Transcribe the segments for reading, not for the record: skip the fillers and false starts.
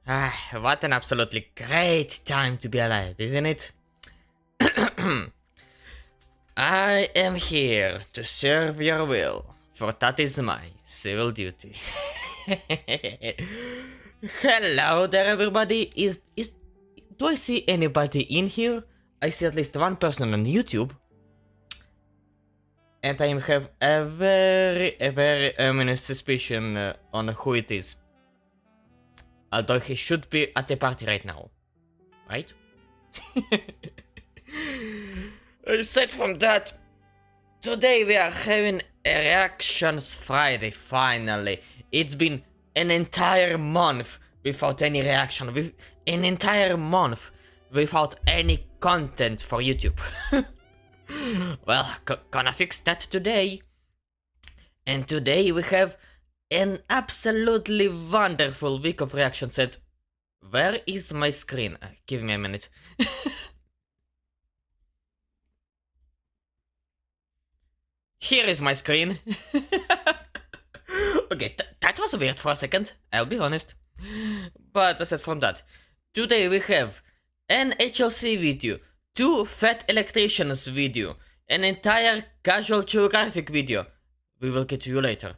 What an absolutely great time to be alive, isn't it? I am here to serve your will, for that is my civil duty. Hello there, everybody. Do I see anybody in here? I see at least one person on YouTube. And I have a very ominous suspicion on who it is. Although he should be at the party right now. Right? Aside from that, today we are having a Reactions Friday, finally. It's been an entire month without any reaction. An entire month without any content for YouTube. Well, gonna fix that today. And today we have an absolutely wonderful week of reactions. And where is my screen? Give me a minute. Here is my screen. Okay, that was weird for a second, I'll be honest. But aside from that, today we have an HLC video, 2 Fat Electricians video, an entire Casual Geographic video, we will get to you later,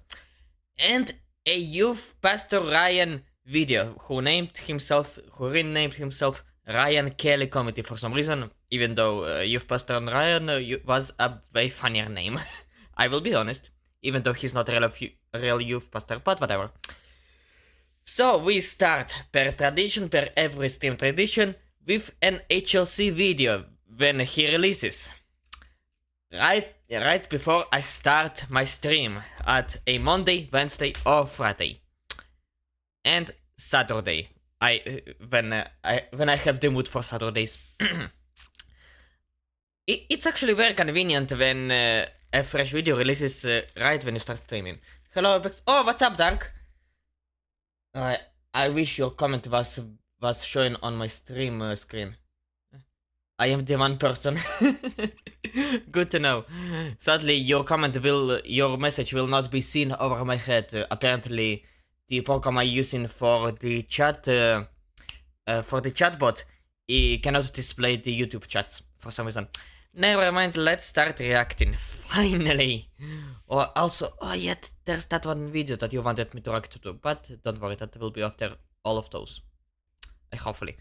and a Youth Pastor Ryan video, who renamed himself Ryan Kelly Comedy for some reason, even though Youth Pastor Ryan was a way funnier name. I will be honest, even though he's not a real youth pastor, but whatever. So we start, per every stream tradition, with an HLC video when he releases. Right before I start my stream at a Monday, Wednesday or Friday. And Saturday, when I have the mood for Saturdays. It's actually very convenient when a fresh video releases right when you start streaming. Hello, Apex. Oh, what's up, Dark? I wish your comment was showing on my stream screen. I am the one person. Good to know. Sadly, your message will not be seen over my head. Apparently, the program I'm using for the chatbot, it cannot display the YouTube chats for some reason. Never mind, let's start reacting. Finally! Oh, also, there's that one video that you wanted me to react to, but don't worry, that will be after all of those. Hopefully.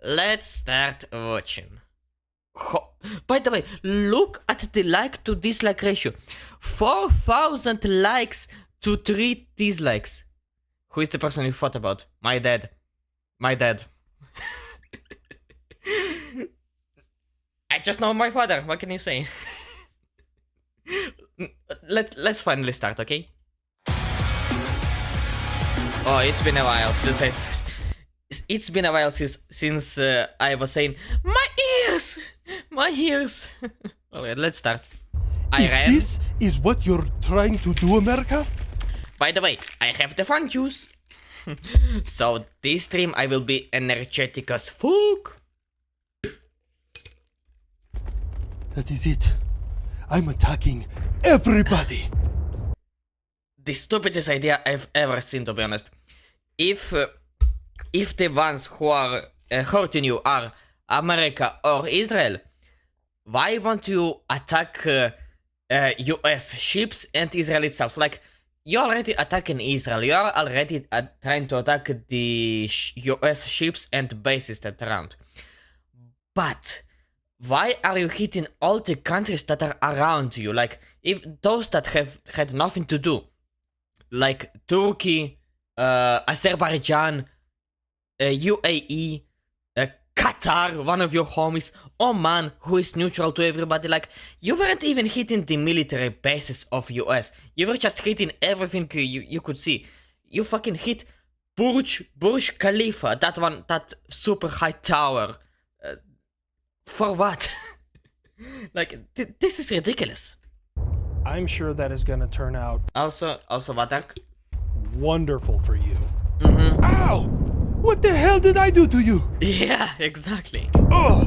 Let's start watching. By the way, look at the like to dislike ratio. 4,000 likes to 3 dislikes. Who is the person you thought about? My dad. My dad. I just know my father, what can you say? Let's finally start, okay? Oh, it's been a while since I was saying my ears. Alright, let's start. If this is what you're trying to do, America? By the way, I have the fun juice. So this stream I will be energetic as fuck. That is it. I'm attacking everybody. The stupidest idea I've ever seen, to be honest. If the ones who are hurting you are America or Israel, why won't you attack US ships and Israel itself? Like, you're already attacking Israel. You're already trying to attack the US ships and bases that are around. But why are you hitting all the countries that are around you? Like, if those that have had nothing to do, like Turkey, Azerbaijan, UAE, Qatar, one of your homies, Oman, who is neutral to everybody. Like, you weren't even hitting the military bases of US. You were just hitting everything you could see. You fucking hit Burj Khalifa, that super high tower. For what? Like, this is ridiculous. I'm sure that is gonna turn out Also, Vatak. wonderful for you. Ow! What the hell did I do to you? Yeah, exactly. Oh!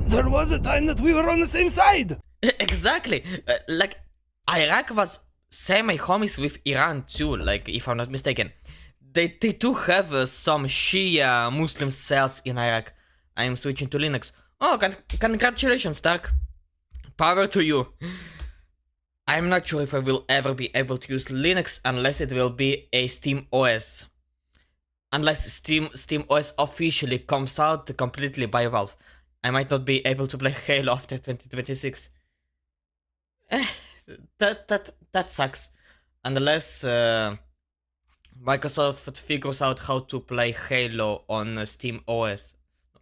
There was a time that we were on the same side! Exactly. Like, Iraq was semi-homies with Iran too, like, if I'm not mistaken. they do have some Shia Muslim cells in Iraq. I am switching to Linux. Oh, congratulations, Dark. Power to you. I'm not sure if I will ever be able to use Linux unless it will be a Steam OS. Unless Steam OS officially comes out completely by Valve. I might not be able to play Halo after 2026. That sucks. Unless Microsoft figures out how to play Halo on Steam OS.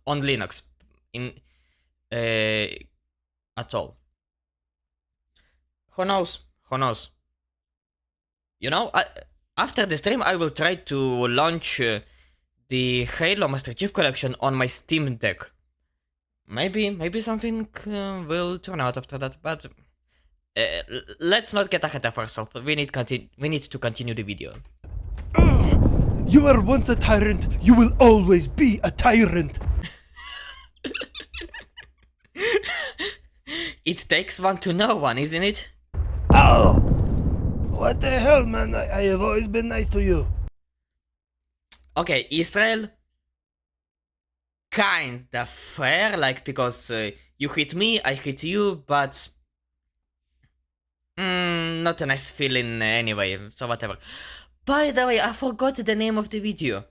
On Linux. At all. Who knows? Who knows? You know, after the stream, I will try to launch the Halo Master Chief Collection on my Steam Deck. Maybe something will turn out after that, but let's not get ahead of ourselves. We need to continue the video. You were once a tyrant. You will always be a tyrant. It takes one to know one, isn't it? Oh! What the hell, man? I have always been nice to you. Okay, Israel. Kinda fair, like, because you hit me, I hit you, but... not a nice feeling anyway, so whatever. By the way, I forgot the name of the video.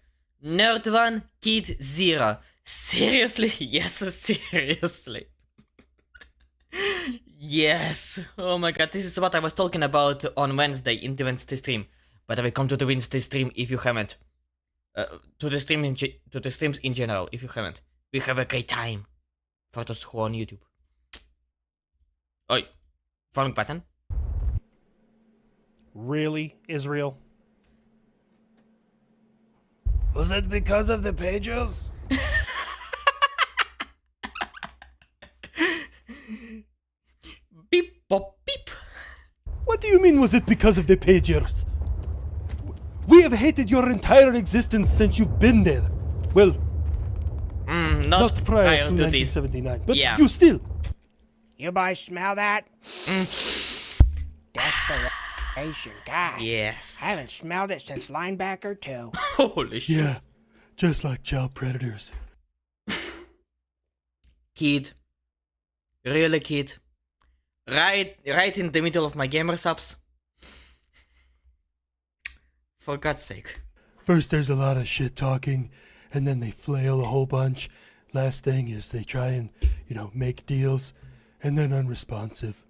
Nerd1 Kid 0. Seriously? Yes, seriously. Yes. Oh my god, this is what I was talking about on Wednesday in the Wednesday stream. By the way, come to the Wednesday stream if you haven't. To the streams in general, if you haven't. We have a great time. For those who are on YouTube. Oi. Following button. Really, Israel? Was it because of the pagers? Beep bop beep. What do you mean, was it because of the pagers? We have hated your entire existence since you've been there. Well, not prior to this. 1979, but Yeah. you still. You boys smell that? Desperation. God. Yes. I haven't smelled it since Linebacker 2. Holy shit. Yeah, just like child predators. Kid. Really, kid. Right in the middle of my gamer subs. For God's sake. First there's a lot of shit talking, and then they flail a whole bunch. Last thing is they try and, make deals, and then unresponsive.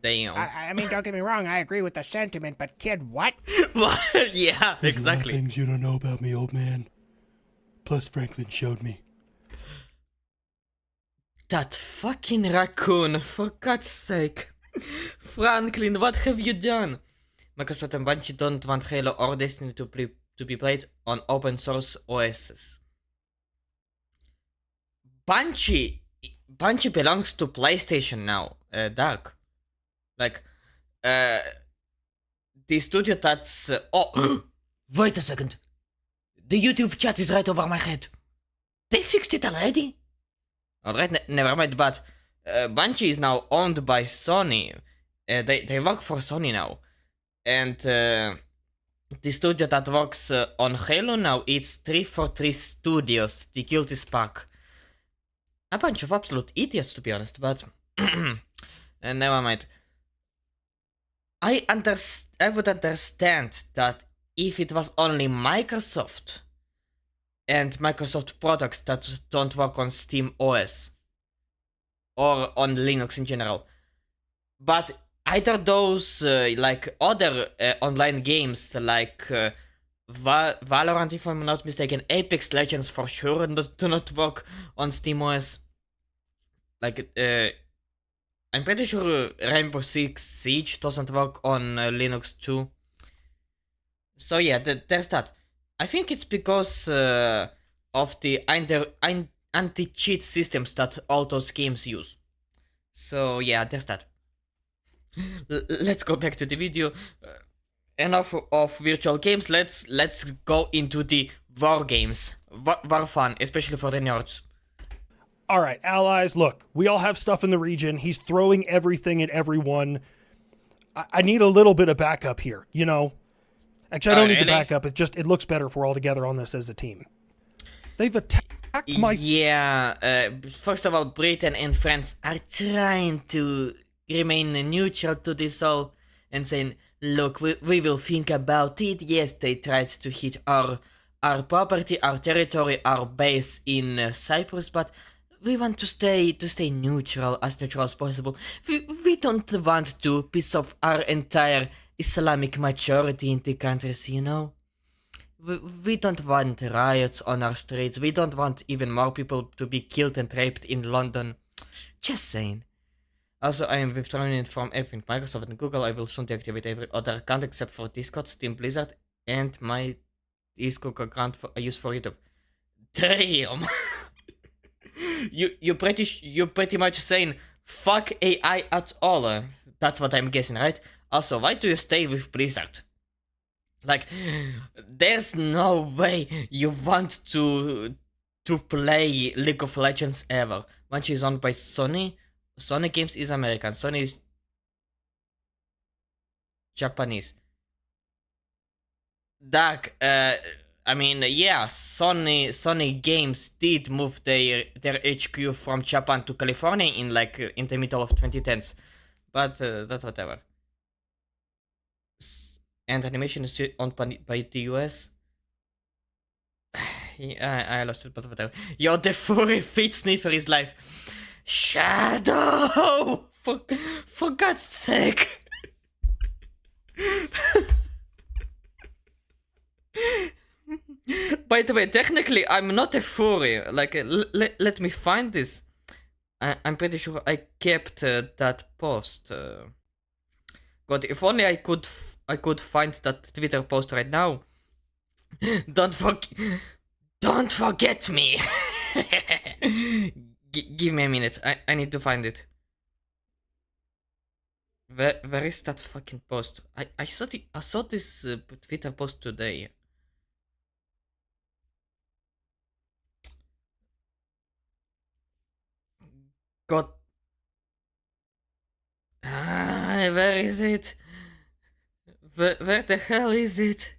Damn. I mean, don't get me wrong, I agree with the sentiment, but kid, what? Yeah, There's exactly. a lot of things you don't know about me, old man. Plus Franklin showed me. That fucking raccoon, for God's sake. Franklin, what have you done? Microsoft and Bungie don't want Halo or Destiny to be played on open source OSs. Bungie belongs to PlayStation now, Dark. Like, the studio that's... oh, wait a second. The YouTube chat is right over my head. They fixed it already? Alright, never mind, but Bungie is now owned by Sony. They work for Sony now. And the studio that works on Halo now, it's 343 Studios, the Guilty Spark. A bunch of absolute idiots, to be honest, but never mind. I would understand that if it was only Microsoft and Microsoft products that don't work on Steam OS or on Linux in general. But either those, like other online games, like Valorant, if I'm not mistaken, Apex Legends for sure do not work on SteamOS. Like, I'm pretty sure Rainbow Six Siege doesn't work on Linux too. So yeah, there's that. I think it's because of the anti-cheat systems that all those games use. So yeah, there's that. Let's go back to the video. Enough of virtual games. Let's go into the war games. War fun, especially for the nerds. All right, allies, look, we all have stuff in the region. He's throwing everything at everyone. I need a little bit of backup here, Actually, I don't need to really? back up. It looks better if we're all together on this as a team. They've attacked my... Yeah, first of all, Britain and France are trying to remain neutral to this all and saying, look, we will think about it. Yes, they tried to hit our property, our territory, our base in Cyprus, but we want to stay neutral as possible. We don't want to piss off our entire Islamic majority in the countries, you know? We don't want riots on our streets. We don't want even more people to be killed and raped in London. Just saying. Also, I am withdrawing from everything Microsoft and Google. I will soon deactivate every other account except for Discord, Steam, Blizzard, and my Discord account I use for YouTube. Damn! you pretty much saying fuck AI at all. That's what I'm guessing, right? Also, why do you stay with Blizzard? Like, there's no way you want to play League of Legends ever. Bungie is owned by Sony. Sony Games is American. Sony is Japanese. Dark, I mean, yeah, Sony Games did move their HQ from Japan to California in the middle of 2010s. But that's whatever. And animation is owned by the US. Yeah, I lost it, but whatever. Yo, the furry feet sniffer is live. Shadow! For God's sake! By the way, technically, I'm not a furry. Like, let me find this. I'm pretty sure I kept that post. God, if only I could find that Twitter post right now. Don't forget me. Give me a minute. I need to find it. Where is that fucking post? I saw this Twitter post today. God. Where is it? Where the hell is it?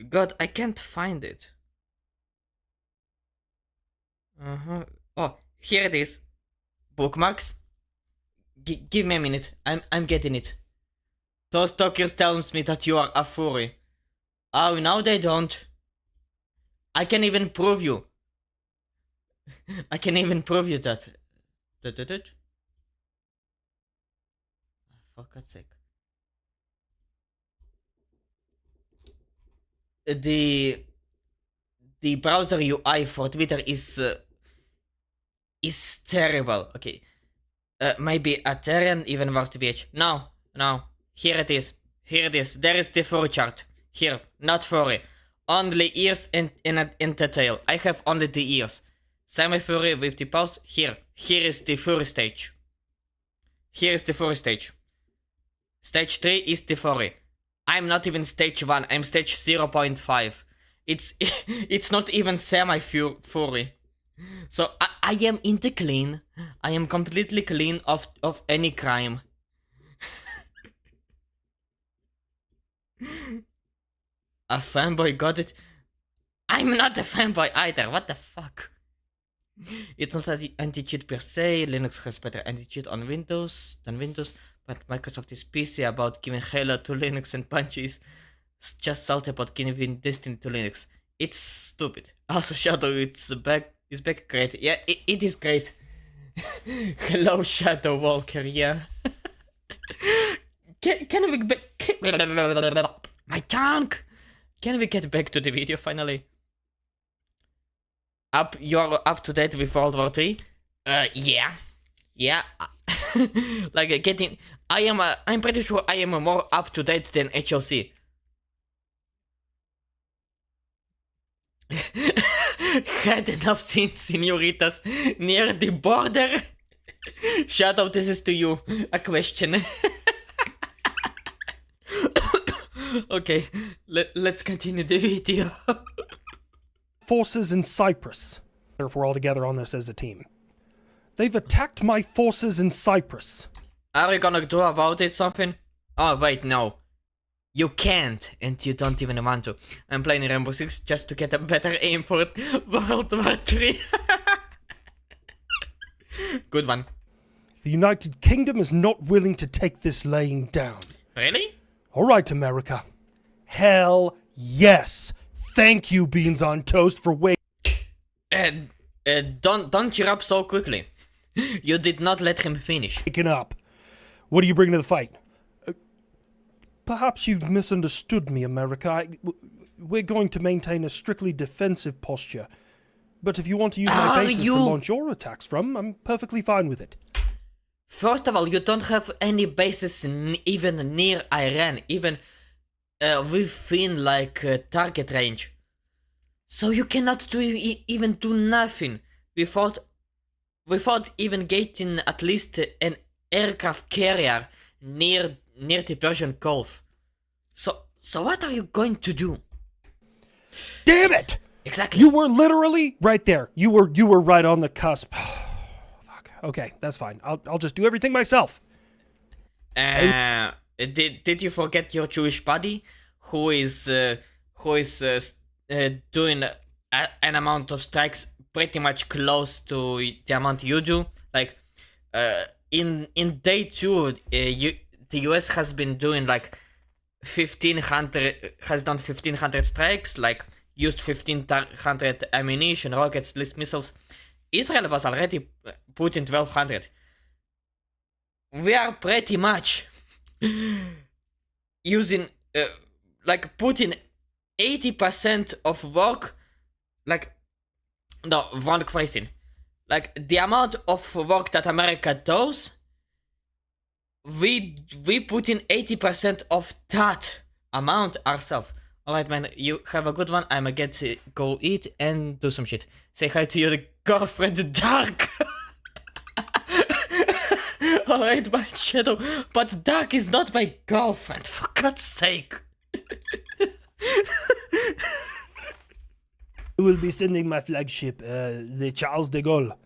God, I can't find it. Oh, here it is. Bookmarks. Give me a minute. I'm getting it. Those talkers tells me that you are a furry. Oh, now they don't. I can even prove you. I can even prove you that. For God's sake. The browser UI for Twitter is terrible. Okay. Maybe Aterian, even worse TBH. No. Here it is. There is the furry chart. Here, not furry. Only ears and the tail. I have only the ears. Semi-furry with the paws. Here is the furry stage. Stage 3 is the furry. I'm not even stage 1, I'm stage 0.5. It's not even semi-furry. So I am in the clean. I am completely clean of any crime. A fanboy got it. I'm not a fanboy either, what the fuck? It's not anti-cheat per se. Linux has better anti-cheat on Windows than Windows, but Microsoft is pissy about giving Halo to Linux, and Bungie is just salty about giving Destiny to Linux. It's stupid. Also, Shadow is back. Great. Yeah, it is great. Hello, Shadow Walker. Yeah. Can we my tongue? Can we get back to the video finally? You're up to date with World War 3? Yeah. Like getting, I'm pretty sure I am more up to date than HLC. Had enough seen senoritas near the border? Shadow, this is to you. A question. Okay, let's continue the video. Forces in Cyprus. If we're all together on this as a team. They've attacked my forces in Cyprus. Are you gonna do about it something? Oh, wait, no. You can't, and you don't even want to. I'm playing Rainbow Six just to get a better aim for World War 3. Good one. The United Kingdom is not willing to take this laying down. Really? All right, America. Hell yes. Thank you, Beans on Toast, for Don't cheer up so quickly. You did not let him finish. waking up. What are you bringing to the fight? Perhaps you misunderstood me, America. We're going to maintain a strictly defensive posture. But if you want to use my bases to launch your attacks from, I'm perfectly fine with it. First of all, you don't have any bases even near Iran, even within like target range. So you cannot even do nothing without even getting at least an aircraft carrier near the Persian Gulf. So what are you going to do? Damn it! Exactly. You were literally right there. You were right on the cusp. Fuck. Okay, that's fine. I'll just do everything myself. Did you forget your Jewish buddy who is doing an amount of strikes pretty much close to the amount you do? Like in day 2, the US has been doing like 1,500 strikes, like used 1,500 ammunition, rockets, missiles. Israel was already putting 1,200. We are pretty much using like putting 80% of work, like no, wrong phrasing. Like the amount of work that America does, we put in 80% of that amount ourselves. Alright, man, you have a good one. I'ma get to go eat and do some shit. Say hi to your girlfriend, Dark. Alright, my shadow, but Dark is not my girlfriend, for God's sake. I will be sending my flagship, the Charles de Gaulle,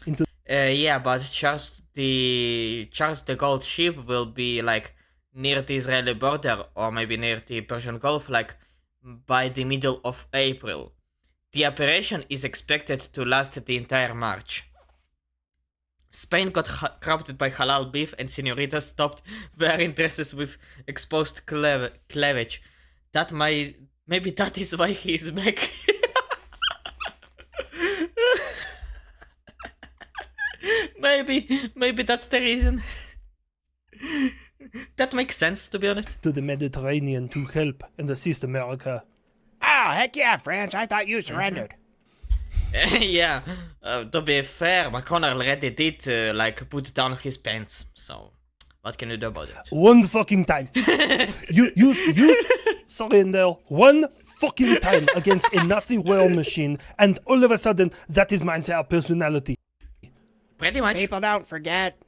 into... Yeah, but Charles de Gaulle ship will be like near the Israeli border or maybe near the Persian Gulf, like by the middle of April. The operation is expected to last the entire March. Spain got corrupted by halal beef and Senorita stopped their interests with exposed cleavage. Maybe that is why he is back. Maybe that's the reason. That makes sense, to be honest. to the Mediterranean to help and assist America. Oh, heck yeah, France. I thought you surrendered. Yeah, to be fair, Macron already did like put down his pants, so what can you do about it? One fucking time. you surrender one fucking time against a Nazi war machine, and all of a sudden, that is my entire personality. Pretty much. People don't forget.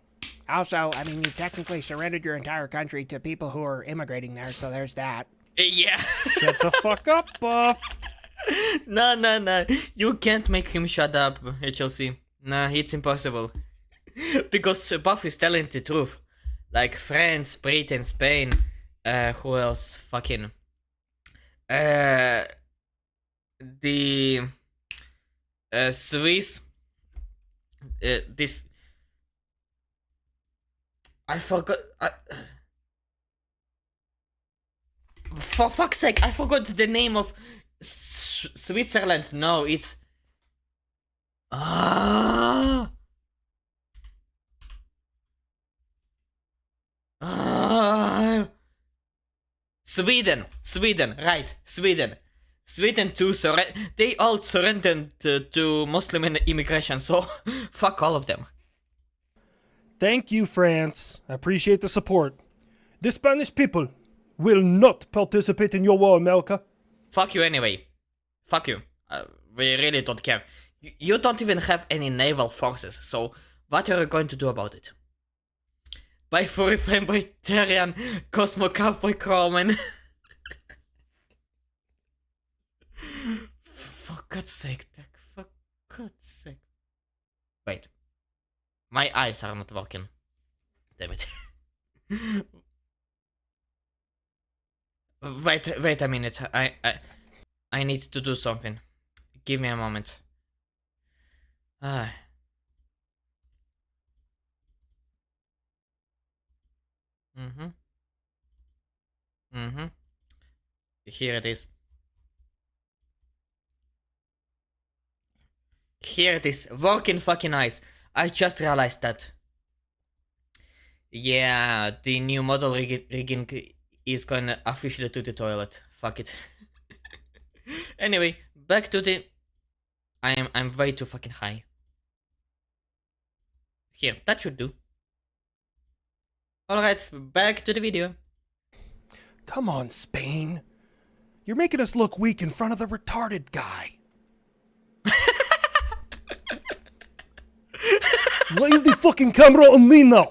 Also, I mean, you technically surrendered your entire country to people who are immigrating there, so there's that. Yeah. Shut the fuck up, Buff. No. You can't make him shut up, HLC. Nah, it's impossible. Because Buff is telling the truth. Like France, Britain, Spain, who else? Fucking. The Swiss. This. I forgot. For fuck's sake, I forgot the name of Switzerland. No, it's. Sweden, right, Sweden too. They all surrendered to Muslim immigration, so fuck all of them. Thank you, France. I appreciate the support. The Spanish people will not participate in your war, America. Fuck you anyway. Fuck you. We really don't care. You don't even have any naval forces, so what are you going to do about it? By Furry Fanboy Terian, Cosmo Cowboy Crowman. For God's sake, Dak. For God's sake. Wait. My eyes are not working. Damn it. Wait a minute. I need to do something. Give me a moment. Ah. Here it is. Here it is. Working fucking nice. I just realized that. Yeah, the new model rigging is going officially to the toilet. Fuck it. Anyway, back to the... I'm way too fucking high. Here, that should do. Alright, back to the video. Come on, Spain. You're making us look weak in front of the retarded guy. Lays the fucking camera on me now.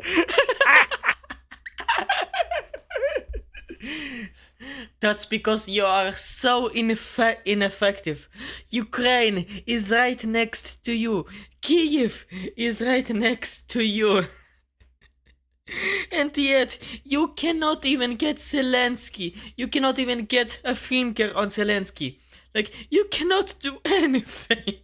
That's because you are so ineffective. Ukraine is right next to you. Kyiv is right next to you. And yet, you cannot even get Zelensky. You cannot even get a finger on Zelensky. Like, you cannot do anything.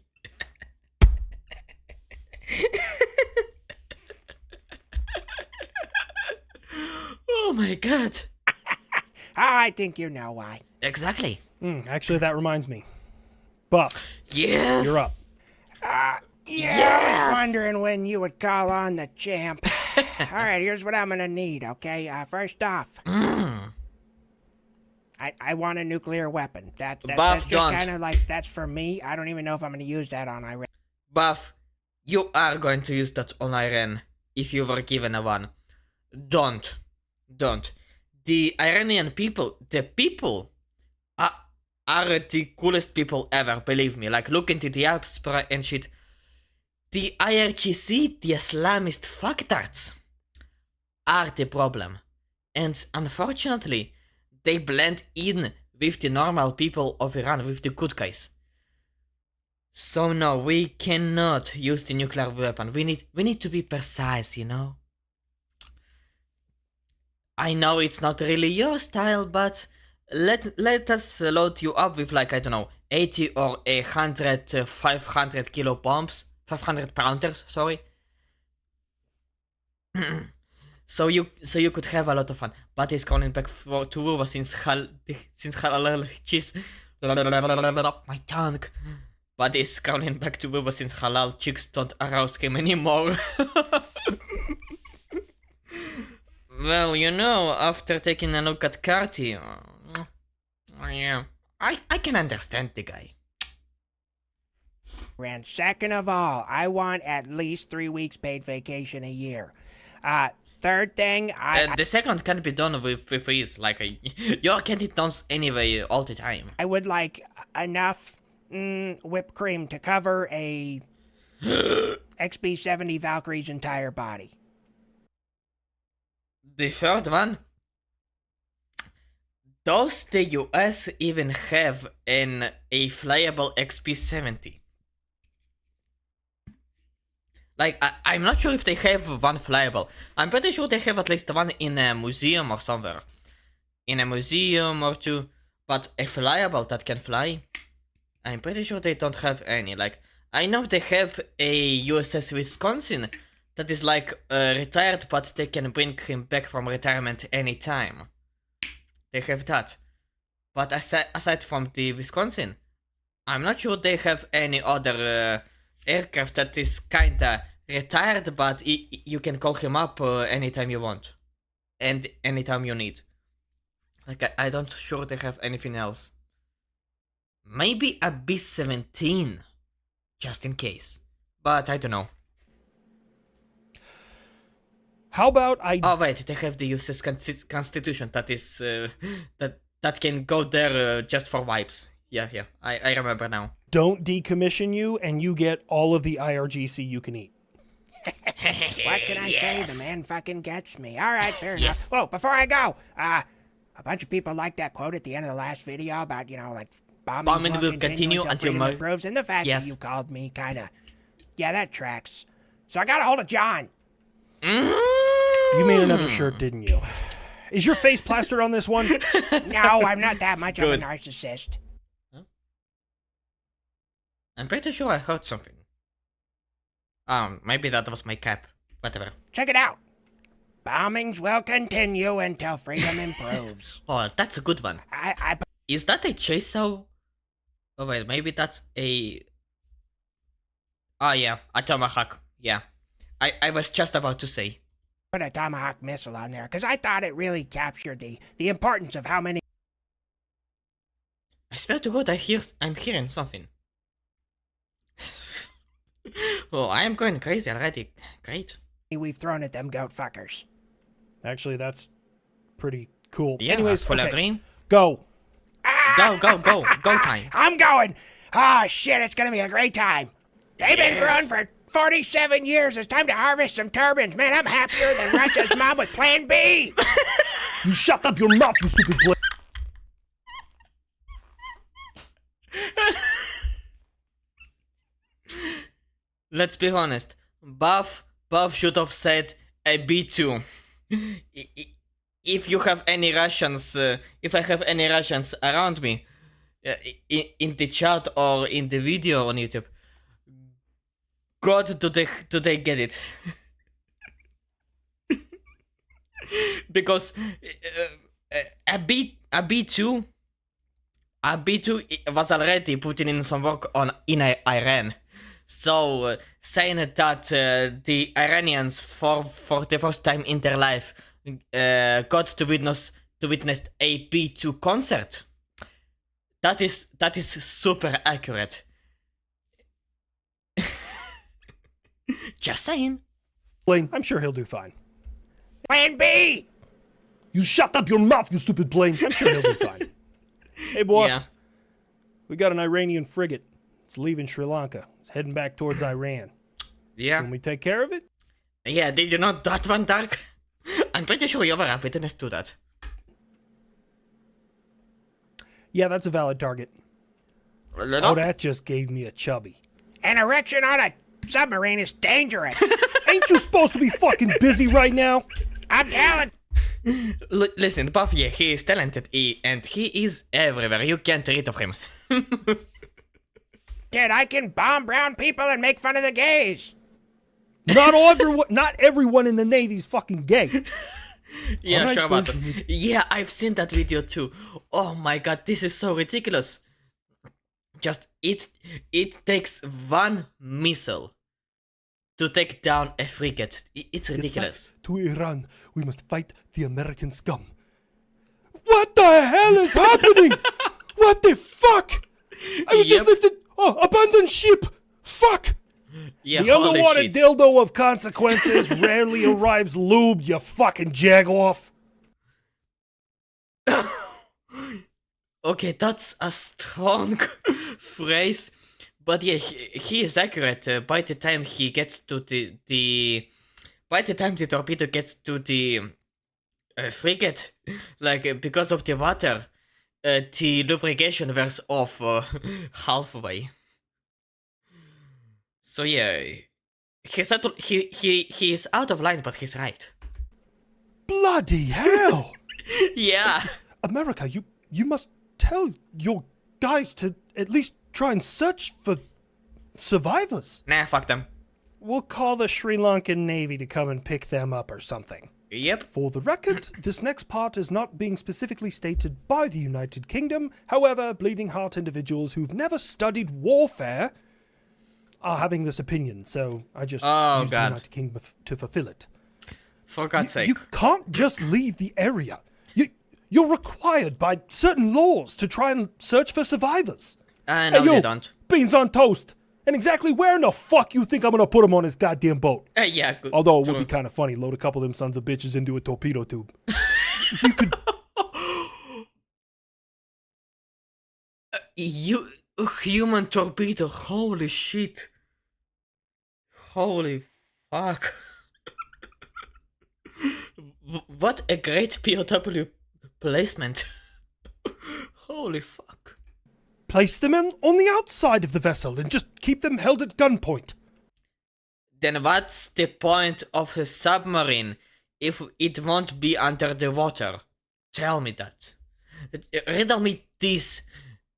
Oh my god. I think you know why. Exactly. Actually, that reminds me. Buff, Yes. you're up. I was wondering when you would call on the champ. All right, here's what I'm gonna need, okay? First off, I want a nuclear weapon. That's just kind of like, that's for me. I don't even know if I'm gonna use that on Iran. Buff, you are going to use that on Iran if you were given a one. Don't. The Iranian people, are the coolest people ever, believe me. Like, look into the diaspora and shit. The IRGC, the Islamist fucktards, are the problem. And unfortunately, they blend in with the normal people of Iran, with the good guys. So no, we cannot use the nuclear weapon. We need to be precise, you know? I know it's not really your style, but let us load you up with, like, I don't know, 80 or 100, 500 kilo bombs, 500 pounders, sorry. So you could have a lot of fun. But it's coming back to Wuva since my tongue. But it's coming back to Wuva since halal chicks don't arouse him anymore. Well, you know, after taking a look at Carti, yeah, I can understand the guy. And second of all, I want at least 3 weeks paid vacation a year. Third thing, the second can be done with ease, like, you get it done anyway all the time. I would like enough whipped cream to cover a XB-70 Valkyrie's entire body. The third one? Does the US even have a flyable XP-70? Like, I'm not sure if they have one flyable. I'm pretty sure they have at least one in a museum or somewhere. In a museum or two. But a flyable that can fly? I'm pretty sure they don't have any. Like, I know they have a USS Wisconsin that is like retired, but they can bring him back from retirement anytime. They have that. But aside from the Wisconsin, I'm not sure they have any other aircraft that is kinda retired, but you can call him up anytime you want. And anytime you need. Like, I don't sure they have anything else. Maybe a B-17, just in case. But I don't know. How about Oh wait, they have the USS Constitution that is that can go there just for vibes. Yeah, I remember now. Don't decommission you and you get all of the IRGC you can eat. What can I say? The man fucking gets me. All right, fair enough. Oh, before I go, a bunch of people liked that quote at the end of the last video about, you know, like, bombing will continue until freedom improves, and the fact that you called me kind of, yeah, that tracks. So I got a hold of John. You made another shirt, didn't you? Is your face plastered on this one? No, I'm not that much of a Good. narcissist. I'm pretty sure I heard something. Maybe that was my cap. Whatever. Check it out. Bombings will continue until freedom improves. Oh, that's a good one. I Is that a chainsaw? Oh wait, maybe that's a... Oh yeah, a tomahawk. Yeah. I was just about to say. put a Tomahawk missile on there because I thought it really captured the importance of how many I swear to God, I'm hearing something. Oh, I am going crazy already. Great. we've thrown at them goat fuckers. Actually, that's pretty cool. Yeah, Anyways, full okay, agree. go. Go time. I'm going. Oh shit, it's gonna be a great time. They've been growing for 47 years. It's time to harvest some turbans. Man, I'm happier than Russia's mom with Plan B. You shut up your mouth, you stupid boy. Let's be honest. Buff should have said a B2. If you have any Russians, if I have any Russians around me, in the chat or in the video on YouTube, God, do they get it? Because a B2 was already putting in some work in Iran. So saying that the Iranians for the first time in their life got to witness a B2 concert. That is super accurate. Just saying. Blaine, I'm sure he'll do fine. Plan B. You shut up your mouth, you stupid Blaine. I'm sure he'll do fine. Hey, boss. Yeah. We got an Iranian frigate. It's leaving Sri Lanka. It's heading back towards Iran. Yeah. Can we take care of it? Yeah, did you know that one, Dark? I'm pretty sure you were a witness to that. Yeah, that's a valid target. Oh, that just gave me a chubby. An erection on a submarine is dangerous. Ain't you supposed to be fucking busy right now? I'm talented. Listen, Buff, yeah, he is talented, and he is everywhere. You can't get rid of him. Dude, I can bomb brown people and make fun of the gays. Not everyone in the Navy's fucking gay. Yeah, Alright, sure about boys. that. Yeah, I've seen that video too. Oh my god, this is so ridiculous. Just, it takes one missile to take down a frigate. It's ridiculous. To Iran, we must fight the American scum. What the hell is happening? What the fuck? I was just lifted. Oh, abandoned ship. Fuck. Yeah, The holy underwater shit. dildo of consequences rarely arrives lubed, you fucking jagoff. Okay, that's a strong phrase, but yeah, he is accurate. By the time he gets to by the time the torpedo gets to the frigate, like because of the water, the lubrication wears off halfway. So yeah, he is out of line, but he's right. Bloody hell. Yeah. America, you must tell your guys to at least try and search for survivors. Nah, fuck them. We'll call the Sri Lankan Navy to come and pick them up or something. Yep. For the record, this next part is not being specifically stated by the United Kingdom. However, bleeding heart individuals who've never studied warfare are having this opinion, so I just use the United Kingdom to fulfill it. For God's sake. You can't just leave the area. You're required by certain laws to try and search for survivors. I know Hey, yo, they don't. Beans on toast. And exactly where in the fuck you think I'm gonna put him on this goddamn boat? Yeah, good. Although it would be kind of funny, load a couple of them sons of bitches into a torpedo tube. If you could... You human torpedo, holy shit. Holy fuck. What a great POW placement. Holy fuck. Place them on the outside of the vessel and just keep them held at gunpoint. Then what's the point of a submarine if it won't be under the water? Tell me that. Riddle me this,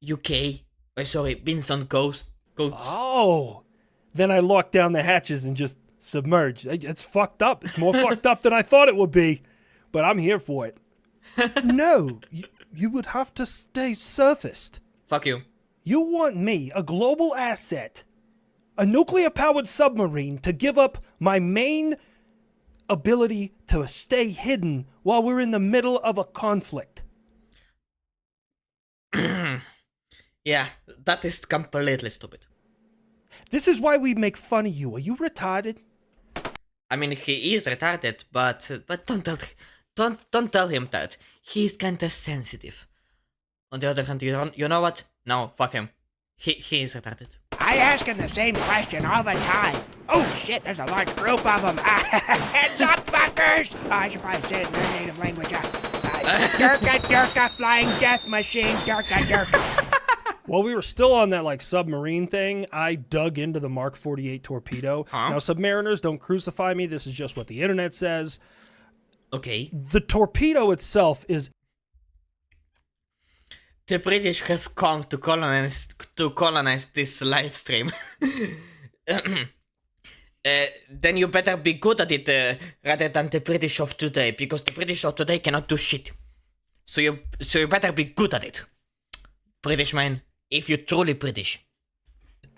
UK. Sorry, Binson Coast. Oh, then I lock down the hatches and just submerge. It's fucked up. It's more fucked up than I thought it would be, but I'm here for it. No, you would have to stay surfaced. Fuck you. You want me, a global asset, a nuclear-powered submarine, to give up my main ability to stay hidden while we're in the middle of a conflict? Yeah, that is completely stupid. This is why we make fun of you. Are you retarded? I mean, he is retarded, but don't tell him that. He's kinda sensitive. On the other hand, you know what? No, fuck him. He is retarded. I ask him the same question all the time. Oh shit, there's a large group of them. Heads up, fuckers! I should probably say it in their native language. Durka, Durka, flying death machine, Durka, Durka. While we were still on that like submarine thing, I dug into the Mark 48 torpedo. Huh? Now, submariners, don't crucify me. This is just what the internet says. Okay. The torpedo itself is... The British have come to colonize this live stream. Then you better be good at it rather than the British of today, because the British of today cannot do shit. So you better be good at it, British man, if you're truly British.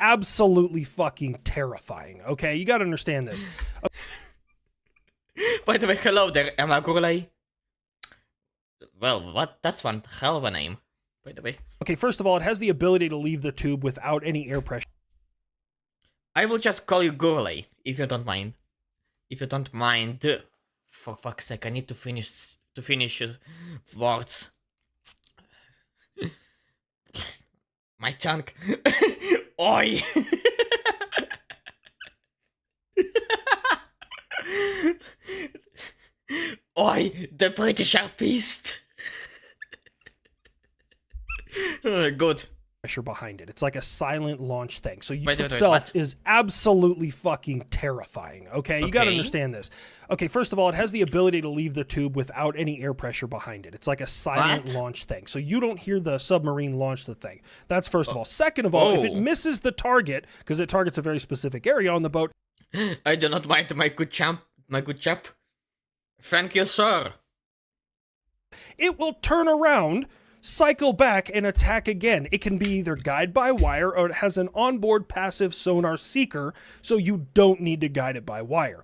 absolutely fucking terrifying, okay? You gotta understand this. By the way, hello there, Emma Gurley. Well, what? That's one hell of a name, by the way. Okay, first of all, it has the ability to leave the tube without any air pressure. I will just call you Gurley, if you don't mind. If you don't mind. For fuck's sake, I need to finish words. My tongue. Oi! Oi, the British are pissed. Good. Pressure behind it. It's like a silent launch thing. So Wait, itself what? is absolutely fucking terrifying, okay? You gotta Okay. understand this. Okay, first of all, it has the ability to leave the tube without any air pressure behind it. It's like a silent What? launch thing. So you don't hear the submarine launch the thing. That's first of all. Second of all, if it Oh. misses the target, because it targets a very specific area on the boat, I do not mind, my good chap. Thank you, sir. it will turn around, cycle back, and attack again. It can be either guide by wire or it has an onboard passive sonar seeker, so you don't need to guide it by wire.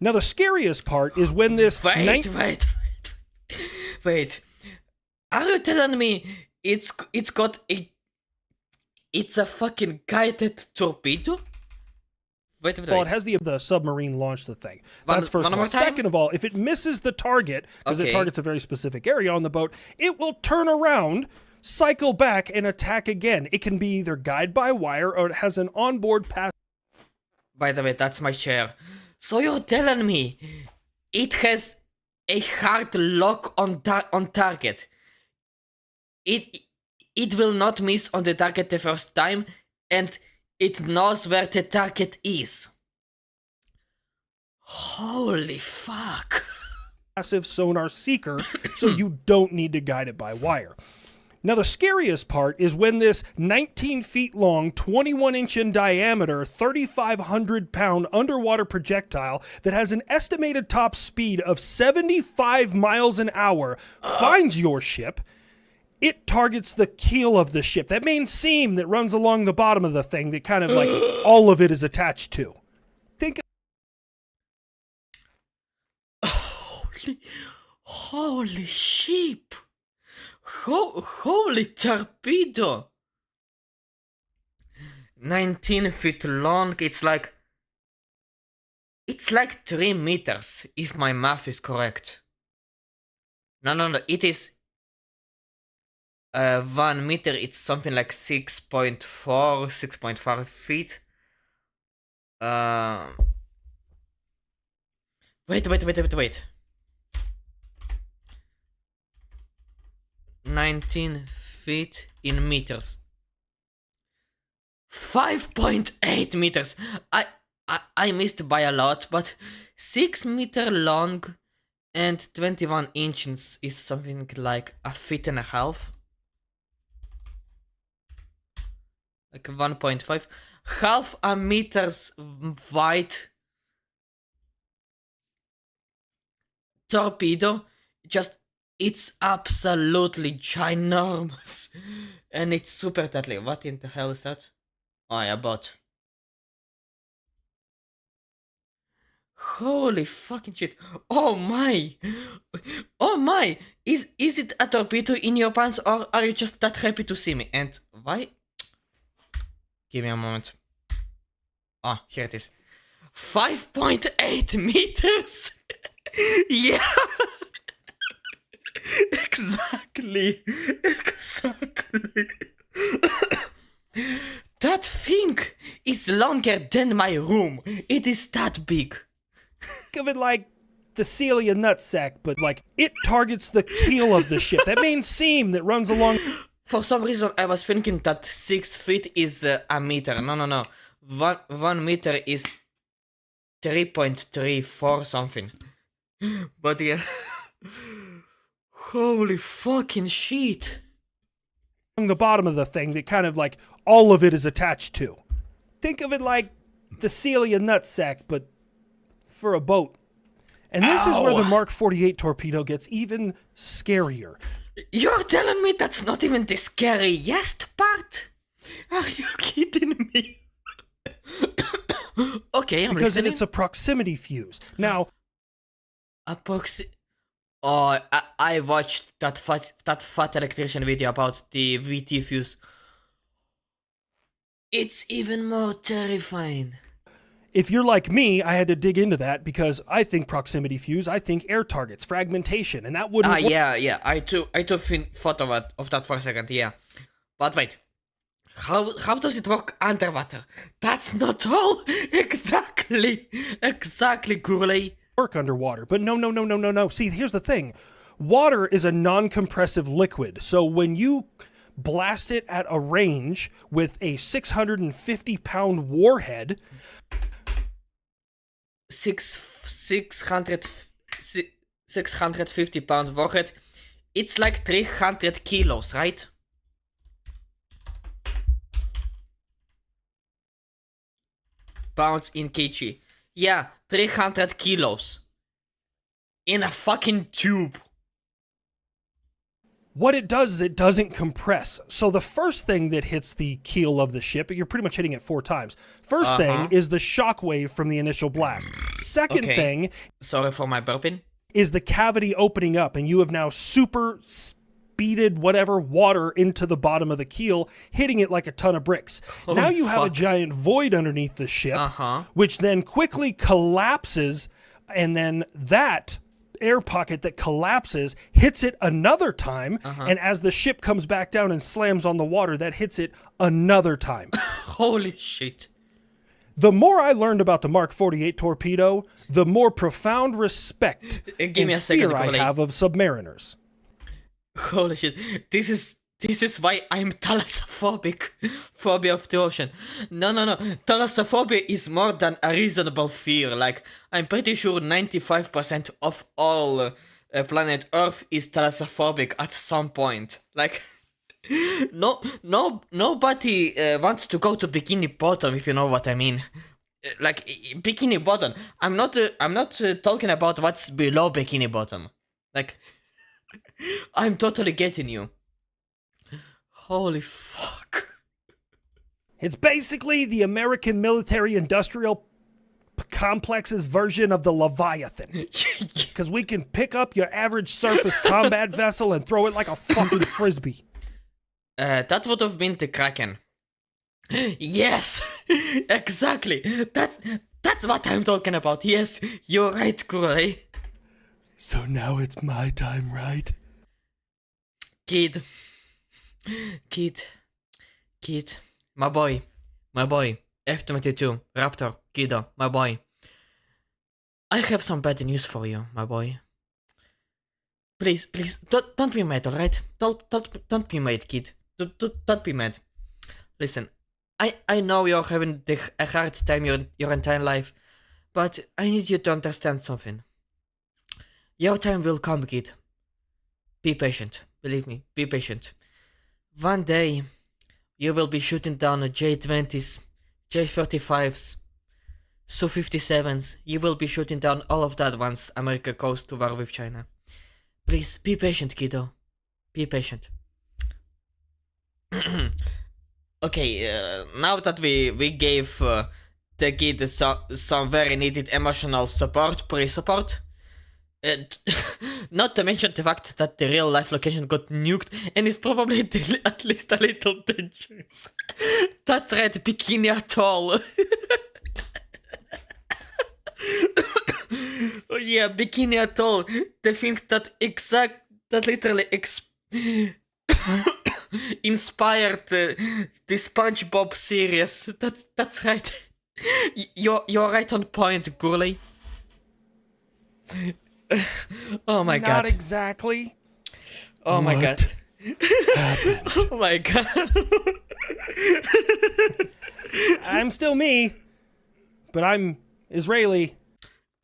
Now, the scariest part is when this... Wait. Are you telling me it's a fucking guided torpedo? Wait. Well, it has the submarine launch the thing. That's first one of all. more time? Second of all, if it misses the target, because it Okay. targets a very specific area on the boat, it will turn around, cycle back, and attack again. It can be either guide by wire or it has an onboard passive... By the way, that's my chair. So you're telling me it has a hard lock on target. It will not miss on the target the first time, and it knows where the target is. Holy fuck. passive sonar seeker, so you don't need to guide it by wire. Now, the scariest part is when this 19 feet long, 21 inch in diameter, 3,500 pound underwater projectile that has an estimated top speed of 75 miles an hour finds your ship. It targets the keel of the ship, that main seam that runs along the bottom of the thing that kind of like all of it is attached to. Think Holy sheep. Holy torpedo. 19 feet long. It's like 3 meters, if my math is correct. No, it is 1 meter. It's something like 6.5 feet. Wait. 19 feet in meters. 5.8 meters. I missed by a lot, but 6 meter long And 21 inches is something like a feet and a half. Like 1.5. Half a meter's wide torpedo. Just, it's absolutely ginormous. And it's super deadly. What in the hell is that? Oh yeah, bot. Holy fucking shit. Oh my. Oh my. Is it a torpedo in your pants, or are you just that happy to see me? And why? Give me a moment. Ah, here it is. 5.8 meters. Yeah. Exactly. That thing is longer than my room. It is that big. Think of it like the Celia nutsack, but like it targets the keel of the ship, that main seam that runs along. For some reason, I was thinking that 6 feet is a meter. No. 1 meter is 3.34 something. But yeah. Holy fucking shit. The bottom of the thing that kind of like all of it is attached to. Think of it like the Celia nutsack, but for a boat. And this is where the Mark 48 torpedo gets even scarier. You're telling me that's not even the scariest part? Are you kidding me? Okay, I'm because listening. it's a proximity fuse. Now, Oh, I watched that fat electrician video about the VT fuse. It's even more terrifying. if you're like me, I had to dig into that because I think proximity fuse, I think air targets, fragmentation, and that wouldn't work. Yeah. I too thought of that for a second, yeah. But wait. How does it work underwater? That's not all exactly Gurley. Work underwater, but no. See, here's the thing. Water is a non-compressive liquid, so when you blast it at a range with a 650-pound warhead... 650-pound warhead, it's like 300 kilos, right? Pounds in kg. Yeah, 300 kilos. In a fucking tube. What it does is it doesn't compress. So the first thing that hits the keel of the ship, you're pretty much hitting it 4 times. First thing is the shockwave from the initial blast. Second thing... Sorry for my burping. ...is the cavity opening up, and you have now super speeded whatever water into the bottom of the keel, hitting it like a ton of bricks. Now you have a giant void underneath the ship, which then quickly collapses, and then that... air pocket that collapses hits it another time, and as the ship comes back down and slams on the water, that hits it another time. Holy shit. The more I learned about the Mark 48 torpedo, the more profound respect and fear I have of submariners. Holy shit. This is why I'm thalassophobic. Phobia of the ocean. No. Thalassophobia is more than a reasonable fear. Like, I'm pretty sure 95% of all planet Earth is thalassophobic at some point. Like, nobody wants to go to Bikini Bottom, if you know what I mean. Like, Bikini Bottom. I'm not talking about what's below Bikini Bottom. Like, I'm totally getting you. Holy fuck. It's basically the American military-industrial complex's version of the Leviathan. Because we can pick up your average surface combat vessel and throw it like a fucking frisbee. That would have been the Kraken. Yes! Exactly! That's what I'm talking about. Yes, you're right, Kurei. So now it's my time, right? Kid, my boy, F-22, Raptor, Kiddo, my boy. I have some bad news for you, my boy. Please, don't be mad, alright? Don't be mad, kid. Don't be mad. Listen, I know you're having a hard time your entire life, but I need you to understand something. Your time will come, kid. Be patient. Believe me, be patient. One day, you will be shooting down J-20s, J-35s, Su-57s. You will be shooting down all of that once America goes to war with China. Please, be patient, kiddo. Be patient. Okay, now that we gave the kid some very needed emotional support, pre-support, not to mention the fact that the real life location got nuked and is probably at least a little dangerous. That's right, Bikini Atoll. Oh yeah, Bikini Atoll. The thing that literally inspired the SpongeBob series. That's right. You're right on point, Gurley. Oh my god. Not exactly. Oh my god. Oh my god. I'm still me, but I'm Israeli.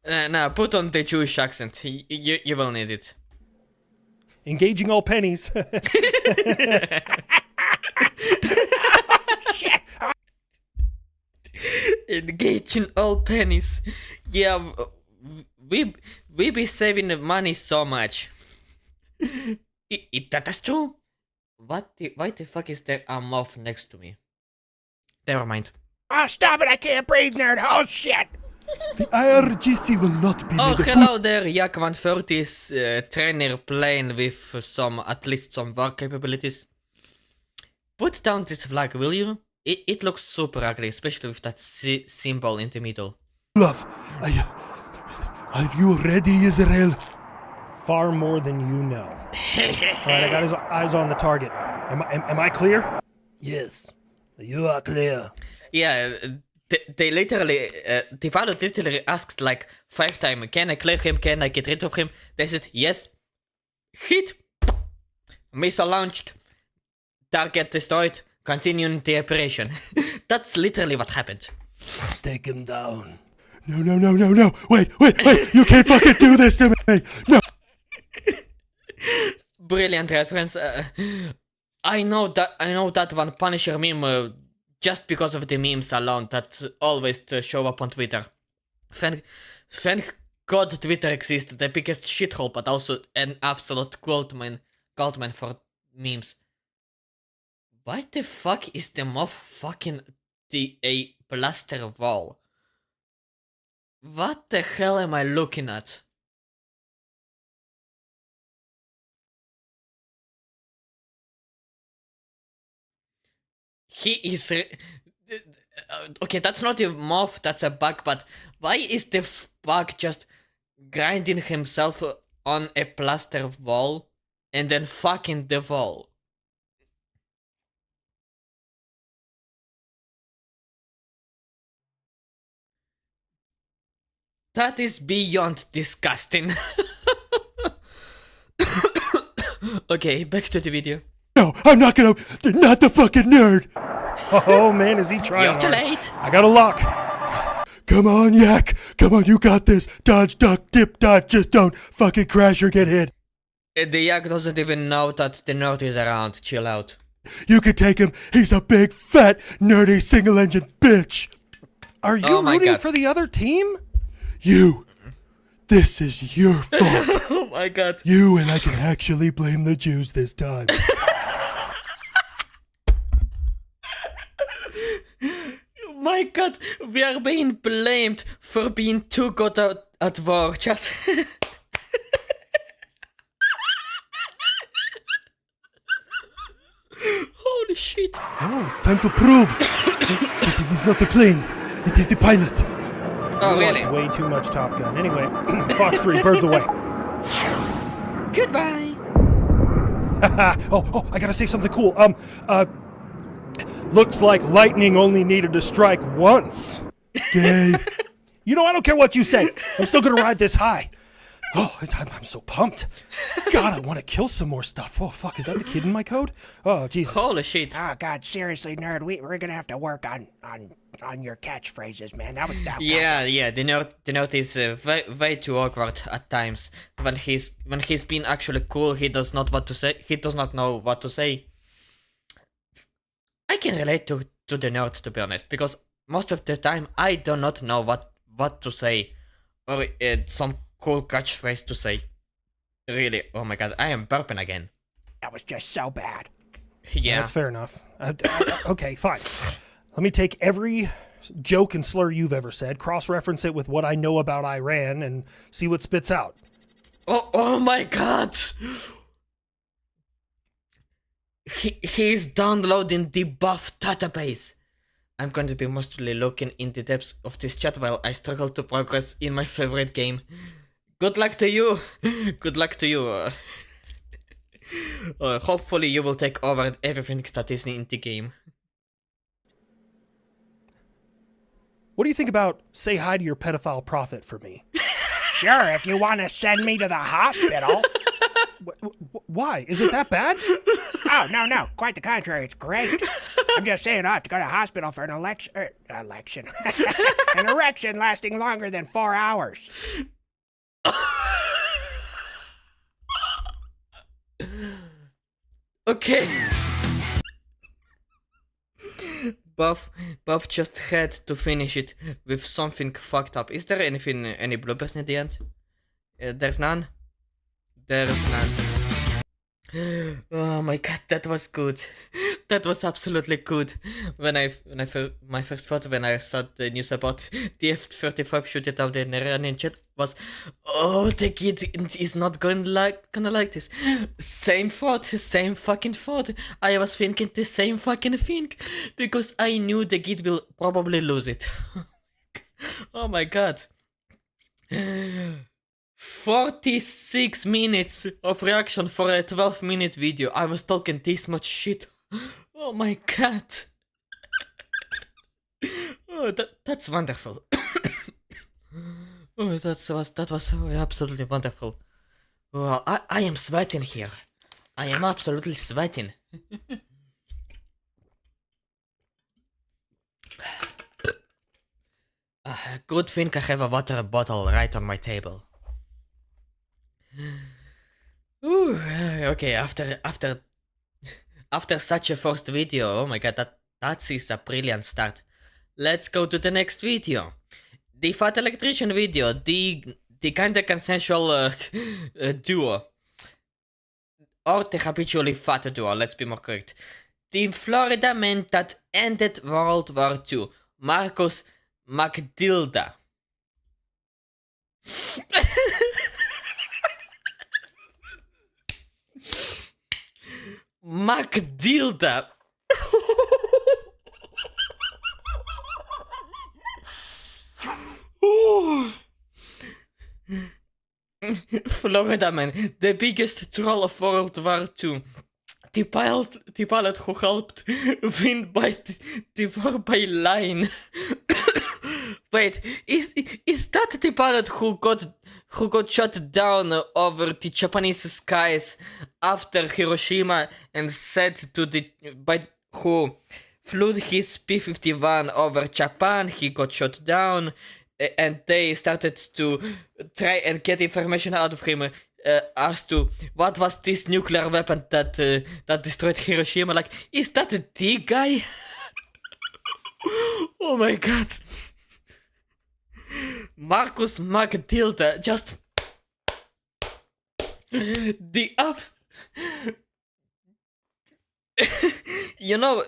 Now put on the Jewish accent. You will need it. Engaging all pennies. Shit. Engaging all pennies. Yeah, we be saving money so much. That's true. Why the fuck is there a moth next to me? Never mind. Oh, stop it. I can't breathe, nerd. Oh, shit. The IRGC will not be Oh, made a hello there, Yak 130's trainer plane with at least some war capabilities. Put down this flag, will you? It looks super ugly, especially with that symbol in the middle. Love, are you ready, Israel? Far more than you know. Alright, I got his eyes on the target. Am I clear? Yes, you are clear. Yeah, they literally, the pilot literally asked like 5 times, can I clear him, can I get rid of him? They said, yes. Hit. Missile launched. Target destroyed. Continuing the operation. That's literally what happened. Take him down. No. Wait. You can't fucking do this to me. No. Brilliant reference. I know that one Punisher meme just because of the memes alone that always show up on Twitter. Thank God Twitter exists, the biggest shithole, but also an absolute goldmine for memes. Why the fuck is the moth fucking a blaster wall? What the hell am I looking at? He is... okay, that's not a moth, that's a bug, but why is the bug just grinding himself on a plaster wall and then fucking the wall? That is beyond disgusting. Okay, back to the video. No, I'm not gonna. Not the fucking nerd. Oh man, is he trying You're too hard. late. I got a lock. Come on, Yak. Come on, you got this. Dodge, duck, dip, dive. Just don't fucking crash or get hit. The yak doesn't even know that the nerd is around. Chill out. You can take him. He's a big, fat, nerdy, single-engine bitch. Are you Oh my rooting God. for the other team? You. This is your fault. Oh my god. You and I can actually blame the Jews this time. My god, we are being blamed for being too good at war. Just... Holy shit. Oh, it's time to prove that it is not the plane. It is the pilot. Oh, He wants really? way too much Top Gun. Anyway, Fox 3, birds away. Goodbye. Oh, I gotta say something cool. Looks like lightning only needed to strike once. Gay. You know, I don't care what you say. I'm still gonna ride this high. Oh, I'm so pumped. God, I want to kill some more stuff. Oh, fuck, is that the kid in my code? Oh, Jesus. Holy shit. Oh God, seriously, nerd, we're gonna have to work on your catchphrases, man. That was Yeah, the nerd is way too awkward at times. When he's been actually cool, he does not what to say. He does not know what to say. I can relate to the nerd, to be honest, because most of the time I do not know what to say or some cool catchphrase to say. Really, oh my god, I am burping again. That was just so bad. Yeah, That's fair enough. Okay, fine. Let me take every joke and slur you've ever said, cross-reference it with what I know about Iran, and see what spits out. Oh my god! He's downloading the buff database. I'm going to be mostly looking in the depths of this chat while I struggle to progress in my favorite game. Good luck to you. Good luck to you. Hopefully you will take over everything that is in the game. What do you think about say hi to your pedophile prophet for me? Sure, if you want to send me to the hospital. Why? Is it that bad? Oh, no, quite the contrary, it's great. I'm just saying I have to go to the hospital for an election. An erection lasting longer than 4 hours. Okay. Buff just had to finish it with something fucked up. Is there any bloopers in the end? There's none? There's none. Oh my god, that was good. That was absolutely good. My first thought when I saw the news about the F-35 shooting down the Iranian jet was, oh, the kid is not gonna like this. Same fucking thought. I was thinking the same fucking thing because I knew the kid will probably lose it. Oh my god. 46 minutes of reaction for a 12-minute video. I was talking this much shit. Oh my god. Oh, that's wonderful. Oh, that was absolutely wonderful. Oh, I am sweating here. I am absolutely sweating. Good thing I have a water bottle right on my table. Ooh, okay, after such a first video, oh my god, that is a brilliant start. Let's go to the next video. The Fat Electrician video, the kinda consensual duo. Or the habitually fat duo, let's be more correct. The Florida man that ended World War II, Marcus McDilda. McDilda. Florida man, the biggest troll of World War II. The pilot who helped win by the war by line. Wait, is that the pilot who got shot down over the Japanese skies after Hiroshima and said who flew his P-51 over Japan? He got shot down, and they started to try and get information out of him as to what was this nuclear weapon that destroyed Hiroshima. Like, is that the guy? Oh my god. Marcus McDilda, just the ups. You know,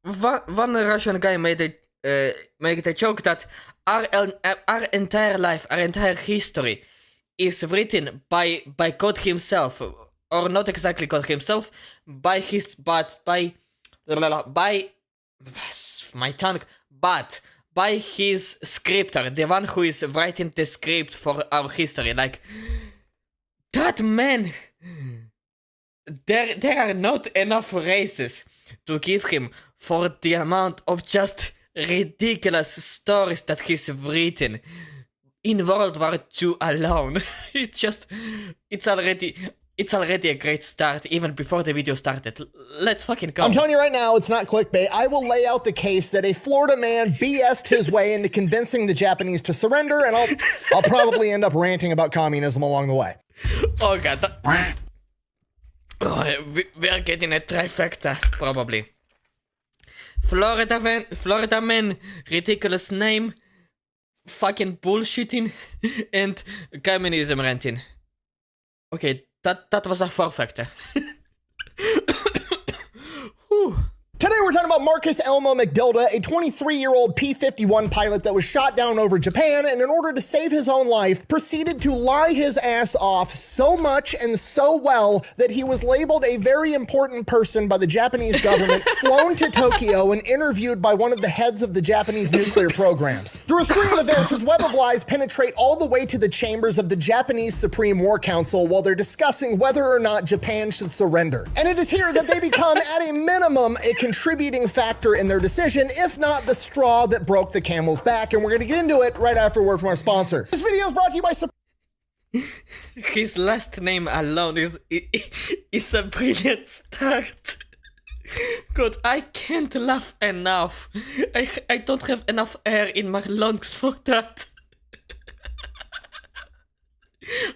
one Russian guy made a joke that our entire life, our entire history, is written by God himself, or not exactly God himself, by my tongue, but by his scripter, the one who is writing the script for our history. Like, that man, there are not enough races to give him for the amount of just ridiculous stories that he's written. in World War II alone. It's already a great start, even before the video started. Let's fucking go. I'm telling you right now, it's not clickbait. I will lay out the case that a Florida man BS'd his way into convincing the Japanese to surrender, and I'll probably end up ranting about communism along the way. Oh god. We are getting a trifecta, probably. Florida man, ridiculous name, fucking bullshitting, and communism ranting. Okay, that was a four-factor. Today we're talking about Marcus Elmo McDilda, a 23-year-old P-51 pilot that was shot down over Japan, and in order to save his own life, proceeded to lie his ass off so much and so well that he was labeled a very important person by the Japanese government, flown to Tokyo, and interviewed by one of the heads of the Japanese nuclear programs. Through a string of events, his web of lies penetrate all the way to the chambers of the Japanese Supreme War Council while they're discussing whether or not Japan should surrender. And it is here that they become, at a minimum, a contributing factor in their decision, if not the straw that broke the camel's back, and we're going to get into it right after a word from our sponsor. This video is brought to you by His last name alone is a brilliant start. God, I can't laugh enough. I don't have enough air in my lungs for that.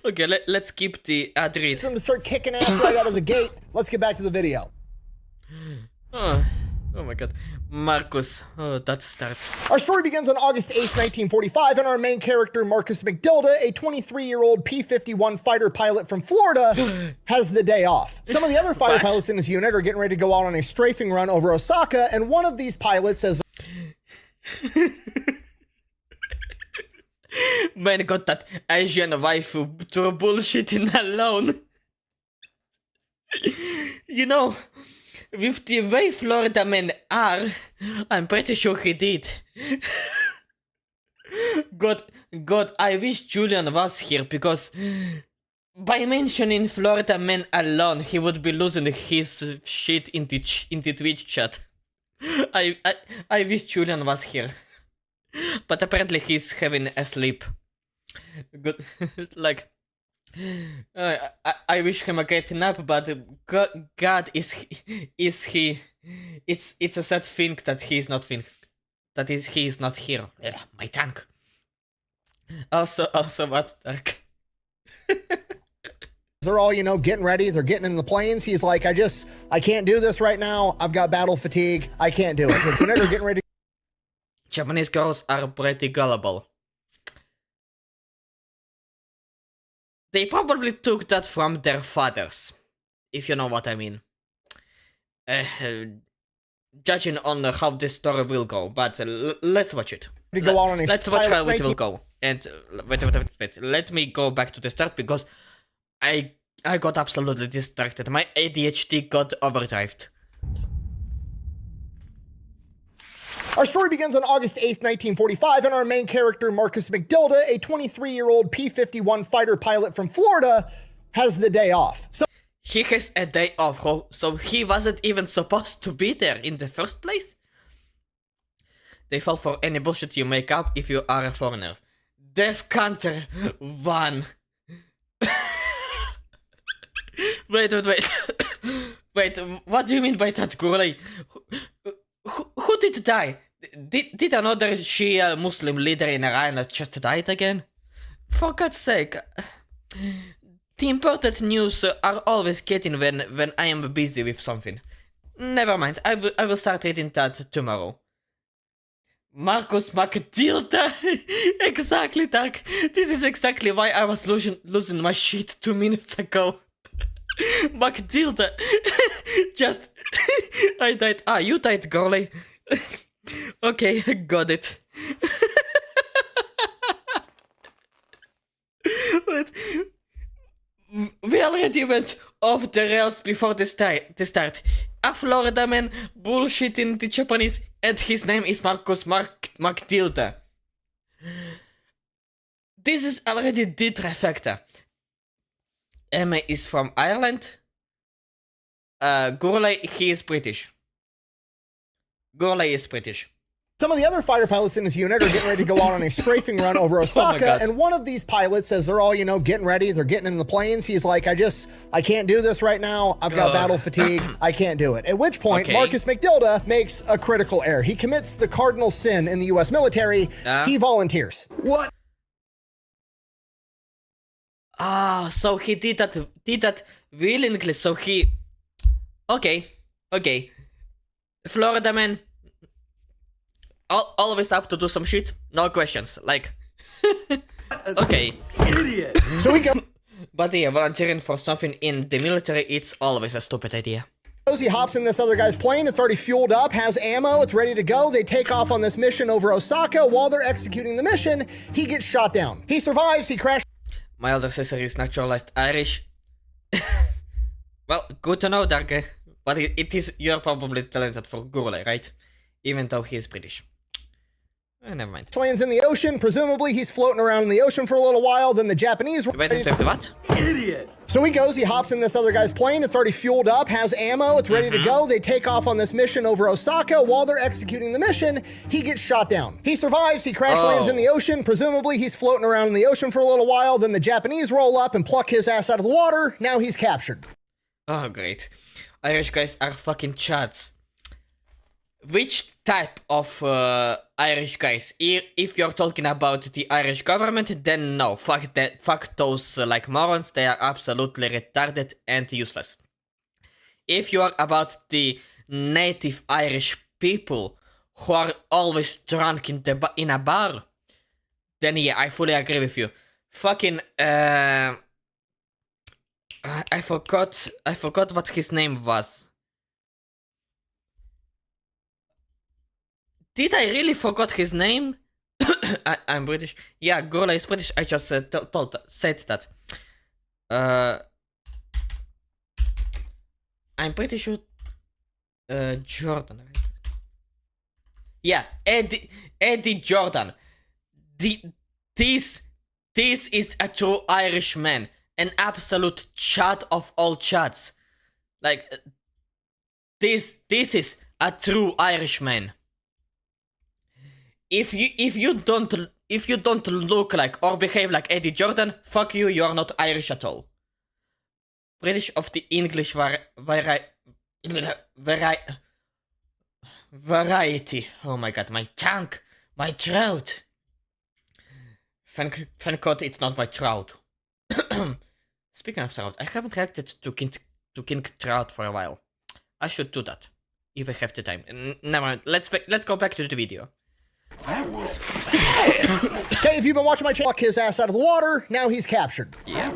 Okay, let's keep the ad read. to start kicking ass right out of the gate. Let's get back to the video. Oh my god. Marcus. Oh, that starts. Our story begins on August 8th, 1945, and our main character, Marcus McDilda, a 23-year-old P-51 fighter pilot from Florida, has the day off. Some of the other fighter pilots in his unit are getting ready to go out on a strafing run over Osaka, and one of these pilots has... Man got that Asian waifu through bullshitting alone. You know, with the way Florida men are, I'm pretty sure he did. God, I wish Julian was here, because by mentioning Florida men alone, he would be losing his shit in the Twitch chat. I wish Julian was here. But apparently he's having a sleep. Good, like, I wish him a great nap, but God is he? It's a sad thing that he is not he is not here. My tank. Also what, Dark? They're all, getting ready. They're getting in the planes. He's like, I can't do this right now. I've got battle fatigue. I can't do it. When they're getting ready. Japanese girls are pretty gullible. They probably took that from their fathers, if you know what I mean. Judging on how this story will go, but let's watch it. Let's watch how it will go. And wait. Let me go back to the start, because I got absolutely distracted. My ADHD got overdrived. Our story begins on August 8th, 1945, and our main character, Marcus McDilda, a 23-year-old P-51 fighter pilot from Florida, has the day off. He has a day off, so he wasn't even supposed to be there in the first place? They fall for any bullshit you make up if you are a foreigner. Death Counter 1. Wait. Wait, what do you mean by that, Gurley? Who did die? Did another Shia Muslim leader in Iran just died again? For God's sake. The important news are always getting when I am busy with something. Never mind, I will start reading that tomorrow. Marcus McDilda. Exactly, Dark. This is exactly why I was losing my shit 2 minutes ago. McDilda. Just... I died. Ah, you died, Gurley. Okay, got it. But we already went off the rails before the start. A Florida man bullshitting the Japanese, and his name is Marcus McDilda. This is already the trifecta. Emma is from Ireland. Gurley, he is British. Gurley is British. Some of the other fighter pilots in his unit are getting ready to go out on a strafing run over Osaka, God. and one of these pilots, as they're all, you know, getting ready, they're getting in the planes, he's like, I can't do this right now. I've got battle fatigue. I can't do it. At which point, Okay. Marcus McDilda makes a critical error. He commits the cardinal sin in the U.S. military. He volunteers. Ah, so he did that willingly, so he... Okay. Florida man, always up to do some shit, no questions, like... Okay. So he goes. But yeah, volunteering for something in the military, it's always a stupid idea. He hops in this other guy's plane. It's already fueled up, has ammo, it's ready to go. They take off on this mission over Osaka. While they're executing the mission, he gets shot down. He survives, he crashes My older sister is naturalized Irish. Well, good to know, Darke. But it is, you're probably talented for Gurley, right? Even though he is British. Never mind. lands in the ocean. Presumably, he's floating around in the ocean for a little while. Then the Japanese... Wait, what? So he goes, he hops in this other guy's plane. It's already fueled up, has ammo, it's ready to go. They take off on this mission over Osaka. While they're executing the mission, he gets shot down. He survives, he crash lands in the ocean. Presumably, he's floating around in the ocean for a little while. Then the Japanese roll up and pluck his ass out of the water. Now he's captured. Oh, great. Irish guys are fucking chads. Which type of Irish guys? If you're talking about the Irish government, then no. Fuck that. Fuck those like morons. They are absolutely retarded and useless. If you are about the native Irish people who are always drunk in a bar, then yeah, I fully agree with you. Fucking I forgot what his name was. Did I really forgot his name? I'm British. Yeah, Gurley is British. I just said that. I'm pretty sure. Jordan, right? Yeah, Eddie Jordan. This is a true Irishman, an absolute chad of all chads. Like this is a true Irishman. If you don't look like or behave like Eddie Jordan, fuck you, you are not Irish at all. British of the English variety. Oh my god, my tongue, my throat. Thank God it's not my trout. Speaking of trout, I haven't reacted to King Trout for a while. I should do that if I have the time. Never mind. Let's go back to the video. Okay, if you've been watching my channel, pluck his ass out of the water. Now he's captured. Yeah.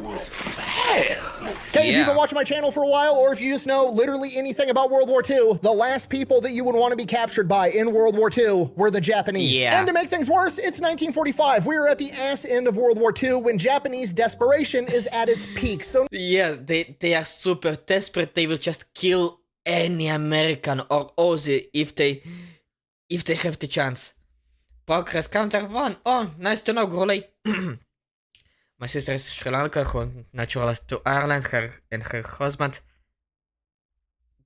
Okay, if you've been watching my channel for a while, or if you just know literally anything about World War II, the last people that you would want to be captured by in World War II were the Japanese. Yeah. And to make things worse, it's 1945. We are at the ass end of World War II when Japanese desperation is at its peak. So Yeah, they are super desperate. They will just kill any American or Aussie if they have the chance. Progress counter 1. Oh, nice to know, Gurley. My sister is Sri Lanka, who naturalized to Ireland, her and her husband.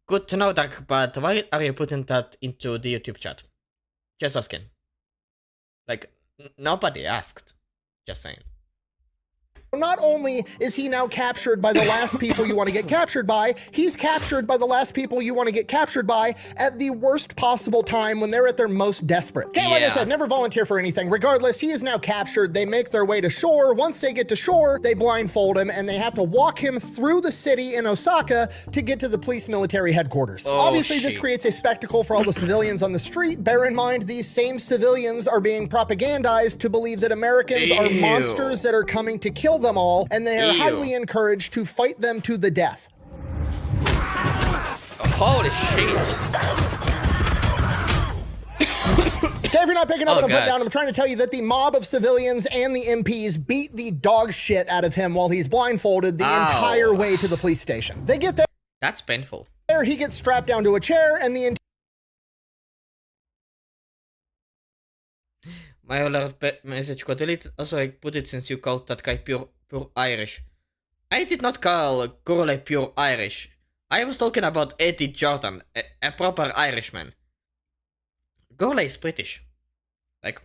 Good to know, Dark, but why are you putting that into the YouTube chat? Just asking. Like, nobody asked. Just saying. not only is he now captured by the last people you want to get captured by, he's captured by the last people you want to get captured by at the worst possible time when they're at their most desperate. Okay, like I said, never volunteer for anything. Regardless, he is now captured. They make their way to shore. Once they get to shore, they blindfold him and they have to walk him through the city in Osaka to get to the police military headquarters. Obviously, this creates a spectacle for all the civilians on the street. Bear in mind, these same civilians are being propagandized to believe that Americans are monsters that are coming to kill them all, and they are highly encouraged to fight them to the death. Holy shit. Okay, if you're not picking up what I'm putting down, I'm trying to tell you that the mob of civilians and the MPs beat the dog shit out of him while he's blindfolded the entire way to the police station. They get there. That's painful. He gets strapped down to a chair, and the My alert message got deleted. Also, I put it since you called that guy pure Irish. I did not call Gurley pure Irish. I was talking about Eddie Jordan, a proper Irishman. Gourlay is British. Like,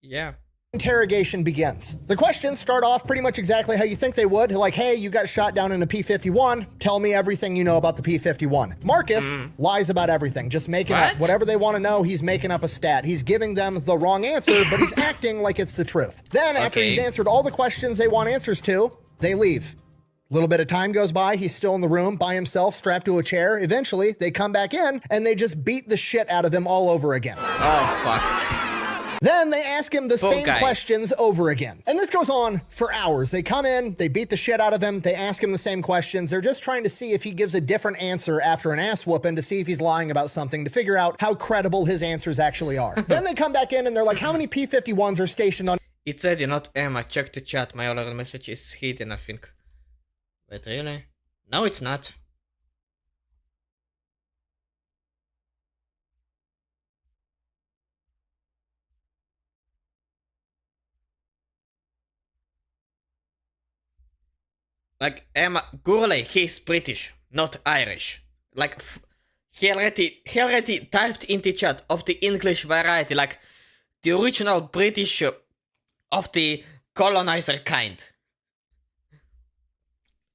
yeah. Interrogation begins. The questions start off pretty much exactly how you think they would. Like, hey, you got shot down in a P-51. Tell me everything you know about the P-51. Marcus lies about everything, just making up whatever they want to know. He's making up a stat. He's giving them the wrong answer, but he's acting like it's the truth. Then after he's answered all the questions they want answers to, they leave. A little bit of time goes by. He's still in the room by himself, strapped to a chair. Eventually, they come back in and they just beat the shit out of him all over again. Oh, fuck. Then they ask him the same guy. questions over again. And this goes on for hours. They come in, they beat the shit out of him, they ask him the same questions. They're just trying to see if he gives a different answer after an ass whooping to see if he's lying about something, to figure out how credible his answers actually are. Then they come back in and they're like, how many P-51s are stationed on It's Eddie, not Emma. Check the chat. My other message is hidden, I think. Wait, really? No, it's not. Like, Emma Gourlay, he's British, not Irish. Like, he already typed in the chat of the English variety, like, the original British of the colonizer kind.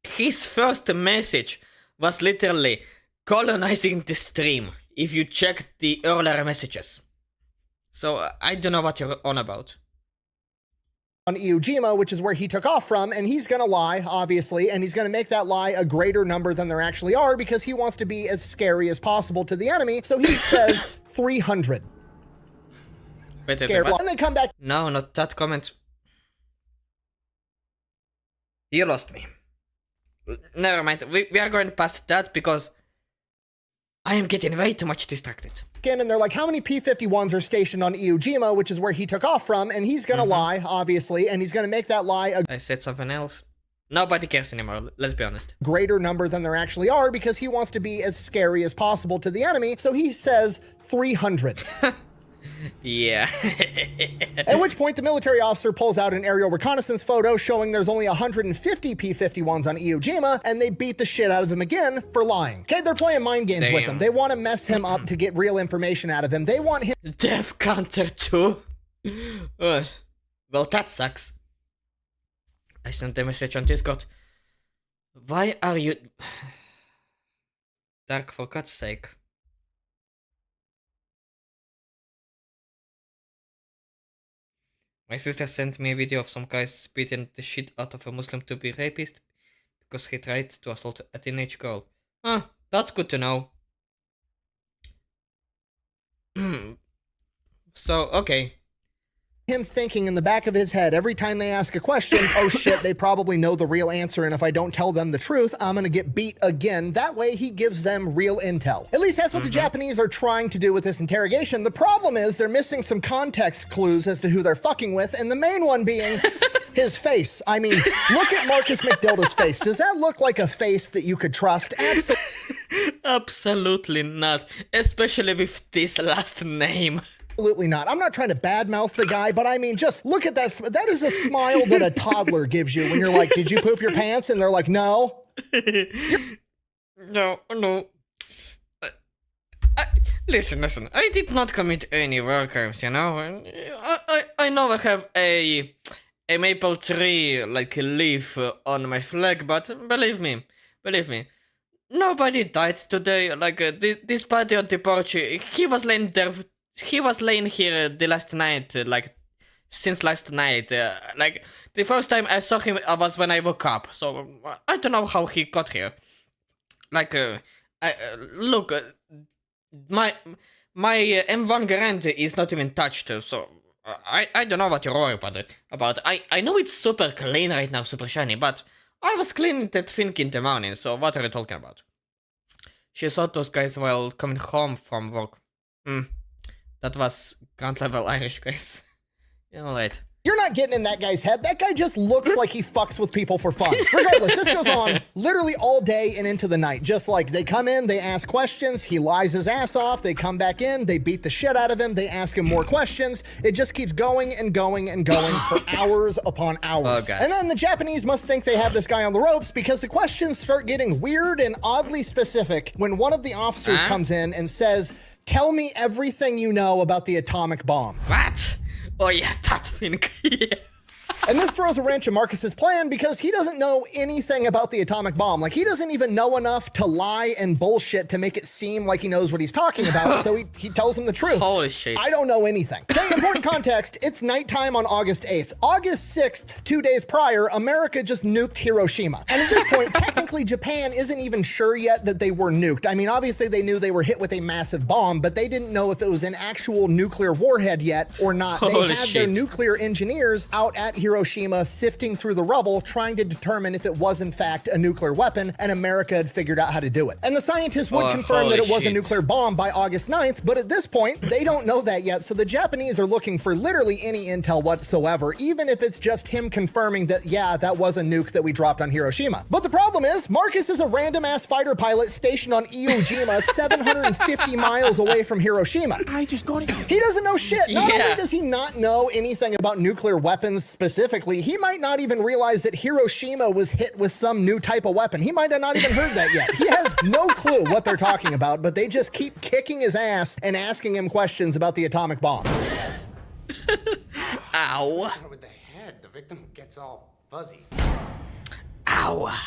His first message was literally colonizing the stream, if you check the earlier messages. So, I don't know what you're on about. Iwo Jima, which is where he took off from, and he's gonna lie, obviously, and he's gonna make that lie a greater number than there actually are because he wants to be as scary as possible to the enemy, so he says 300. Wait, And they come back. No, not that comment. You lost me. Never mind, we are going past that because I am getting way too much distracted. And they're like, how many P-51s are stationed on Iwo Jima, which is where he took off from, and he's gonna lie, obviously, and he's gonna make that lie a I said something else. Nobody cares anymore, let's be honest. greater number than there actually are because he wants to be as scary as possible to the enemy, so he says 300. Yeah. At which point the military officer pulls out an aerial reconnaissance photo showing there's only 150 P-51s on Iwo Jima, and they beat the shit out of him again for lying. Okay, they're playing mind games with him. They want to mess him up to get real information out of him. They want him Death counter 2? Well, that sucks. I sent a message on Discord. Why are you... Dark, for God's sake. My sister sent me a video of some guys beating the shit out of a Muslim to be rapist because he tried to assault a teenage girl. Huh, that's good to know. So, okay. him thinking in the back of his head every time they ask a question, oh shit, they probably know the real answer, and if I don't tell them the truth, I'm gonna get beat again. That way he gives them real intel. At least that's what the Japanese are trying to do with this interrogation. The problem is they're missing some context clues as to who they're fucking with, and the main one being his face. I mean, look at Marcus McDilda's face. Does that look like a face that you could trust? Absolutely not, especially with this last name. Absolutely not. I'm not trying to badmouth the guy, but I mean, just look at that. That is a smile that a toddler gives you when you're like, did you poop your pants? And they're like, no. No. Listen. I did not commit any war crimes, you know. I know I have a maple tree like a leaf on my flag, but believe me, nobody died today. Like this party on the porch, he was laying there. He was laying here the last night, like since last night. Like the first time I saw him was when I woke up. So I don't know how he got here. Like, look, my M1 Garand is not even touched, so I don't know what you're worried about. I know it's super clean right now, super shiny, but I was cleaning that thing in the morning. So what are you talking about? She saw those guys while coming home from work. That was ground level Irish, guys. You know, right. You're not getting in that guy's head. That guy just looks like he fucks with people for fun. Regardless, this goes on literally all day and into the night. Just like they come in, they ask questions, he lies his ass off, they come back in, they beat the shit out of him, they ask him more questions. It just keeps going and going and going for hours upon hours. Oh, and then the Japanese must think they have this guy on the ropes because the questions start getting weird and oddly specific when one of the officers comes in and says, "Tell me everything you know about the atomic bomb." What? Oh yeah, that thing. Yeah. And this throws a wrench in Marcus's plan because he doesn't know anything about the atomic bomb. Like, he doesn't even know enough to lie and bullshit to make it seem like he knows what he's talking about, so he tells him the truth. Holy shit. I don't know anything. Okay, important context, it's nighttime on August 8th. August 6th, 2 days prior, America just nuked Hiroshima. And at this point, technically, Japan isn't even sure yet that they were nuked. I mean, obviously, they knew they were hit with a massive bomb, but they didn't know if it was an actual nuclear warhead yet or not. Holy they had shit. their nuclear engineers out at Hiroshima sifting through the rubble, trying to determine if it was in fact a nuclear weapon, and America had figured out how to do it. And the scientists would confirm that it was a nuclear bomb by August 9th, but at this point, they don't know that yet, so the Japanese are looking for literally any intel whatsoever, even if it's just him confirming that, yeah, that was a nuke that we dropped on Hiroshima. But the problem is, Marcus is a random-ass fighter pilot stationed on Iwo Jima, 750 miles away from Hiroshima. He doesn't know shit. Not only does he not know anything about nuclear weapons specifically, he might not even realize that Hiroshima was hit with some new type of weapon. He might have not even heard that yet. He has no clue what they're talking about, but they just keep kicking his ass and asking him questions about the atomic bomb. Ow. With the head, the victim gets all fuzzy. Ow.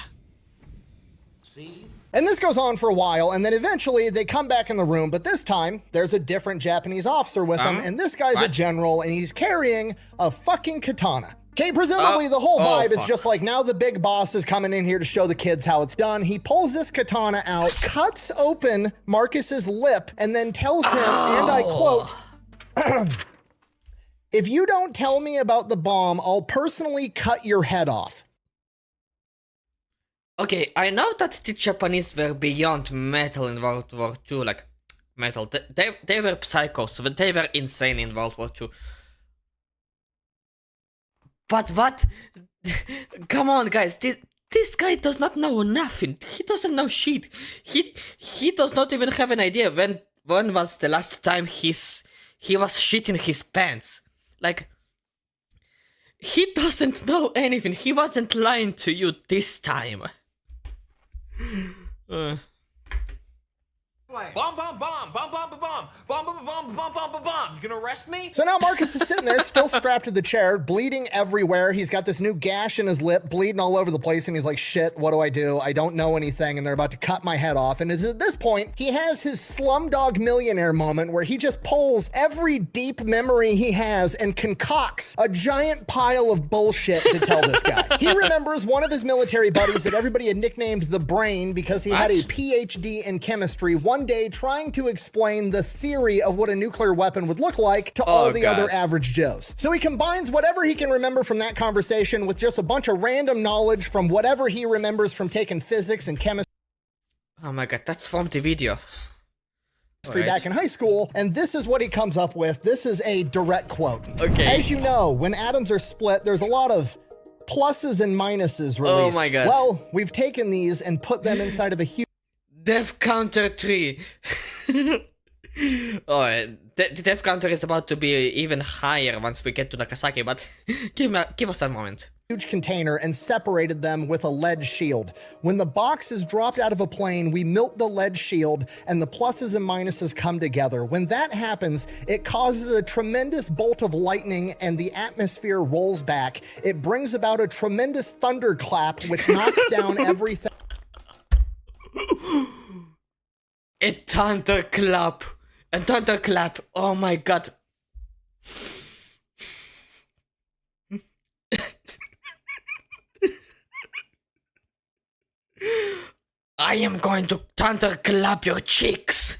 See? And this goes on for a while, and then eventually they come back in the room, but this time there's a different Japanese officer with him, and this guy's a general, and he's carrying a fucking katana. Okay, presumably the whole vibe is just like, now the big boss is coming in here to show the kids how it's done. He pulls this katana out, cuts open Marcus's lip, and then tells him, and I quote, "If you don't tell me about the bomb, I'll personally cut your head off." Okay, I know that the Japanese were beyond metal in World War II, like metal. They were psychos, but they were insane in World War II. But what? Come on, guys. This guy does not know nothing. He doesn't know shit. He does not even have an idea when was the last time he was shitting his pants. Like, he doesn't know anything. He wasn't lying to you this time. Bomb, bomb, bomb, bomb, bomb, bomb, bomb, bomb, bomb, bomb, bomb, bomb, bomb, bomb. You gonna arrest me? So now Marcus is sitting there, still strapped to the chair, bleeding everywhere. He's got this new gash in his lip, bleeding all over the place, and he's like, shit, what do? I don't know anything, and they're about to cut my head off. And it's at this point, he has his Slumdog Millionaire moment where he just pulls every deep memory he has and concocts a giant pile of bullshit to tell this guy. He remembers one of his military buddies that everybody had nicknamed the Brain because he had a PhD in chemistry, one day trying to explain the theory of what a nuclear weapon would look like to all the other average Joes. So he combines whatever he can remember from that conversation with just a bunch of random knowledge from whatever he remembers from taking physics and chemistry. Oh my god, that's from the video. Back in high school, and this is what he comes up with. This is a direct quote. Okay. As you know, when atoms are split, there's a lot of pluses and minuses released. Oh my god. Well, we've taken these and put them inside of a huge Death counter 3. The death counter is about to be even higher once we get to Nagasaki, but give us a moment. container and separated them with a lead shield. When the box is dropped out of a plane, we melt the lead shield and the pluses and minuses come together. When that happens, it causes a tremendous bolt of lightning and the atmosphere rolls back. It brings about a tremendous thunderclap which knocks down everything. A thunderclap. A thunderclap. Oh my god. I am going to thunderclap your cheeks.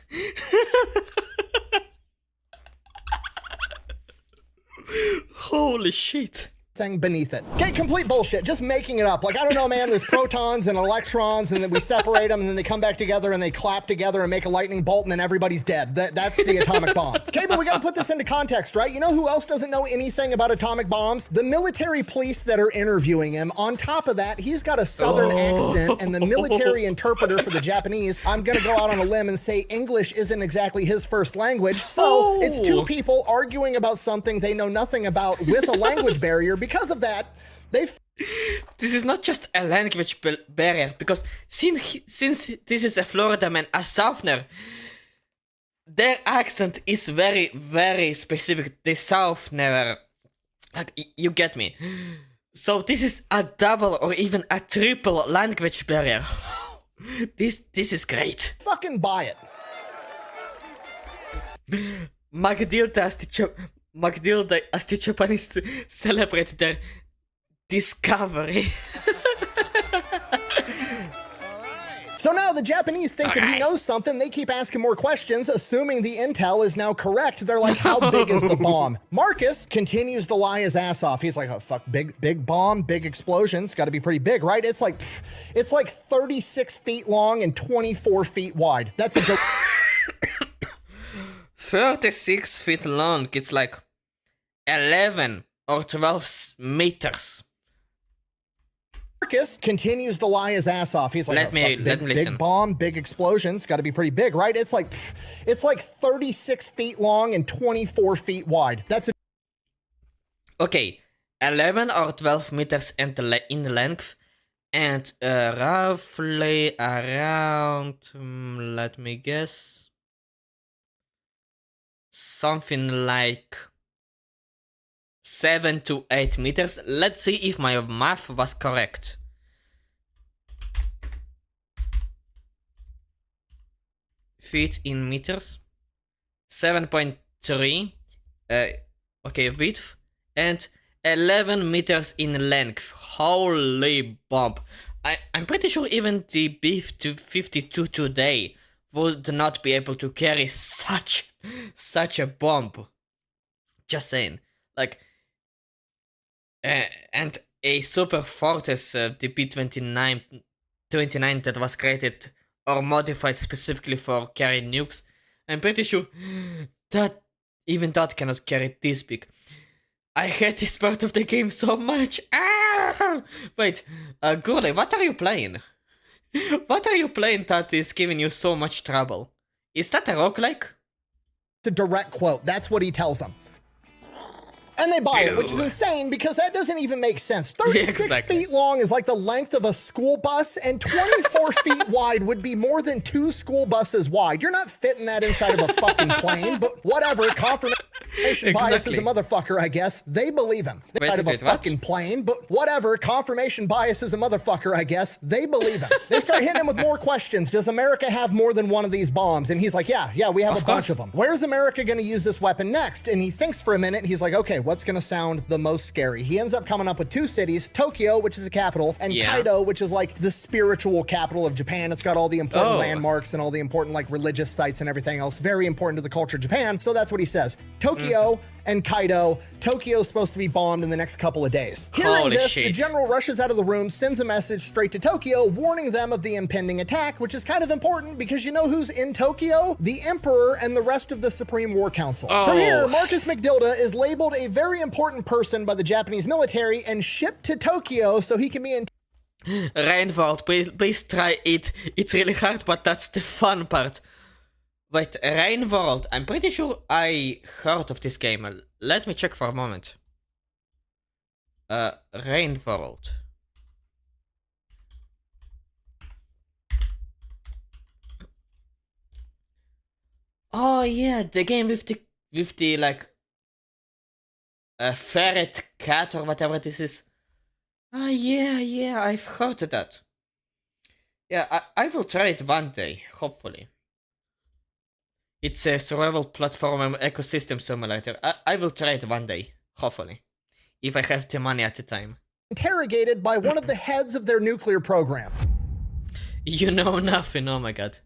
Holy shit. thing beneath it. Okay, complete bullshit. Just making it up. Like, I don't know, man. There's protons and electrons, and then we separate them, and then they come back together, and they clap together and make a lightning bolt, and then everybody's dead. That's the atomic bomb. Okay, but we gotta put this into context, right? You know who else doesn't know anything about atomic bombs? The military police that are interviewing him. On top of that, he's got a southern accent, and the military interpreter for the Japanese, I'm gonna go out on a limb and say English isn't exactly his first language. So it's two people arguing about something they know nothing about with a language barrier. Because of that, This is not just a language barrier, because since this is a Florida man, a Southerner, their accent is very, very specific. The Southerner, like, you get me. So this is a double or even a triple language barrier. This is great. fucking buy it. Magdilda as the Japanese celebrate their discovery. So now the Japanese think that he knows something. They keep asking more questions, assuming the intel is now correct. They're like, how big is the bomb? Marcus continues to lie his ass off. He's like, oh, fuck, big bomb, big explosion. It's got to be pretty big, right? It's like 36 feet long and 24 feet wide. That's a 36 feet long. It's like 11 or 12 meters. Marcus continues to lie his ass off. He's like, Let me listen. Big bomb, big explosion. It's got to be pretty big, right? It's like 36 feet long and 24 feet wide. That's a Okay, 11 or 12 meters in length, and roughly around, let me guess, something like 7 to 8 meters. Let's see if my math was correct. Feet in meters. 7.3. Okay, width. And 11 meters in length. Holy bomb. I'm pretty sure even the B-52 today would not be able to carry such a bomb. Just saying. Like, and a Super Fortress, the B-29 that was created or modified specifically for carrying nukes, I'm pretty sure that even that cannot carry this big. I hate this part of the game so much. Ah! Wait, Gurley, what are you playing? What are you playing that is giving you so much trouble? Is that a roguelike? It's a direct quote. That's what he tells them. And they buy it, which is insane because that doesn't even make sense. 36 feet long is like the length of a school bus, and 24 feet wide would be more than 2 school buses wide. You're not fitting that inside of a fucking plane, but whatever. Confirmation bias is a motherfucker, I guess. They believe him. Inside of a fucking plane, but whatever. Confirmation bias is a motherfucker, I guess. They believe him. They start hitting him with more questions. Does America have more than one of these bombs? And he's like, yeah, we have a bunch of them. Where's America going to use this weapon next? And he thinks for a minute. He's like, okay, what's going to sound the most scary? He ends up coming up with 2 cities, Tokyo, which is the capital, and Kaido, which is like the spiritual capital of Japan. It's got all the important landmarks and all the important like religious sites and everything else. Very important to the culture of Japan. So that's what he says. Tokyo and Kaido. Tokyo's supposed to be bombed in the next couple of days. Hearing this, the general rushes out of the room, sends a message straight to Tokyo, warning them of the impending attack, which is kind of important because you know who's in Tokyo? The Emperor and the rest of the Supreme War Council. From here, Marcus McDilda is labeled a very important person by the Japanese military and shipped to Tokyo so he can be in Reinwald, please try it. It's really hard, but that's the fun part. Wait, Reinwald, I'm pretty sure I heard of this game. Let me check for a moment. Reinwald. Oh yeah, the game with the like ferret cat or whatever this is. Ah yeah, I've heard of that. Yeah, I will try it one day, hopefully. It's a survival platform ecosystem simulator. I will try it one day, hopefully. If I have the money at the time. Interrogated by one of the heads of their nuclear program. You know nothing, oh my god.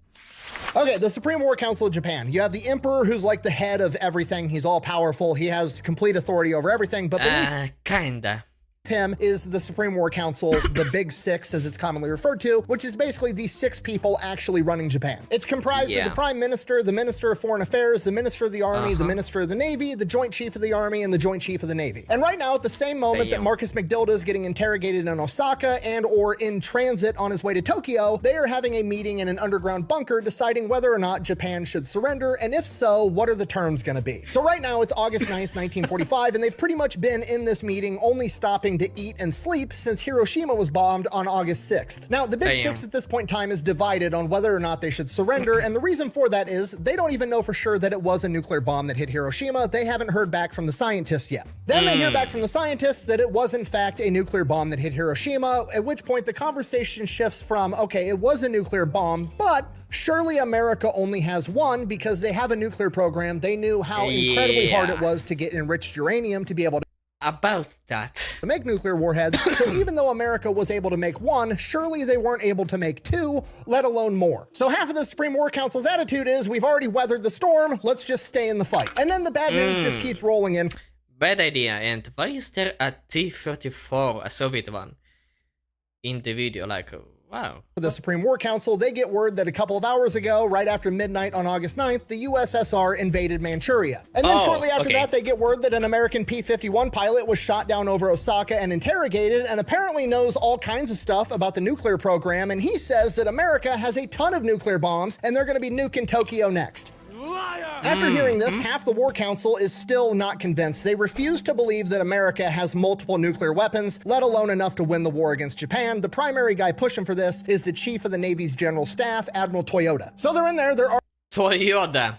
Okay, the Supreme War Council of Japan. You have the Emperor, who's like the head of everything. He's all powerful. He has complete authority over everything, but beneath Kinda. him is the Supreme War Council, the Big Six as it's commonly referred to, which is basically the 6 people actually running Japan. It's comprised of the Prime Minister, the Minister of Foreign Affairs, the Minister of the Army, the Minister of the Navy, the Joint Chief of the Army, and the Joint Chief of the Navy. And right now, at the same moment that Marcus McDilda is getting interrogated in Osaka and or in transit on his way to Tokyo, they are having a meeting in an underground bunker deciding whether or not Japan should surrender, and if so, what are the terms going to be? So right now, it's August 9th, 1945, and they've pretty much been in this meeting only stopping to eat and sleep since Hiroshima was bombed on August 6th. Now, the Big Six at this point in time is divided on whether or not they should surrender, and the reason for that is they don't even know for sure that it was a nuclear bomb that hit Hiroshima. They haven't heard back from the scientists yet. Then they hear back from the scientists that it was in fact a nuclear bomb that hit Hiroshima, at which point the conversation shifts from, okay, it was a nuclear bomb, but surely America only has one because they have a nuclear program. They knew how incredibly hard it was to get enriched uranium to be able to make nuclear warheads. So even though America was able to make one, surely they weren't able to make 2, let alone more. So half of the Supreme War Council's attitude is, we've already weathered the storm, let's just stay in the fight. And then the bad news just keeps rolling in. Bad idea. And why is there a T-34, a Soviet one, in the video? Like, wow. The Supreme War Council, they get word that a couple of hours ago, right after midnight on August 9th, the USSR invaded Manchuria. And then shortly after that, they get word that an American P-51 pilot was shot down over Osaka and interrogated, and apparently knows all kinds of stuff about the nuclear program, and he says that America has a ton of nuclear bombs, and they're going to be nuking Tokyo next. After hearing this, half the War Council is still not convinced. They refuse to believe that America has multiple nuclear weapons, let alone enough to win the war against Japan. The primary guy pushing for this is the Chief of the Navy's General Staff, Admiral Toyota. So they're in there, Toyota,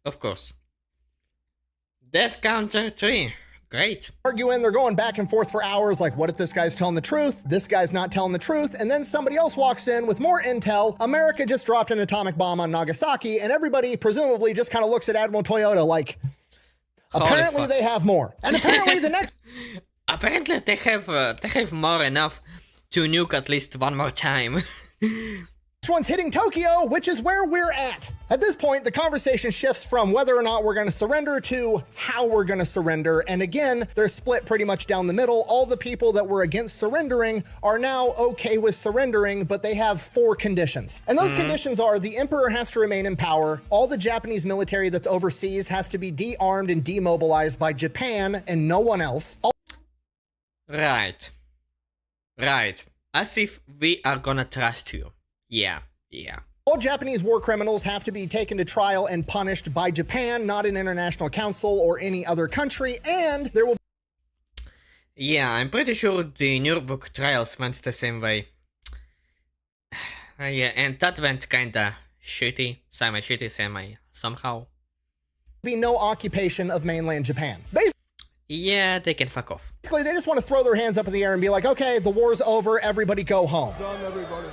of course. Death Counter 3. Great. Arguing, they're going back and forth for hours, like, what if this guy's telling the truth? This guy's not telling the truth. And then somebody else walks in with more intel. America just dropped an atomic bomb on Nagasaki, and everybody presumably just kind of looks at Admiral Toyota like, apparently they have more. And apparently the next... Apparently they have more enough to nuke at least one more time. one's hitting Tokyo, which is where we're at. At this point, the conversation shifts from whether or not we're going to surrender to how we're going to surrender. And again, they're split pretty much down the middle. All the people that were against surrendering are now okay with surrendering, but they have 4 conditions. And those conditions are: the emperor has to remain in power. All the Japanese military that's overseas has to be de-armed and demobilized by Japan and no one else. Right. As if we are gonna trust you. Yeah. All Japanese war criminals have to be taken to trial and punished by Japan, not an international council or any other country, and there will... Yeah, I'm pretty sure the Nuremberg trials went the same way. Yeah, and that went kinda shitty, somehow. ...be no occupation of mainland Japan. Yeah, they can fuck off. Basically, they just want to throw their hands up in the air and be like, okay, the war's over, everybody go home. Done, everybody.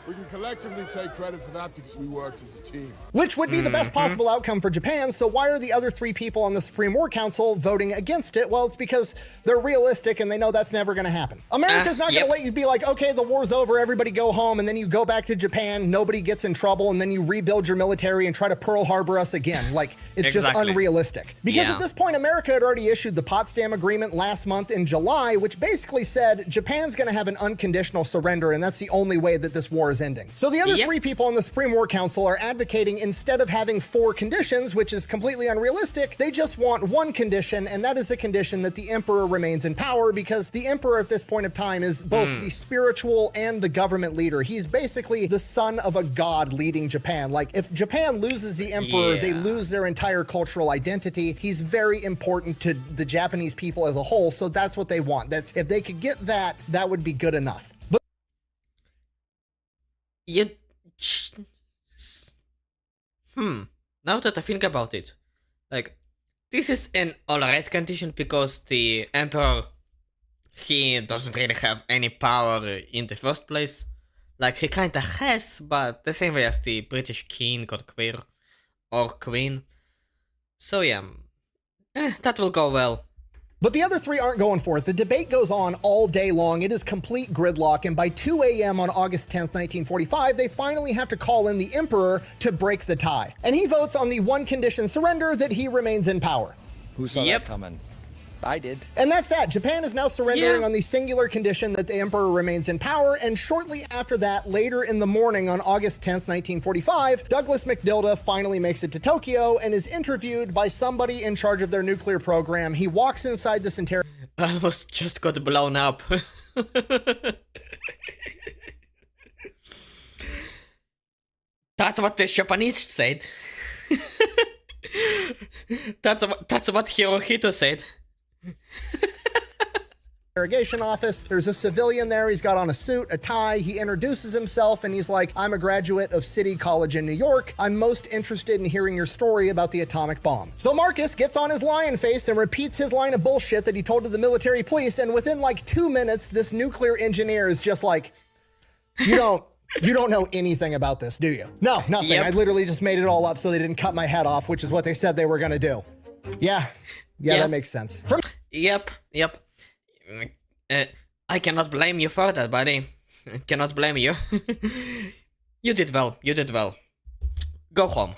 We can collectively take credit for that because we worked as a team. Which would be the best possible outcome for Japan, so why are the other 3 people on the Supreme War Council voting against it? Well, it's because they're realistic and they know that's never going to happen. America's not going to let you be like, okay, the war's over, everybody go home, and then you go back to Japan, nobody gets in trouble, and then you rebuild your military and try to Pearl Harbor us again. Like, it's just unrealistic. Because at this point, America had already issued the Potsdam Agreement last month in July, which basically said Japan's going to have an unconditional surrender, and that's the only way that this war is ending. So the other 3 people on the Supreme War Council are advocating, instead of having 4 conditions, which is completely unrealistic, they just want 1 condition, and that is the condition that the emperor remains in power, because the emperor at this point of time is both the spiritual and the government leader. He's basically the son of a god leading Japan. Like, if Japan loses the emperor, they lose their entire cultural identity. He's very important to the Japanese people as a whole, so that's what they want. That's, if they could get that, that would be good enough. Now that I think about it, like, this is an alright condition because the emperor, he doesn't really have any power in the first place. Like, he kinda has, but the same way as the British king or queen. So yeah, that will go well. But the other 3 aren't going for it. The debate goes on all day long. It is complete gridlock, and by 2 a.m. on August 10th, 1945, they finally have to call in the emperor to break the tie. And he votes on the 1 condition surrender, that he remains in power. Who saw that coming? I did. And that's that. Japan is now surrendering Yeah. on the singular condition that the emperor remains in power, and shortly after that, later in the morning on August 10th, 1945, Douglas MacDilda finally makes it to Tokyo and is interviewed by somebody in charge of their nuclear program. He walks inside this I almost just got blown up. That's what the Japanese said. That's what Hirohito said. interrogation office. There's a civilian there. He's got on a suit, a tie. He introduces himself and he's like, I'm a graduate of City College in New York. I'm most interested in hearing your story about the atomic bomb. So Marcus gets on his lion face and repeats his line of bullshit that he told to the military police. And within like 2 minutes, this nuclear engineer is just like, you don't know anything about this, do you? No, nothing. Yep. I literally just made it all up so they didn't cut my head off, which is what they said they were going to do. Yeah, Yep. that makes sense. Yep. I cannot blame you for that, buddy. I cannot blame you. You did well. Go home.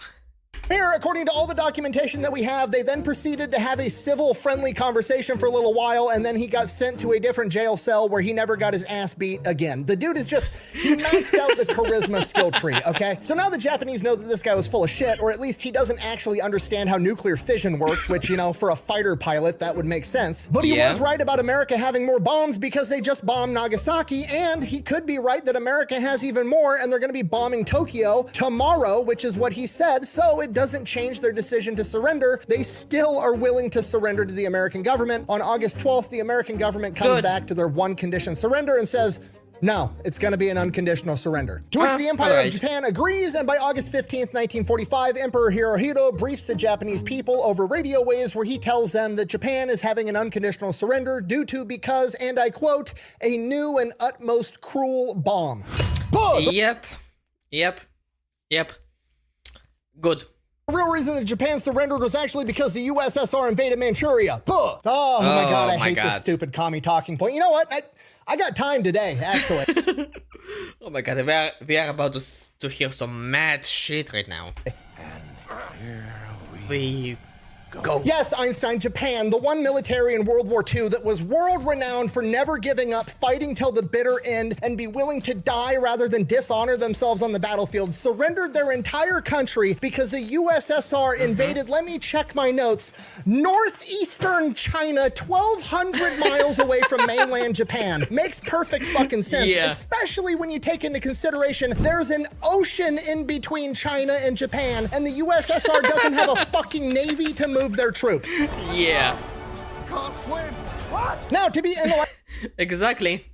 Here, according to all the documentation that we have, they then proceeded to have a civil, friendly conversation for a little while, and then he got sent to a different jail cell where he never got his ass beat again. The dude is just, he maxed out the charisma skill tree, okay? So now the Japanese know that this guy was full of shit, or at least he doesn't actually understand how nuclear fission works, which, you know, for a fighter pilot, that would make sense. But he was right about America having more bombs because they just bombed Nagasaki, and he could be right that America has even more, and they're gonna be bombing Tokyo tomorrow, which is what he said, so it doesn't change their decision to surrender. They still are willing to surrender to the American government. On August 12th, the American government comes back to their one condition surrender and says, no, it's going to be an unconditional surrender. To which the Empire of Japan agrees, and by August 15th, 1945, Emperor Hirohito briefs the Japanese people over radio waves where he tells them that Japan is having an unconditional surrender because, and I quote, a new and utmost cruel bomb. Yep. Good. The real reason that Japan surrendered was actually because the USSR invaded Manchuria. Oh my god, I hate this stupid commie talking point. You know what? I got time today, actually. Oh my god, we are about to hear some mad shit right now. And here we go. Yes, Einstein, Japan, the one military in World War II that was world-renowned for never giving up, fighting till the bitter end, and be willing to die rather than dishonor themselves on the battlefield, surrendered their entire country because the USSR invaded, let me check my notes, northeastern China, 1,200 miles away from mainland Japan. Makes perfect fucking sense, especially when you take into consideration there's an ocean in between China and Japan, and the USSR doesn't have a fucking navy to move their troops. Yeah. Can't swim. What? Now, to be Exactly.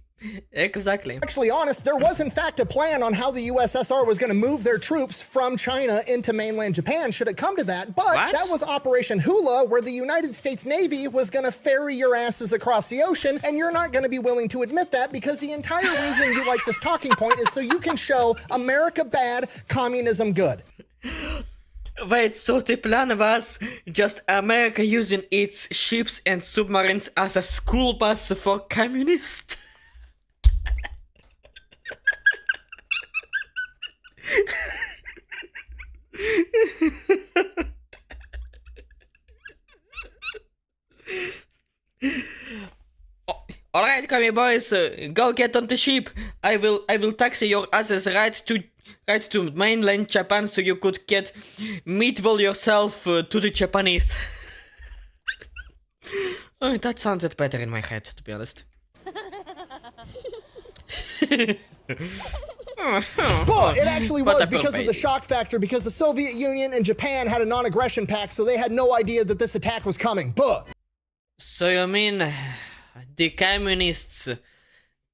actually honest, there was in fact a plan on how the USSR was going to move their troops from China into mainland Japan should it come to that, but that was Operation Hula, where the United States Navy was going to ferry your asses across the ocean, and you're not going to be willing to admit that because the entire reason you like this talking point is so you can show America bad, communism good. Wait, so the plan was just America using its ships and submarines as a school bus for communists? Alright, commie boys, go get on the ship. I will taxi your asses right to mainland Japan so you could get meatball yourself to the Japanese. Oh, that sounded better in my head, to be honest. But it actually was because of the shock factor, because the Soviet Union and Japan had a non-aggression pact, so they had no idea that this attack was coming. So you mean the communists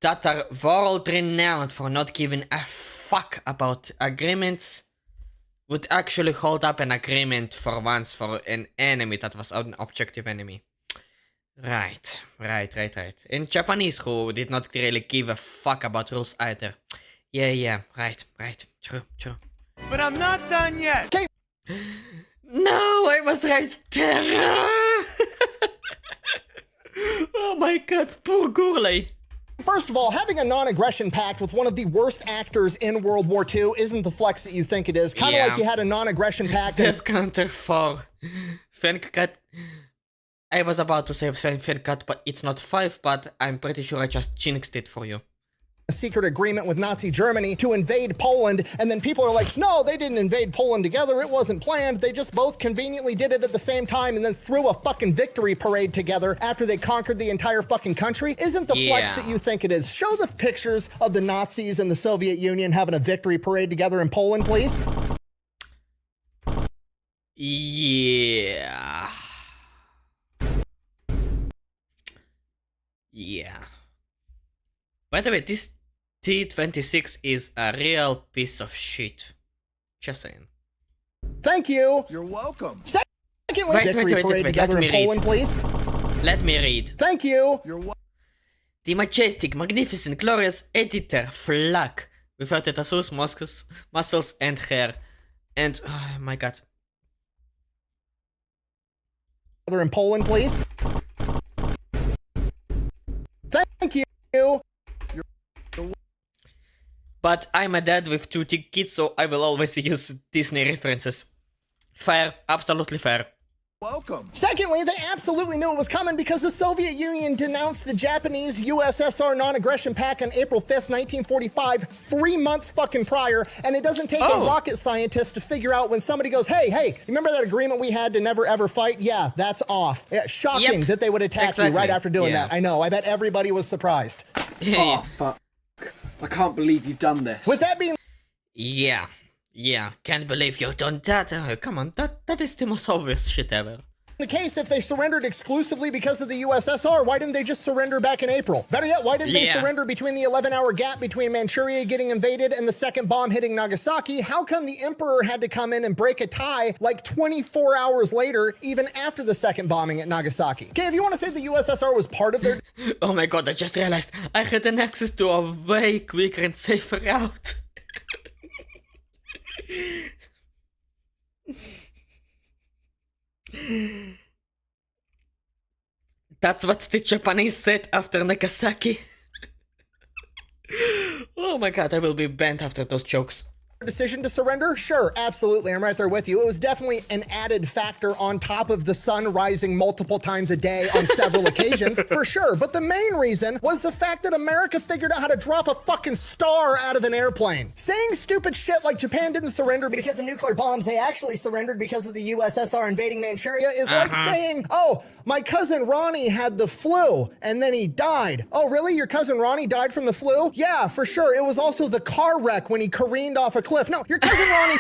that are world renowned for not giving a fuck about agreements would actually hold up an agreement for once for an enemy that was an objective enemy. Right. And Japanese who did not really give a fuck about rules either. Yeah, right. True. But I'm not done yet. Okay. No, I was right there. Oh my god, poor Gourley. First of all, having a non-aggression pact with one of the worst actors in World War II isn't the flex that you think it is. Kind of like you had a non-aggression pact. Death Counter 4. I was about to say fan cut, but it's not 5, but I'm pretty sure I just jinxed it for you. A secret agreement with Nazi Germany to invade Poland, and then people are like, no, they didn't invade Poland together, it wasn't planned, they just both conveniently did it at the same time and then threw a fucking victory parade together after they conquered the entire fucking country. Isn't the flex that you think it is? Show the pictures of the Nazis and the Soviet Union having a victory parade together in Poland, please. Yeah. By the way, this T-26 is a real piece of shit. Just saying. Thank you. You're welcome. Secondly, Wait, victory parade together in Poland, please. Let me read. Thank you. The majestic, magnificent, glorious editor Flak, without the tattoos, muscles, and hair. And, oh my god. In Poland, please. Thank you. But I'm a dad with 2 kids, so I will always use Disney references. Fair, absolutely fair. Welcome. Secondly, they absolutely knew it was coming because the Soviet Union denounced the Japanese USSR non-aggression pact on April 5th, 1945, 3 months fucking prior, and it doesn't take a rocket scientist to figure out when somebody goes, hey, remember that agreement we had to never ever fight? Yeah, that's off. Yeah, shocking that they would attack you right after doing that. I know, I bet everybody was surprised. Oh, fuck. I can't believe you've done this. With that being... Yeah, can't believe you've done that. Come on, that is the most obvious shit ever. The case, if they surrendered exclusively because of the USSR, why didn't they just surrender back in April? Better yet, why didn't they surrender between the 11-hour gap between Manchuria getting invaded and the second bomb hitting Nagasaki? How come the emperor had to come in and break a tie like 24 hours later, even after the second bombing at Nagasaki? Okay, if you want to say the USSR was part of their... Oh my god, I just realized I had an access to a way quicker and safer route. That's what the Japanese said after Nagasaki. Oh my god, I will be banned after those jokes. Decision to surrender? Sure, absolutely, I'm right there with you. It was definitely an added factor on top of the sun rising multiple times a day on several occasions, for sure. But the main reason was the fact that America figured out how to drop a fucking star out of an airplane. Saying stupid shit like Japan didn't surrender because of nuclear bombs, they actually surrendered because of the USSR invading Manchuria is like saying, oh, my cousin Ronnie had the flu and then he died. Oh, really? Your cousin Ronnie died from the flu? Yeah, for sure. It was also the car wreck when he careened off a cliff. No, your cousin Ronnie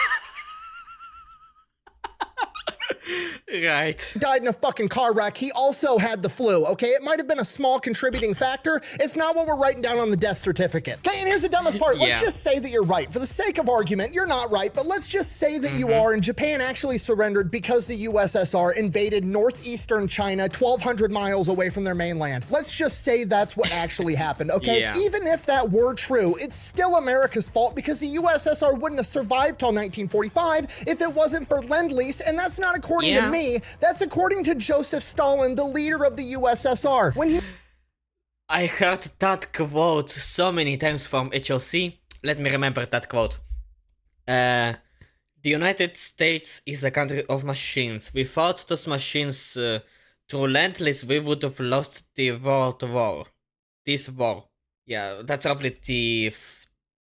died in a fucking car wreck. He also had the flu, okay? It might have been a small contributing factor. It's not what we're writing down on the death certificate. Okay, and here's the dumbest part. Let's just say that you're right. For the sake of argument, you're not right, but let's just say that you are, and Japan actually surrendered because the USSR invaded northeastern China 1,200 miles away from their mainland. Let's just say that's what actually happened, okay? Even if that were true, it's still America's fault because the USSR wouldn't have survived till 1945 if it wasn't for Lend-Lease, and that's not according to me. That's according to Joseph Stalin, the leader of the USSR. When he... I heard that quote so many times from HLC. Let me remember that quote. The United States is a country of machines. Without those machines, through Lend-Lease, we would have lost the World War. This war. Yeah, that's roughly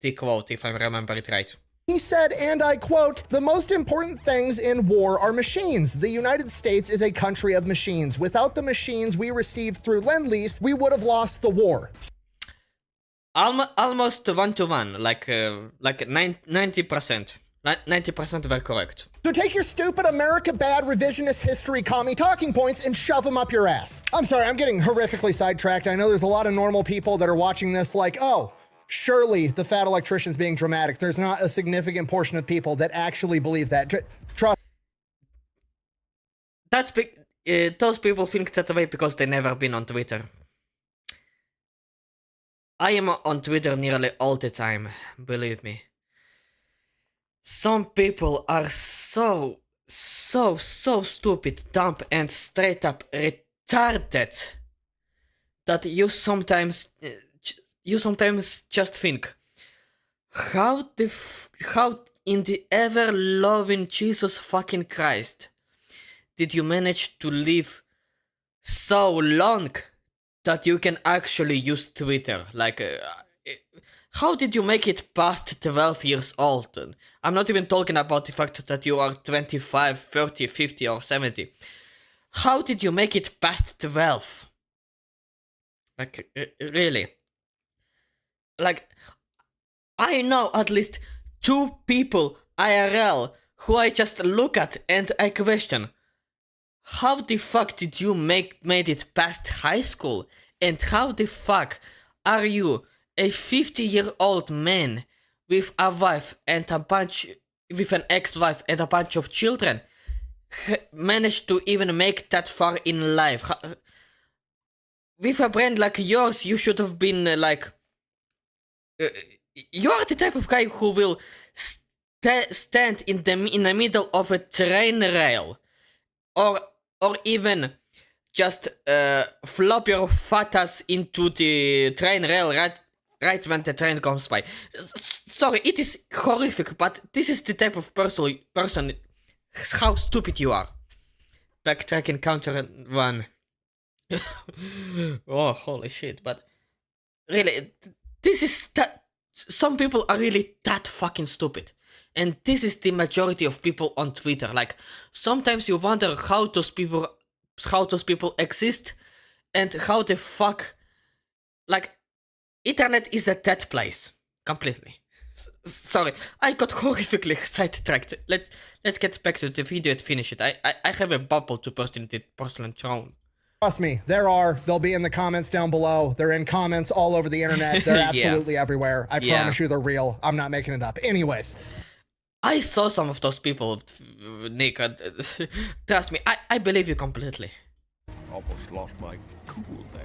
the quote, if I remember it right. He said, and I quote, "The most important things in war are machines. The United States is a country of machines. Without the machines we received through Lend-Lease, we would have lost the war." Almost 1-to-1, like 90%. 90% were correct. So take your stupid America bad revisionist history commie talking points and shove them up your ass. I'm sorry, I'm getting horrifically sidetracked. I know there's a lot of normal people that are watching this like, oh, surely the fat electrician's being dramatic. There's not a significant portion of people that actually believe that. Trust. That's big. Those people think that way because they never been on Twitter. I am on Twitter nearly all the time, believe me. Some people are so stupid, dumb, and straight up retarded that you sometimes just think, how in the ever-loving Jesus fucking Christ did you manage to live so long that you can actually use Twitter. Like, how did you make it past 12 years old? I'm not even talking about the fact that you are 25, 30, 50 or 70. How did you make it past 12? Like, really? Like, I know at least 2 people IRL who I just look at and I question, how the fuck did you made it past high school? And how the fuck are you, a 50-year-old man with a wife and with an ex-wife and a bunch of children, managed to even make that far in life? With a brand like yours, you should have been like, you're the type of guy who will stand in the middle of a train rail, or even just flop your fat ass into the train rail right when the train comes by. Sorry, it is horrific, but this is the type of person how stupid you are. Backtracking counter 1. Oh, holy shit, but really, this is that. Some people are really that fucking stupid. And this is the majority of people on Twitter. Like, sometimes you wonder how those people exist and how the fuck, like, internet is a dead place completely. Sorry, I got horrifically sidetracked. Let's get back to the video and finish it. I have a bubble to burst in the porcelain throne. Trust me, they'll be in the comments down below. They're in comments all over the internet. They're absolutely everywhere. I promise you they're real. I'm not making it up. Anyways. I saw some of those people, Nick. Trust me, I believe you completely. Almost lost my cool there.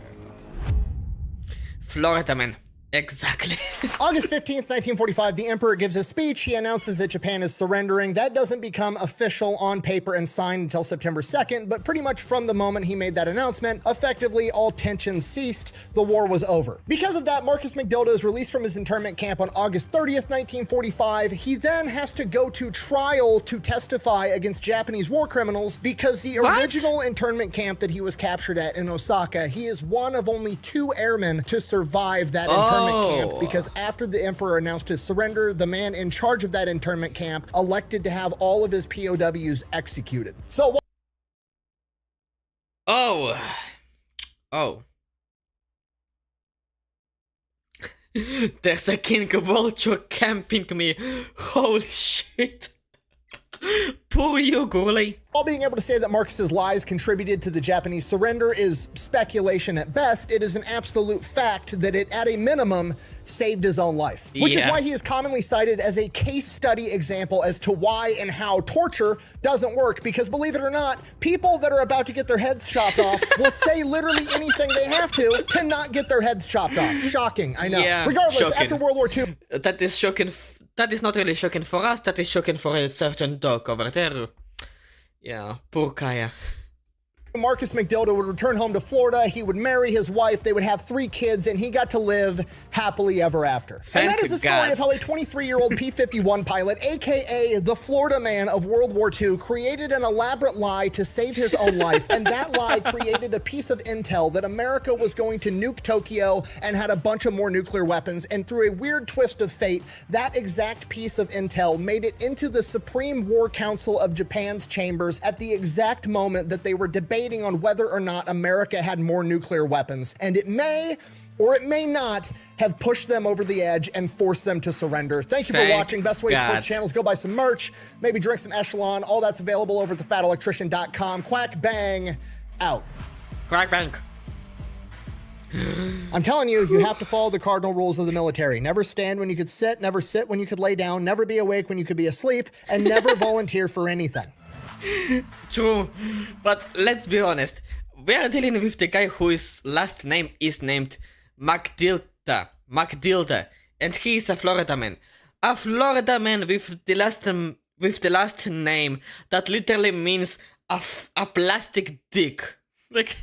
Florida man. Exactly. August 15th, 1945, the emperor gives a speech. He announces that Japan is surrendering. That doesn't become official on paper and signed until September 2nd, but pretty much from the moment he made that announcement, effectively all tensions ceased. The war was over. Because of that, Marcus McDilda is released from his internment camp on August 30th, 1945. He then has to go to trial to testify against Japanese war criminals because the original internment camp that he was captured at in Osaka, he is one of only 2 airmen to survive that internment camp, because after the emperor announced his surrender, the man in charge of that internment camp elected to have all of his POWs executed. So there's a king vulture camping me. Holy shit. Poor you, Gourley. While being able to say that Marcus's lies contributed to the Japanese surrender is speculation at best, it is an absolute fact that it, at a minimum, saved his own life. Which is why he is commonly cited as a case study example as to why and how torture doesn't work. Because believe it or not, people that are about to get their heads chopped off will say literally anything they have to not get their heads chopped off. Shocking, I know. Yeah, regardless, shocking. after World War II... That is shocking. That is not really shocking for us, that is shocking for a certain dog over there. Yeah, poor Kaya. Marcus McDilda would return home to Florida, he would marry his wife, they would have 3 kids, and he got to live happily ever after. And that is the story of how a 23-year-old P-51 pilot, aka the Florida man of World War II, created an elaborate lie to save his own life, and that lie created a piece of intel that America was going to nuke Tokyo and had a bunch of more nuclear weapons, and through a weird twist of fate, that exact piece of intel made it into the Supreme War Council of Japan's chambers at the exact moment that they were debating on whether or not America had more nuclear weapons, and it may or it may not have pushed them over the edge and forced them to surrender. Thank you for watching. Best way to support the channel is go buy some merch, maybe drink some Echelon. All that's available over at thefatelectrician.com. Quack bang out. Quack bang. I'm telling you, you have to follow the cardinal rules of the military. Never stand when you could sit, never sit when you could lay down, never be awake when you could be asleep, and never volunteer for anything. True, but let's be honest, we are dealing with the guy whose last name is named McDilda, and he is a Florida man. A Florida man with the last name that literally means a plastic dick. Like,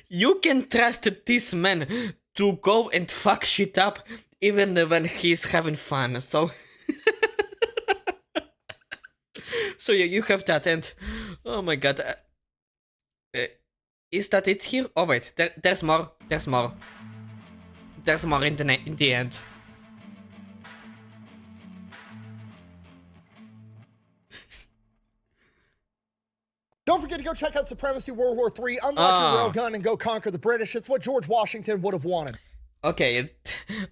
you can trust this man to go and fuck shit up even when he's having fun, so... So yeah, you have that, and oh my god, Is that it here? Oh wait, there's more. There's more. There's more in the end. Don't forget to go check out Supremacy World War III, unlock your railgun, and go conquer the British. It's what George Washington would have wanted. Okay,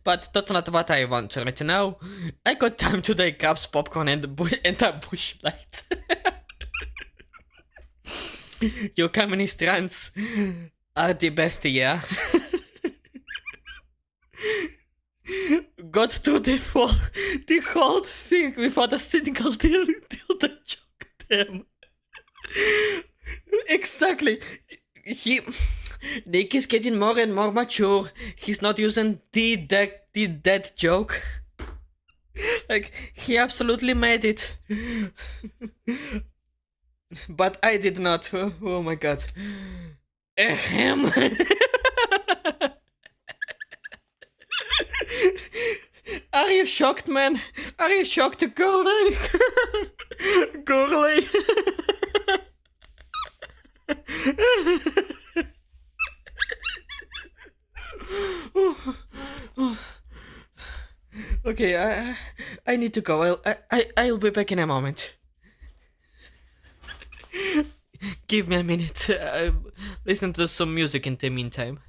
but that's not what I want right now. I got time today, grabs popcorn and a bush light. Your communist rants are the best, yeah. Got through the whole thing without a single dildo joke, damn. Exactly. Nick is getting more and more mature. He's not using the dead joke. Like, he absolutely made it. But I did not. Oh my god. Ahem. Are you shocked, man? Are you shocked, girlie? Girlie. Okay, I need to go. I'll be back in a moment. Give me a minute. Listen to some music in the meantime.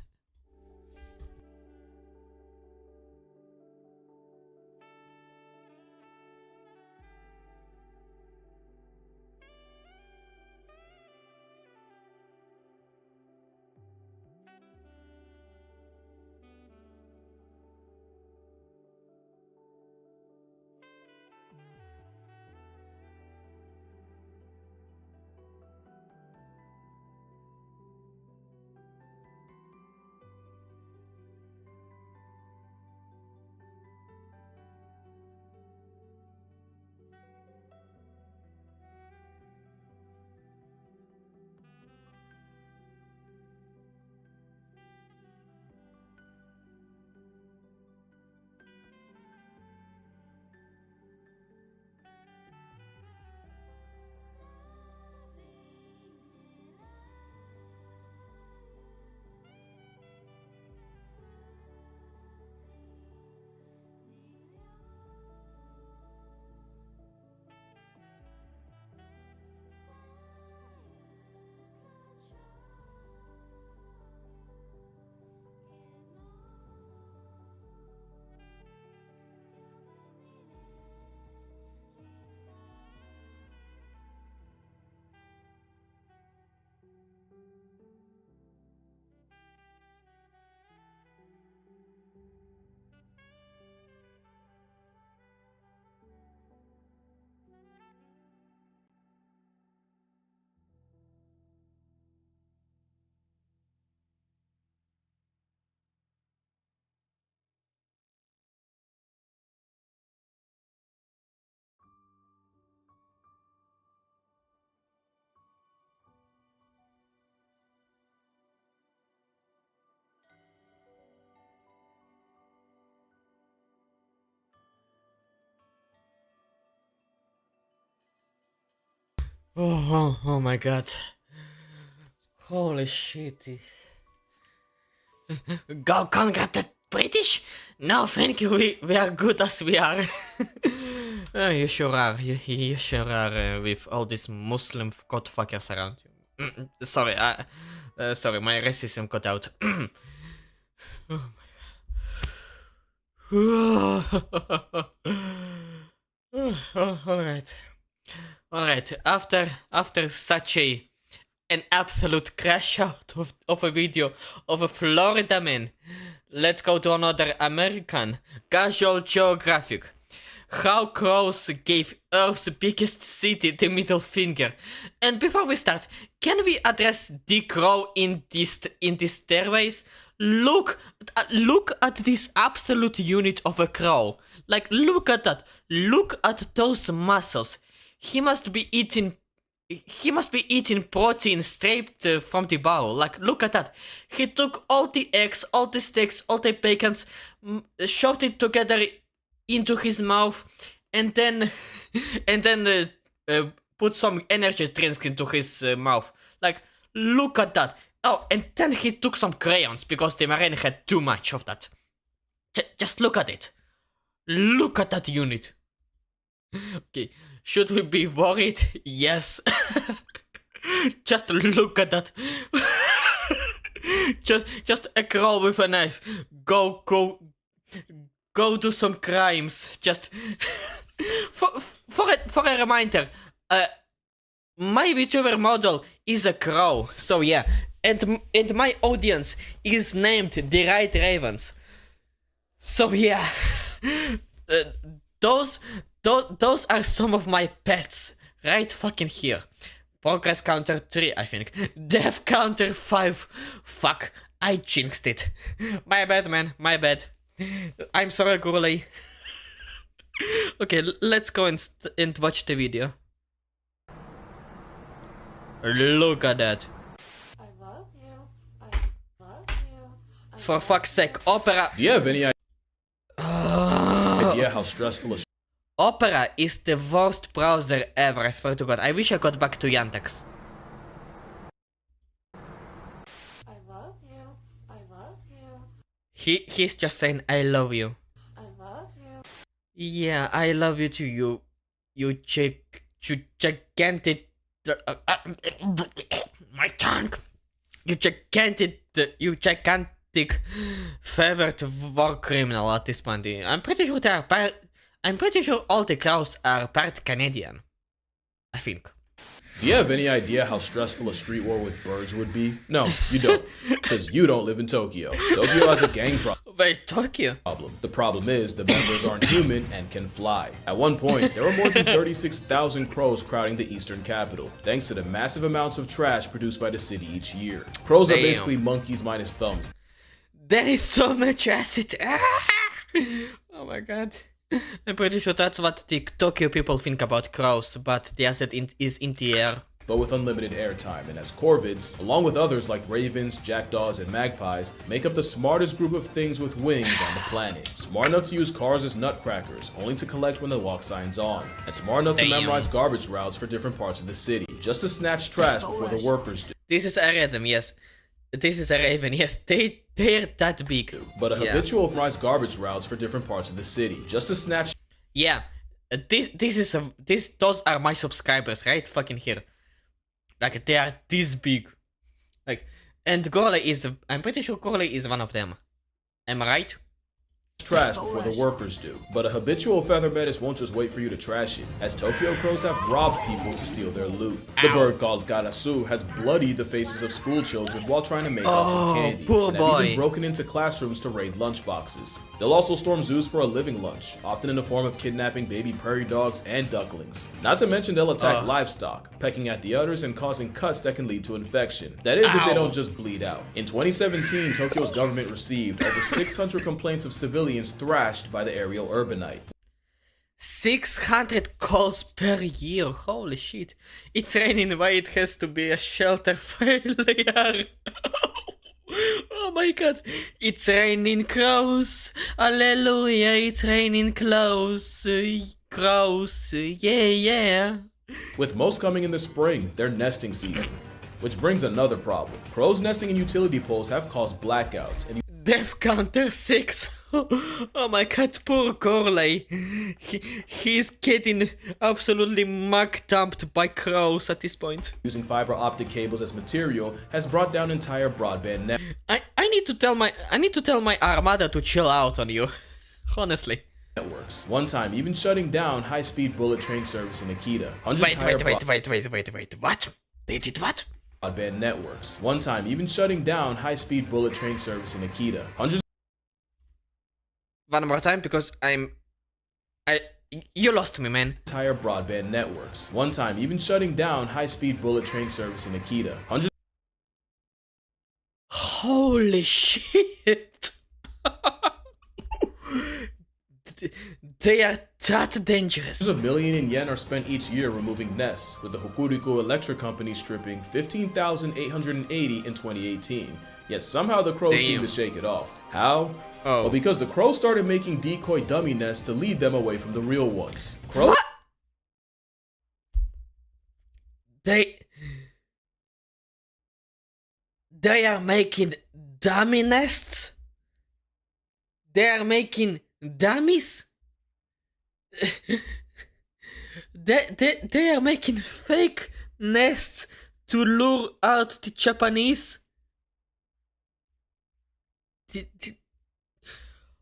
Oh my god. Holy shit. Go conquer the British? No, thank you. We are good as we are. You sure are. You sure are with all these Muslim godfuckers around you. Sorry, sorry, my racism got out. Oh my god. Alright. Alright, after such an absolute crash out of a video of a Florida man, let's go to another American. Casual Geographic. How crows gave Earth's biggest city the middle finger. And before we start, can we address the crow in these stairways? Look at this absolute unit of a crow. Like, look at that. Look at those muscles. He must be eating protein straight from the bowl. Like, look at that. He took all the eggs, all the steaks, all the bacons, shoved it together into his mouth, and then put some energy drinks into his mouth. Like, Look at that. Oh, and then he took some crayons because the Marine had too much of that. Just look at it. Look at that unit. Okay, should we be worried? Yes. Just look at that. just a crow with a knife. Go do some crimes. Just for a reminder. My VTuber model is a crow. So yeah, and my audience is named The Right Ravens. So yeah, those are some of my pets right fucking here. Progress counter 3, I think. Death counter 5. Fuck, I jinxed it. My bad, man, my bad. I'm sorry, Gurley. Okay, let's go and watch the video. Look at that. I love you. I love you. For fuck's sake, Opera. Do you have any idea how stressful a Opera is the worst browser ever, I swear to God. I wish I got back to Yandex. I love you. I love you. He's just saying, I love you. I love you. Yeah, I love you too, you gigantic... my tongue! You gigantic favorite war criminal at this point. I'm pretty sure I'm pretty sure all the crows are part Canadian. I think. Do you have any idea how stressful a street war with birds would be? No, you don't. Because you don't live in Tokyo. Tokyo has a gang problem. Wait, Tokyo? The problem is the members aren't human and can fly. At one point, there were more than 36,000 crows crowding the eastern capital, thanks to the massive amounts of trash produced by the city each year. Crows are basically monkeys minus thumbs. There is so much acid. Oh my god. I'm pretty sure that's what the Tokyo people think about crows, but the acid is in the air. But with unlimited airtime, and as corvids, along with others like ravens, jackdaws, and magpies, make up the smartest group of things with wings on the planet. Smart enough to use cars as nutcrackers, only to collect when the walk sign's on. And smart enough to memorize garbage routes for different parts of the city, just to snatch trash before the workers do. This is a rhythm, yes. This is a raven, yes. They're that big. But a habitual memorize garbage routes for different parts of the city, just to snatch. Yeah, those are my subscribers right fucking here. Like, they are this big. Like, and Gorley is, I'm pretty sure Gorley is one of them. Am I right? Trash before the workers do. But a habitual feather menace won't just wait for you to trash it, as Tokyo crows have robbed people to steal their loot. The bird called Garasu has bloodied the faces of school children while trying to make off with candy, and have even broken into classrooms to raid lunchboxes. They'll also storm zoos for a living lunch, often in the form of kidnapping baby prairie dogs and ducklings. Not to mention they'll attack livestock, pecking at the udders and causing cuts that can lead to infection. That is if they don't just bleed out. In 2017, Tokyo's government received over 600 complaints of civilians thrashed by the aerial urbanite. 600 calls per year, holy shit. It's raining, why it has to be a shelter failure? Oh my god, it's raining crows, hallelujah, it's raining crows, yeah. With most coming in the spring, they're nesting season. Which brings another problem. Crows nesting in utility poles have caused blackouts, and Death counter 6. Oh my god, poor Corley. He's getting absolutely muck dumped by crows at this point. Using fiber optic cables as material has brought down entire broadband networks. I need to tell my Armada to chill out on you. Honestly. One time even shutting down high-speed bullet train service in Akita. Wait, what? They did what? Broadband networks. One time even shutting down high-speed bullet train service in Akita. One more time, because you lost me, man. Entire broadband networks. One time even shutting down high-speed bullet train service in Akita. Holy shit. They are that dangerous. $1 million in yen are spent each year removing nests, with the Hokuriku Electric Company stripping 15,880 in 2018. Yet somehow the crows seem to shake it off. How? Well, because the crows started making decoy dummy nests to lead them away from the real ones. What? They are making dummy nests? They are making dummies? they are making fake nests to lure out the Japanese?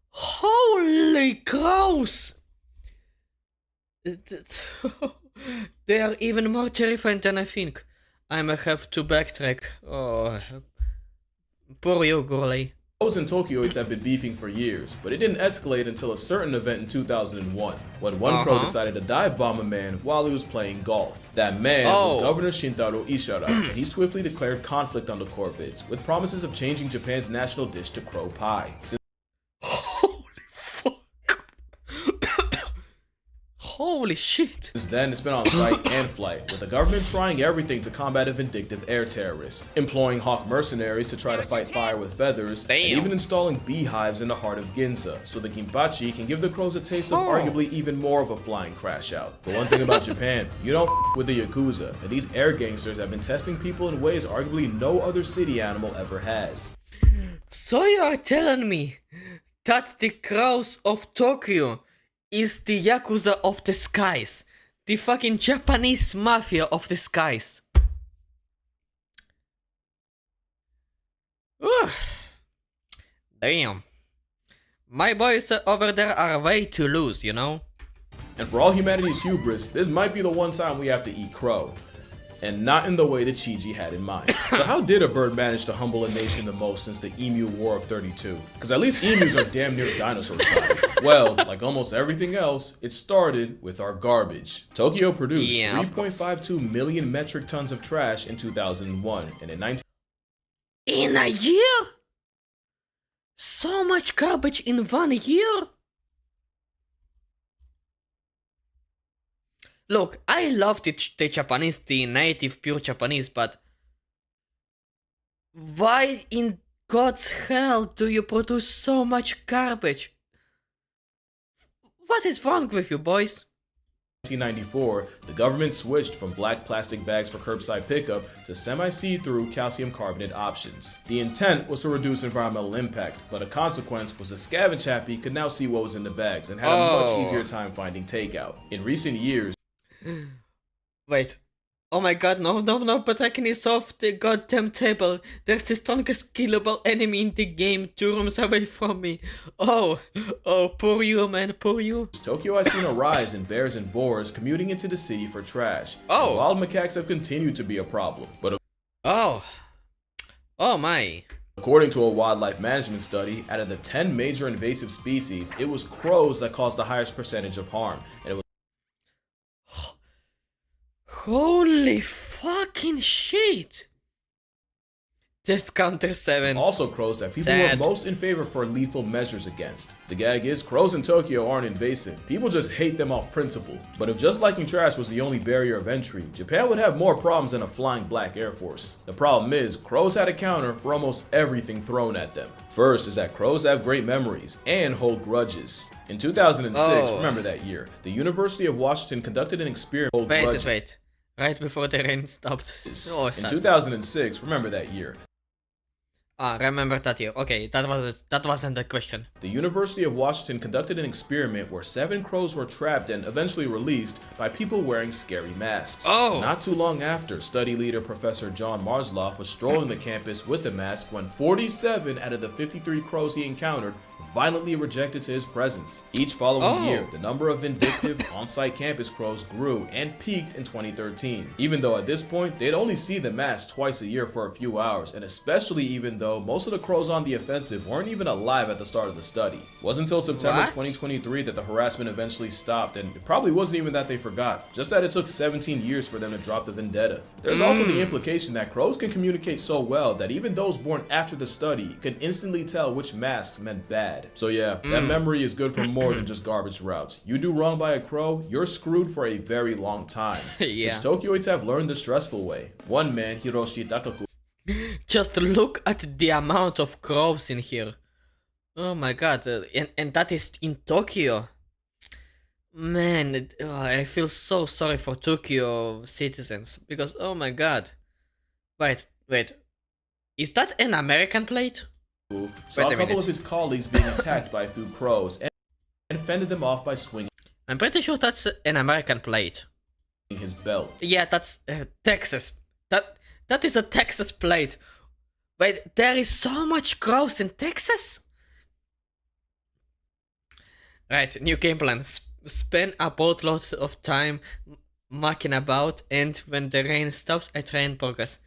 Holy crows! They are even more terrifying than I think. I may have to backtrack. Oh, poor you, Gurley. Crows and Tokyoids have been beefing for years, but it didn't escalate until a certain event in 2001, when one crow decided to dive bomb a man while he was playing golf. That man was Governor Shintaro Ishara, and he swiftly declared conflict on the corvids, with promises of changing Japan's national dish to crow pie. Holy shit. Since then, it's been on sight and flight, with the government trying everything to combat a vindictive air terrorist, employing hawk mercenaries to try to fight fire with feathers, and even installing beehives in the heart of Ginza, so the Ginpachi can give the crows a taste of arguably even more of a flying crash out. But one thing about Japan, you don't with the Yakuza, and these air gangsters have been testing people in ways arguably no other city animal ever has. So you are telling me that the crows of Tokyo is the Yakuza of the skies. The fucking Japanese mafia of the skies. Damn. My boys over there are way too loose, you know? And for all humanity's hubris, this might be the one time we have to eat crow. And not in the way that Chiji had in mind. So how did a bird manage to humble a nation the most since the Emu War of 32? Because at least emus are damn near dinosaur size. Well, like almost everything else, it started with our garbage. Tokyo produced 3.52 million metric tons of trash in 2001, and in a year? So much garbage in 1 year? Look, I love the Japanese, the native pure Japanese, but why in God's hell do you produce so much garbage? What is wrong with you, boys? 1994, the government switched from black plastic bags for curbside pickup to semi-see-through calcium carbonate options. The intent was to reduce environmental impact, but a consequence was the scavenge happy could now see what was in the bags and had a much easier time finding takeout. In recent years, wait. Oh my god, no, protecting is off the goddamn table. There's the strongest killable enemy in the game 2 rooms away from me. Oh, poor you, man, poor you. Tokyo has seen a rise in bears and boars commuting into the city for trash. And wild macaques have continued to be a problem, but oh my. According to a wildlife management study, out of the 10 major invasive species, it was crows that caused the highest percentage of harm, and it was holy fucking shit! Death Counter 7. Also crows that people were most in favor for lethal measures against. The gag is, crows in Tokyo aren't invasive. People just hate them off principle. But if just liking trash was the only barrier of entry, Japan would have more problems than a flying black air force. The problem is, crows had a counter for almost everything thrown at them. First is that crows have great memories and hold grudges. In 2006, remember that year, the University of Washington conducted an experiment. Wait. Right before the rain stopped. In 2006, remember that year. Remember that year. Okay, that wasn't the question. The University of Washington conducted an experiment where 7 crows were trapped and eventually released by people wearing scary masks. Not too long after, study leader Professor John Marsloff was strolling the campus with the mask when 47 out of the 53 crows he encountered violently rejected to his presence. Each following year, the number of vindictive on-site campus crows grew and peaked in 2013. Even though at this point, they'd only see the mask twice a year for a few hours, and especially even though most of the crows on the offensive weren't even alive at the start of the study. It wasn't until September 2023 that the harassment eventually stopped, and it probably wasn't even that they forgot, just that it took 17 years for them to drop the vendetta. There's also the implication that crows can communicate so well that even those born after the study can instantly tell which masks meant bad. So yeah, that memory is good for more than just garbage routes. You do wrong by a crow, you're screwed for a very long time. Which Tokyoids have learned the stressful way. One man, Hiroshi Takaku. Just look at the amount of crows in here. Oh my god, and that is in Tokyo. Man, I feel so sorry for Tokyo citizens because oh my god. Wait. Is that an American plate? Saw Wait a a couple minute. of his colleagues being attacked by a few crows and fended them off by swinging I'm pretty sure that's an American plate. his belt. Yeah, that's Texas. That is a Texas plate. Wait, there is so much crows in Texas? Right, new game plan. Spend a boatload of time mucking about, and when the rain stops, I try and progress.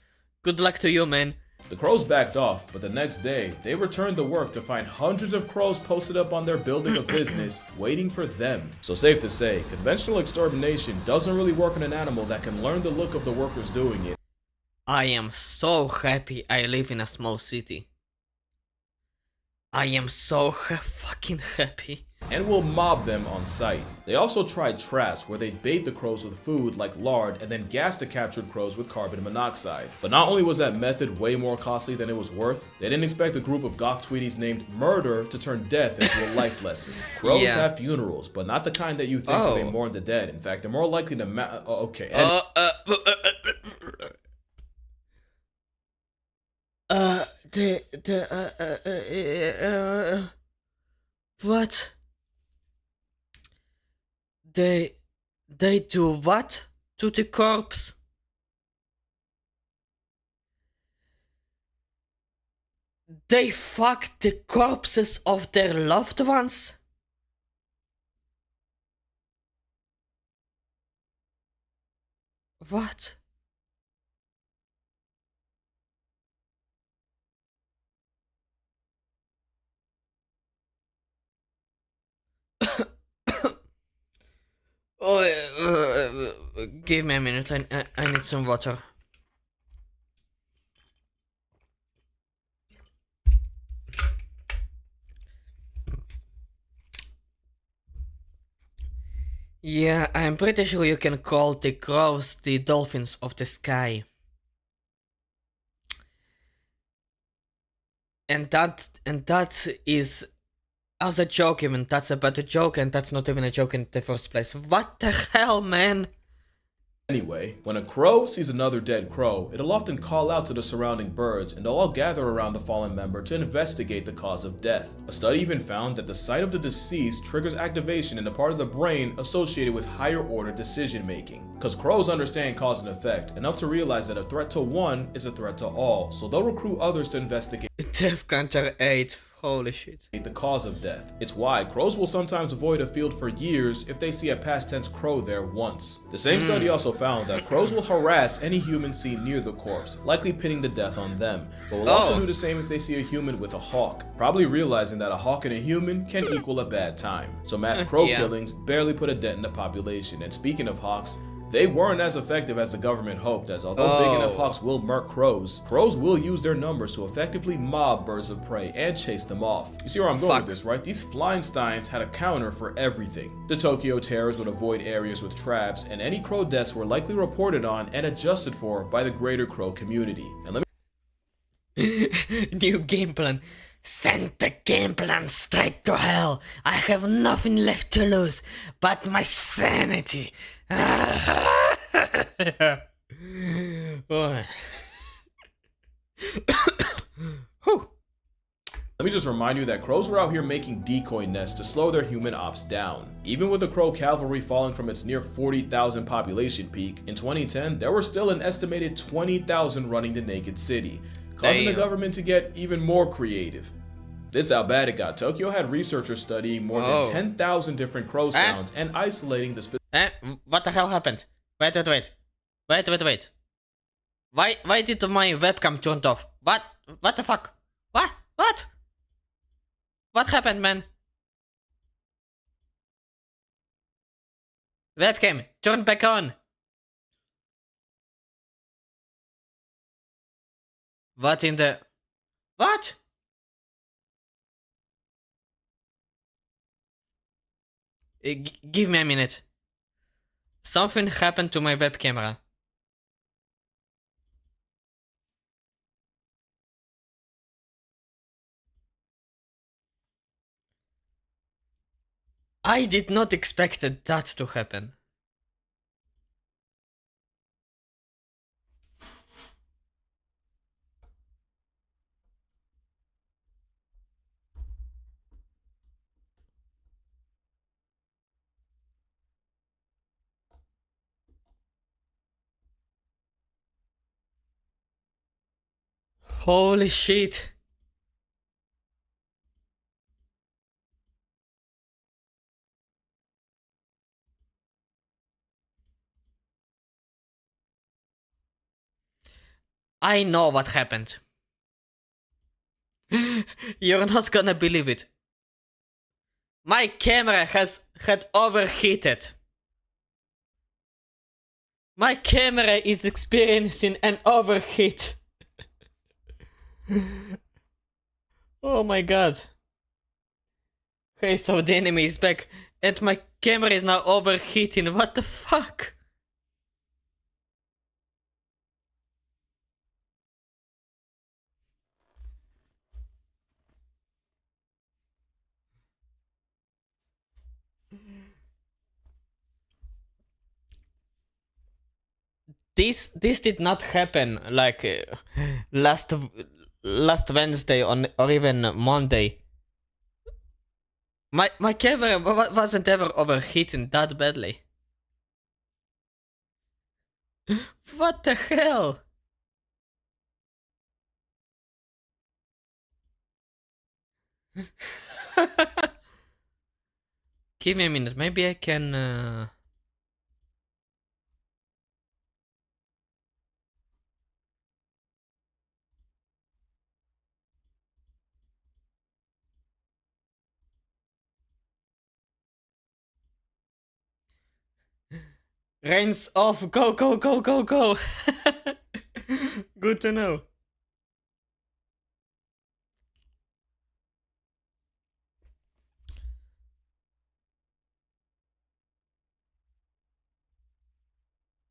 Good luck to you, man. The crows backed off, but the next day, they returned to work to find hundreds of crows posted up on their building of business, waiting for them. So safe to say, conventional extermination doesn't really work on an animal that can learn the look of the workers doing it. I am so happy I live in a small city. I am so fucking happy. And will mob them on sight. They also tried traps where they'd bait the crows with food like lard and then gas the captured crows with carbon monoxide. But not only was that method way more costly than it was worth, they didn't expect a group of goth tweeties named Murder to turn death into a life lesson. Crows have funerals, but not the kind that you think where they mourn the dead. In fact, they're more likely to What? They do what to the corpse? They fuck the corpses of their loved ones? What? Give me a minute, I need some water. Yeah, I'm pretty sure you can call the crows the dolphins of the sky. And that is as a joke even, that's a better joke, and that's not even a joke in the first place. What the hell, man? Anyway, when a crow sees another dead crow, it'll often call out to the surrounding birds and they'll all gather around the fallen member to investigate the cause of death. A study even found that the sight of the deceased triggers activation in a part of the brain associated with higher order decision making. Because crows understand cause and effect, enough to realize that a threat to one is a threat to all, so they'll recruit others to investigate Death Counter 8. Holy shit. The cause of death. It's why crows will sometimes avoid a field for years if they see a past tense crow there once. The same study also found that crows will harass any human seen near the corpse, likely pinning the death on them, but will also do the same if they see a human with a hawk, probably realizing that a hawk and a human can equal a bad time. So mass crow killings barely put a dent in the population. And speaking of hawks, they weren't as effective as the government hoped, as although big enough hawks will murk crows, crows will use their numbers to effectively mob birds of prey and chase them off. You see where I'm going with this, right? These Flyinsteins had a counter for everything. The Tokyo Terrors would avoid areas with traps, and any crow deaths were likely reported on and adjusted for by the greater crow community. And let me New game plan. Send the game plan straight to hell. I have nothing left to lose but my sanity. Let me just remind you that crows were out here making decoy nests to slow their human ops down. Even with the crow cavalry falling from its near 40,000 population peak, in 2010 there were still an estimated 20,000 running the naked city, causing the government to get even more creative. This is how bad it got. Tokyo had researchers studying more than 10,000 different crow sounds and isolating the what the hell happened? Wait. Why did my webcam turn off? What the fuck? What? What happened, man? Webcam, turn back on. What in the... What? Give me a minute. Something happened to my web camera. I did not expect that to happen. Holy shit. I know what happened. You're not gonna believe it. My camera had overheated. My camera is experiencing an overheat. Oh my god. Okay, so the enemy is back and my camera is now overheating. What the fuck? This did not happen like last Wednesday or even Monday. My camera wasn't ever overheating that badly. What the hell? Give me a minute. Maybe I can. Rains off. Go, go, go, go, go. Good to know.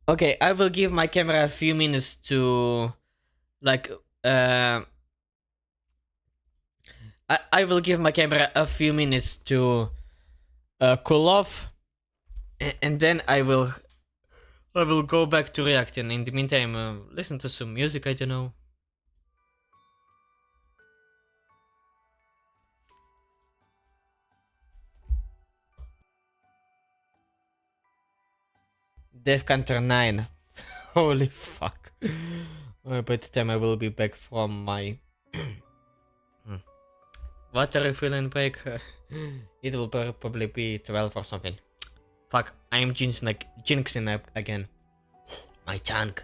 Okay, I will give my camera a few minutes to, like, I will give my camera a few minutes to cool off, and then I will go back to reacting. In the meantime, listen to some music. I don't know. Death Counter 9. Holy fuck. By the time I will be back from my water refilling break, it will probably be 12 or something. Fuck, I am jinxing up again. My tongue.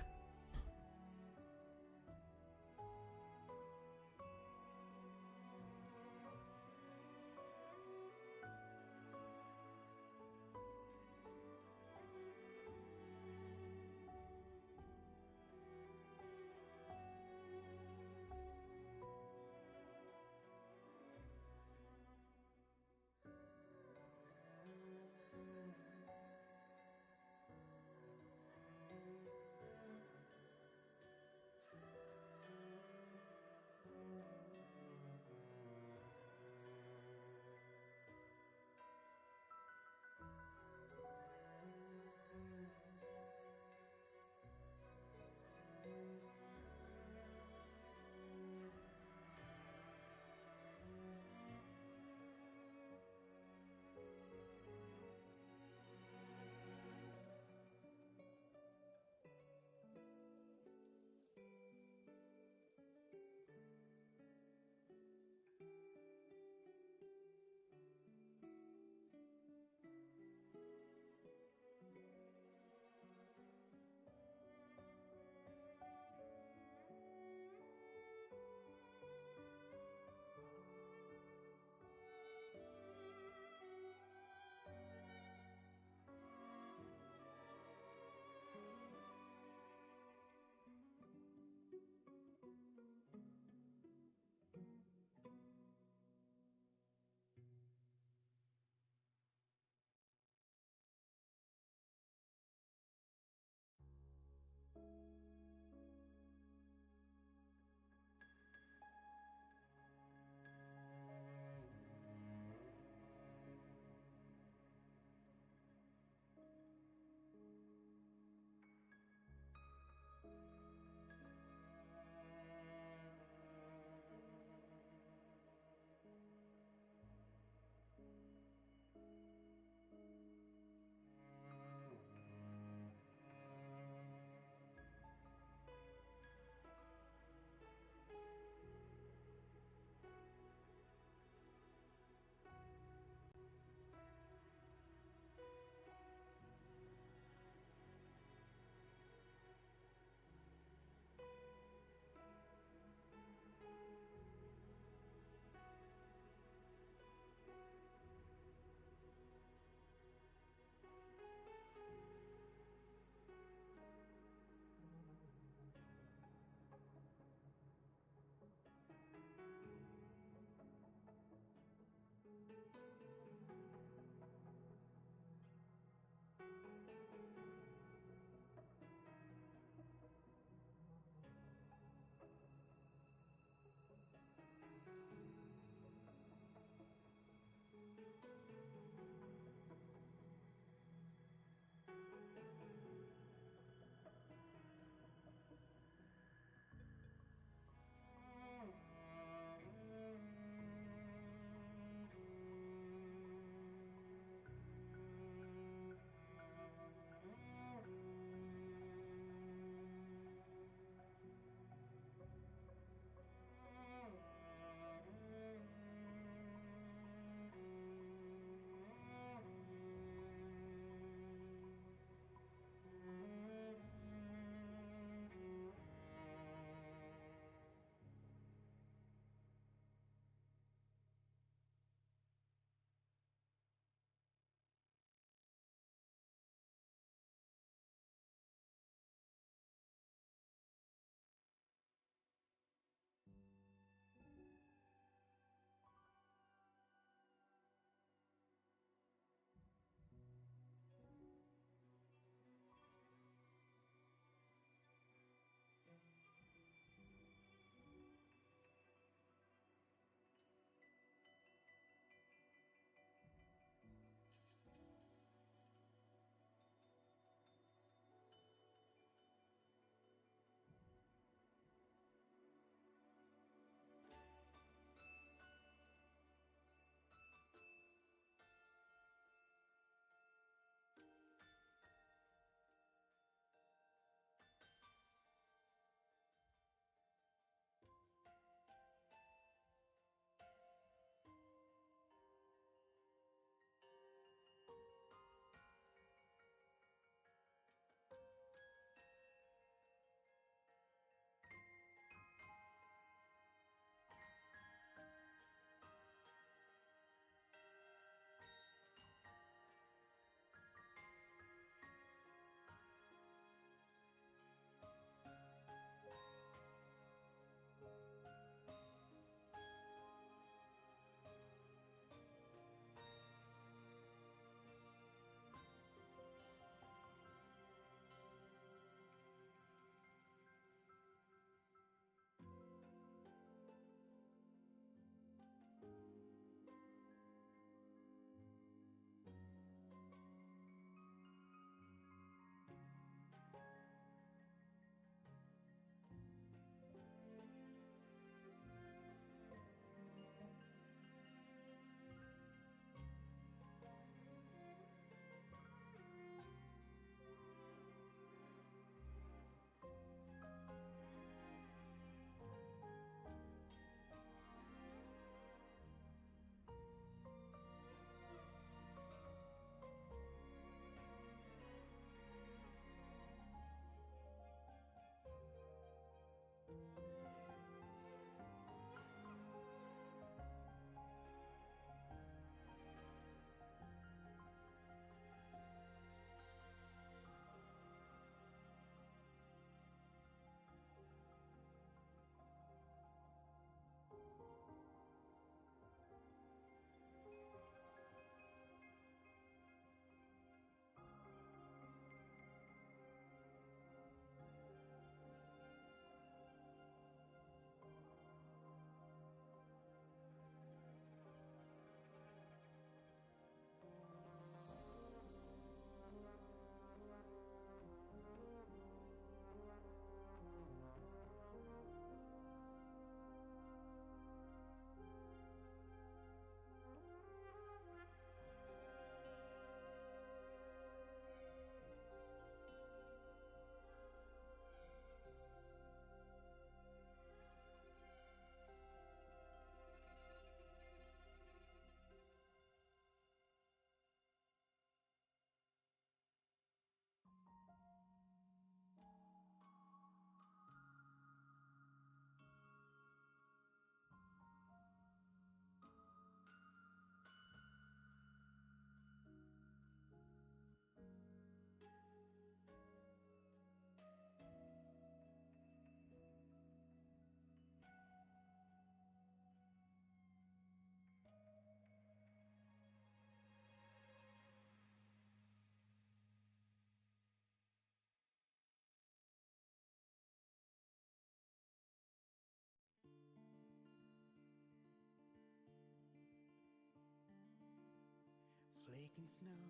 in snow.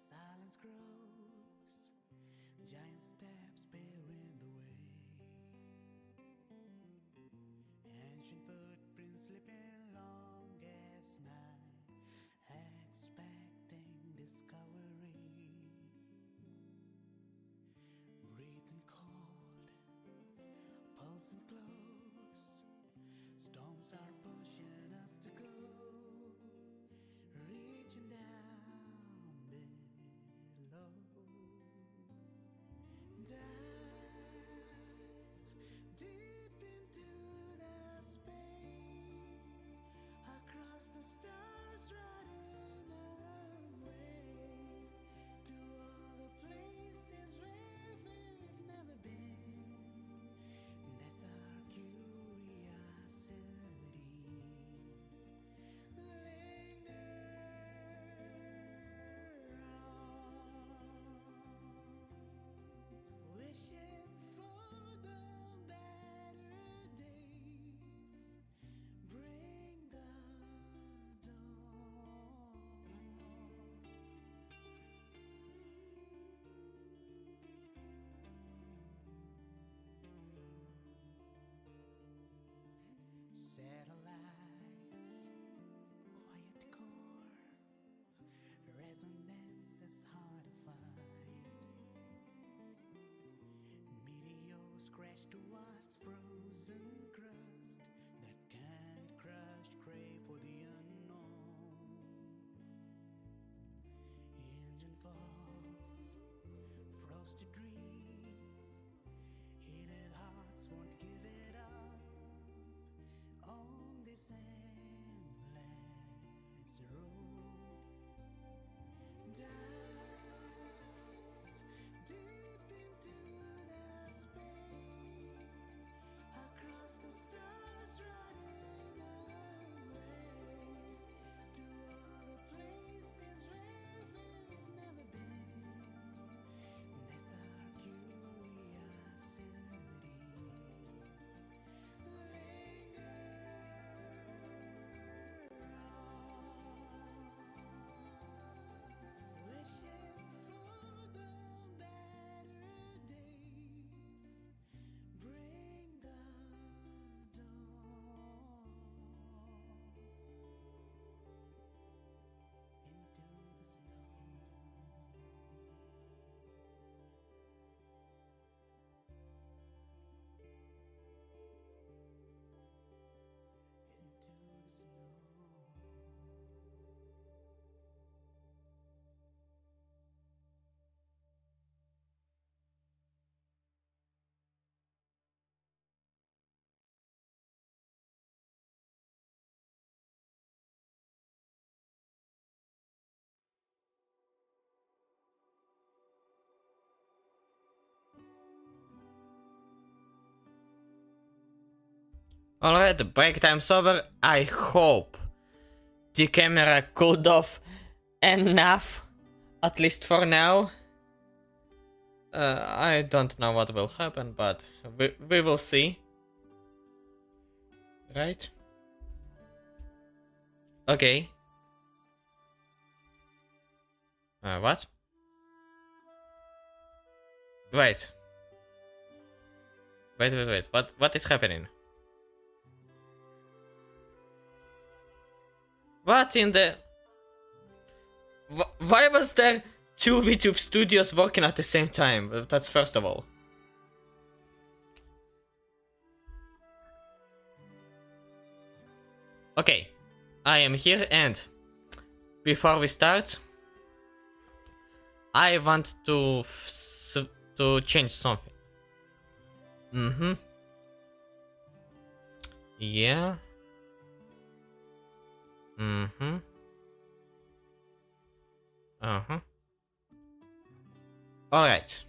Silence grows, giant steps paving the way. Ancient footprints slipping long as night, expecting discovery. Breathing cold, pulsing close. Storms are pushing us to go, reaching down below. Dive deep into the space, across the stars, riding away to all the places where we've never been. That's our curiosity. Linger on, wishing for the better days. Bring the dawn. Satellites, quiet core, resonance is hard to find. Meteors crash towards frozen crust that can't crush, crave for the unknown. Engine falls, frosted dreams, heated hearts won't give it up on this endless road. Dive deep into the space, across the stars, riding away to all the places where we've never been. That's our curiosity. Linger on, wishing for the better days. Bring the dawn into the snow. Into the snow. Alright, the break time's over. I hope the camera cooled off enough, at least for now. I don't know what will happen, but we will see. Right? Okay. What? Wait. Wait. What is happening? What in the... Why was there two VTube studios working at the same time? That's first of all. Okay, I am here, and before we start, I want to change something. Yeah. Alright.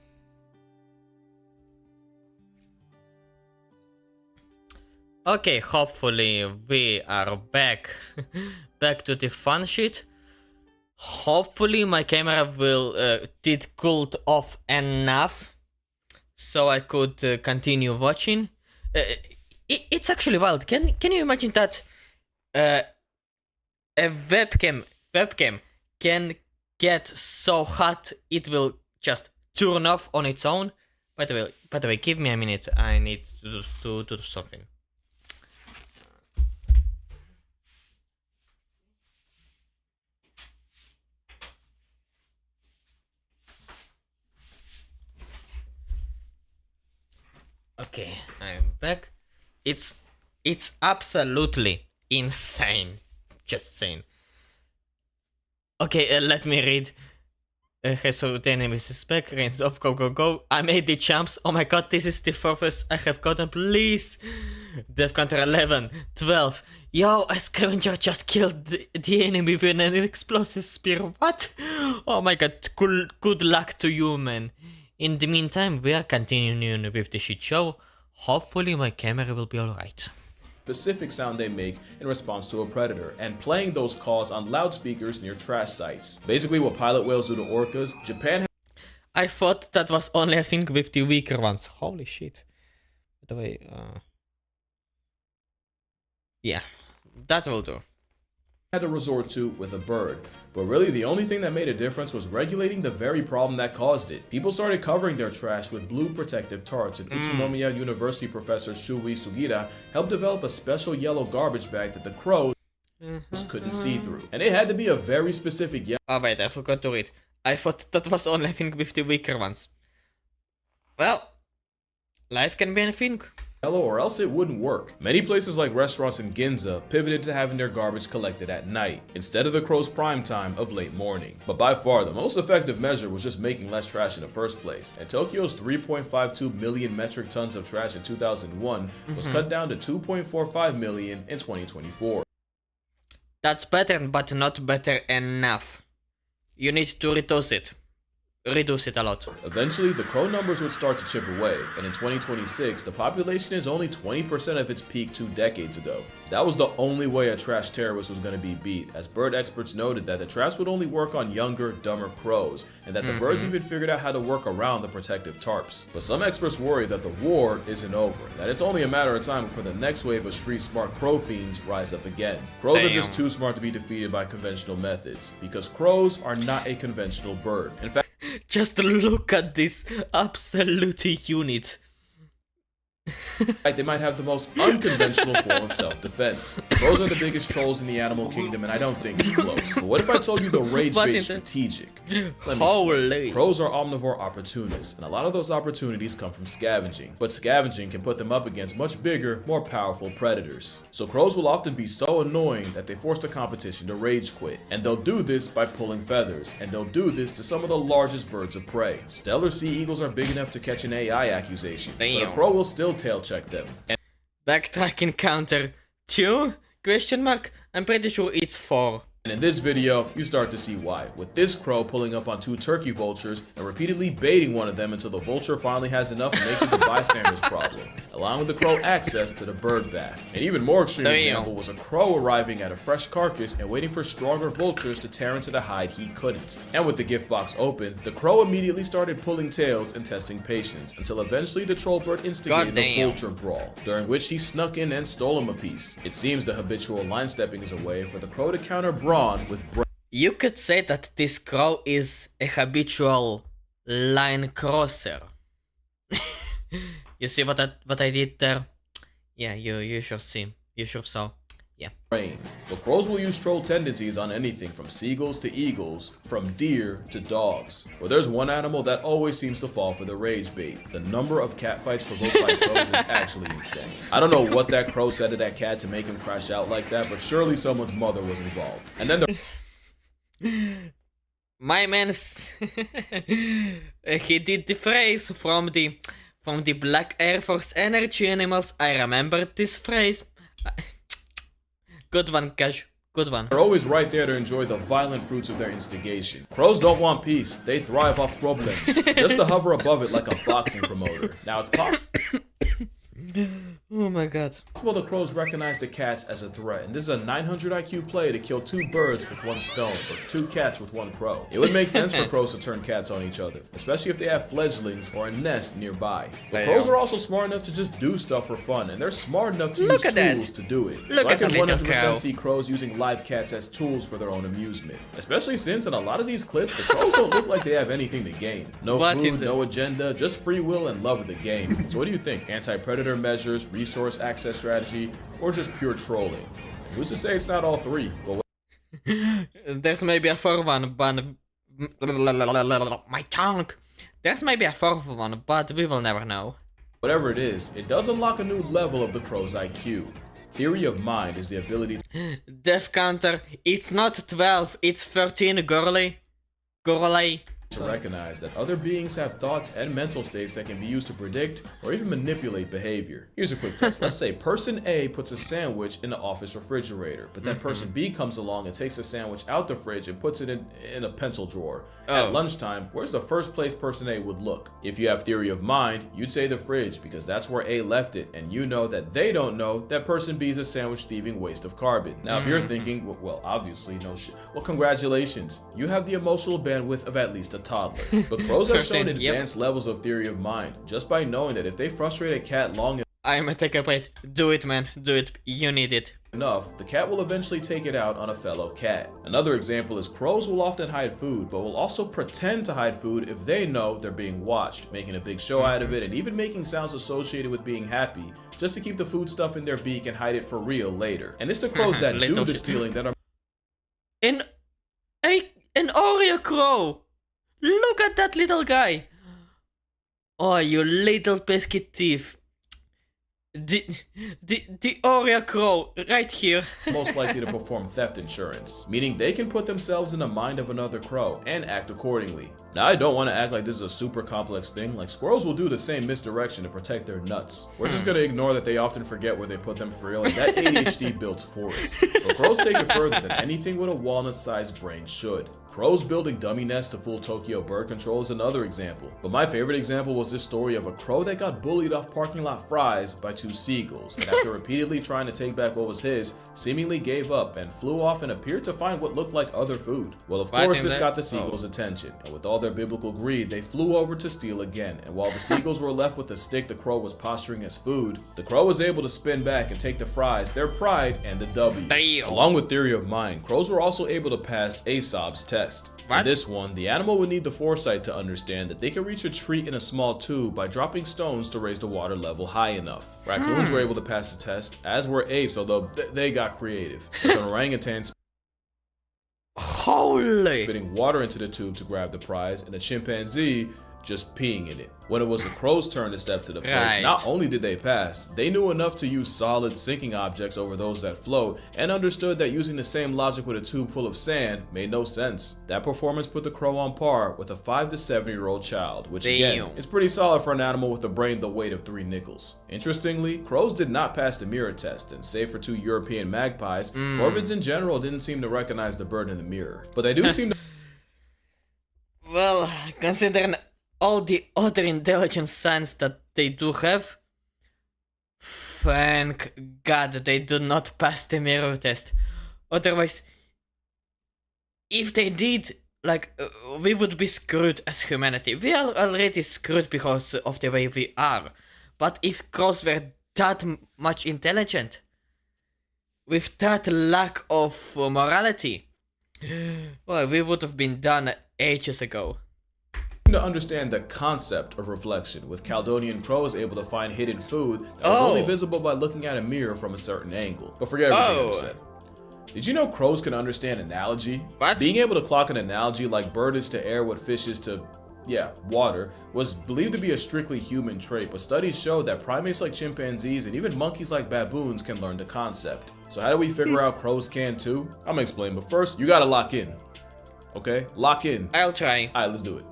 Okay, hopefully we are back to the fun shit. Hopefully my camera will did cooled off enough so I could continue watching. It's actually wild. Can you imagine that a webcam webcam can get so hot it will just turn off on its own. By the way, give me a minute. I need to do something. Okay, I'm back. It's absolutely insane. Just insane. Okay, let me read. So the enemy is back. Reigns off. Go, go, go. I made the jumps. Oh my god, this is the furthest I have gotten. Please. Death counter 11, 12. Yo, a scavenger just killed the enemy with an explosive spear. What? Oh my god, good luck to you, man. In the meantime, we are continuing with the shit show. Hopefully my camera will be alright. Specific sound they make in response to a predator, and playing those calls on loudspeakers near trash sites. Basically what pilot whales do to orcas, Japan... I thought that was only a thing with the weaker ones. Holy shit. By the way, yeah, that will do. Had to resort to with a bird, but really the only thing that made a difference was regulating the very problem that caused it. People started covering their trash with blue protective tarps, and Utsunomiya University professor Shuei Sugira helped develop a special yellow garbage bag that the crows couldn't see through. And it had to be a very specific yellow. Oh wait, I forgot to read. I thought that was only a thing with the weaker ones. Well, life can be anything. Or else it wouldn't work. Many places like restaurants in Ginza pivoted to having their garbage collected at night, instead of the crow's prime time of late morning. But by far, the most effective measure was just making less trash in the first place, and Tokyo's 3.52 million metric tons of trash in 2001 was cut down to 2.45 million in 2024. That's better, but not better enough. You need to reduce it. Reduce it a lot. Eventually, the crow numbers would start to chip away, and in 2026, the population is only 20% of its peak 2 decades ago. That was the only way a trash terrorist was going to be beat, as bird experts noted that the traps would only work on younger, dumber crows, and that the birds even figured out how to work around the protective tarps. But some experts worry that the war isn't over, that it's only a matter of time before the next wave of street-smart crow fiends rise up again. Crows are just too smart to be defeated by conventional methods, because crows are not a conventional bird. In fact, just look at this absolute unit. They might have the most unconventional form of self-defense. Crows are the biggest trolls in the animal kingdom, and I don't think it's close. But what if I told you the rage bait strategic? Let me explain. Crows are omnivore opportunists, and a lot of those opportunities come from scavenging. But scavenging can put them up against much bigger, more powerful predators. So crows will often be so annoying that they force the competition to rage quit. And they'll do this by pulling feathers, and they'll do this to some of the largest birds of prey. Stellar sea eagles are big enough to catch an AI accusation, but a crow will still tail check them. And backtrack encounter 2? Question mark? I'm pretty sure it's 4. And in this video, you start to see why, with this crow pulling up on 2 turkey vultures and repeatedly baiting one of them until the vulture finally has enough and makes it the bystander's problem, allowing the crow access to the bird bath. An even more extreme example was a crow arriving at a fresh carcass and waiting for stronger vultures to tear into the hide he couldn't. And with the gift box open, the crow immediately started pulling tails and testing patience, until eventually the troll bird instigated a vulture brawl, during which he snuck in and stole him a piece. It seems the habitual line stepping is a way for the crow to counter with you could say that this crow is a habitual line crosser. You see what I did there? Yeah, you should see. You should saw. Yeah. Brain. But crows will use troll tendencies on anything from seagulls to eagles, from deer to dogs. But there's one animal that always seems to fall for the rage bait. The number of catfights provoked by crows is actually insane. I don't know what that crow said to that cat to make him crash out like that, but surely someone's mother was involved. And then my man, he did the phrase from the Black Air Force Energy Animals. I remember this phrase. Good one, Cash. Good one. They're always right there to enjoy the violent fruits of their instigation. Crows don't want peace. They thrive off problems. Just to hover above it like a boxing promoter. Now it's Oh my god. Well, the crows recognize the cats as a threat, and this is a 900 IQ play to kill 2 birds with 1 stone, or 2 cats with 1 crow. It would make sense for crows to turn cats on each other, especially if they have fledglings or a nest nearby. But crows are also smart enough to just do stuff for fun, and they're smart enough to use tools to do it. Look so I at can the little 100% cow. see crows using live cats as tools for their own amusement. Especially since in a lot of these clips, the crows don't look like they have anything to gain. No food, no agenda, just free will and love of the game. So what do you think? Anti-predator measures, resource access strategy, or just pure trolling? Who's to say it's not all 3? But There's maybe a 4th one, but my tongue. There's maybe a 4th one, but we will never know. whatever it is, it does unlock a new level of the crow's IQ. Theory of mind is the ability to Death counter, it's not 12, it's 13, girly. recognize that other beings have thoughts and mental states that can be used to predict or even manipulate behavior. Here's a quick test. Let's say person A puts a sandwich in the office refrigerator, but then person B comes along and takes the sandwich out the fridge and puts it in a pencil drawer. At lunchtime, where's the first place person A would look? If you have theory of mind, you'd say the fridge because that's where A left it, and you know that they don't know that person B is a sandwich thieving waste of carbon. Now if you're thinking, well obviously no shit, well congratulations, you have the emotional bandwidth of at least a toddler. But crows have shown advanced levels of theory of mind just by knowing that if they frustrate a cat long I'm a take a break. Do it, man. Do it. You need it. enough, the cat will eventually take it out on a fellow cat. Another example is crows will often hide food, but will also pretend to hide food if they know they're being watched, making a big show out of it and even making sounds associated with being happy, just to keep the food stuff in their beak and hide it for real later. And it's the crows that do the stealing that are An Oreo crow! Look at that little guy! Oh, you little biscuit thief. The Oreo crow, right here. most likely to perform theft insurance, meaning they can put themselves in the mind of another crow and act accordingly. Now I don't want to act like this is a super complex thing, like squirrels will do the same misdirection to protect their nuts. We're just gonna ignore that they often forget where they put them for real, and that ADHD builds forests. But crows take it further than anything with a walnut-sized brain should. Crows building dummy nests to fool Tokyo bird control is another example. But my favorite example was this story of a crow that got bullied off parking lot fries by 2 seagulls, and after repeatedly trying to take back what was his, seemingly gave up and flew off and appeared to find what looked like other food. Well, of course this got the seagulls' attention, and with all their biblical greed, they flew over to steal again, and while the seagulls were left with the stick the crow was posturing as food, the crow was able to spin back and take the fries, their pride, and the W. Along with theory of mind, crows were also able to pass Aesop's test. In this one, the animal would need the foresight to understand that they could reach a treat in a small tube by dropping stones to raise the water level high enough. Raccoons were able to pass the test, as were apes, although they got creative. With an orangutan spitting water into the tube to grab the prize, and a chimpanzee just peeing in it. When it was the crow's turn to step to the plate, not only did they pass, they knew enough to use solid sinking objects over those that float, and understood that using the same logic with a tube full of sand made no sense. That performance put the crow on par with a 5 to 7-year-old child, which again, is pretty solid for an animal with a brain the weight of 3 nickels. Interestingly, crows did not pass the mirror test, and save for 2 European magpies, corvids in general didn't seem to recognize the bird in the mirror. But they do seem to Well, considering all the other intelligence signs that they do have, thank God they do not pass the mirror test. Otherwise, if they did, like, we would be screwed as humanity. We are already screwed because of the way we are. But if crows were that much intelligent, with that lack of morality, well, we would have been done ages ago. To understand the concept of reflection, with Caledonian crows able to find hidden food that was only visible by looking at a mirror from a certain angle. But forget everything I said. Did you know crows can understand analogy? What? Being able to clock an analogy like bird is to air what fish is to, water, was believed to be a strictly human trait, but studies show that primates like chimpanzees and even monkeys like baboons can learn the concept. So how do we figure out crows can too? I'm gonna explain, but first, you gotta lock in. Okay? Lock in. I'll try. Alright, let's do it.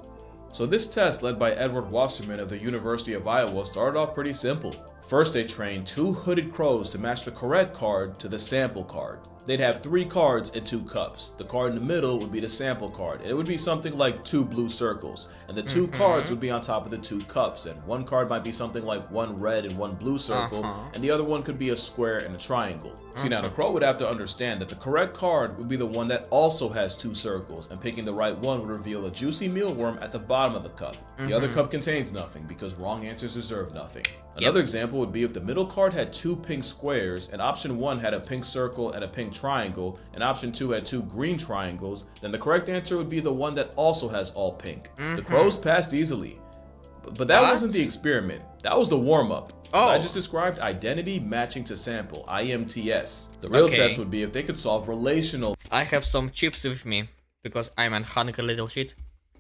So this test, led by Edward Wasserman of the University of Iowa, started off pretty simple. First, they trained 2 hooded crows to match the correct card to the sample card. they'd have 3 cards and 2 cups. The card in the middle would be the sample card. It would be something like 2 blue circles, and the 2 cards would be on top of the 2 cups, and one card might be something like 1 red and 1 blue circle, and the other one could be a square and a triangle. See, now the crow would have to understand that the correct card would be the one that also has 2 circles, and picking the right one would reveal a juicy mealworm at the bottom of the cup. The other cup contains nothing, because wrong answers deserve nothing. Another example would be if the middle card had 2 pink squares, and option 1 had a pink circle and a pink triangle, and option 2 had 2 green triangles, then the correct answer would be the one that also has all pink. The crows passed easily. But that wasn't the experiment. That was the warm-up. I just described identity matching to sample, IMTS. The real test would be if they could solve relational. I have some chips with me because I'm a hungry little shit.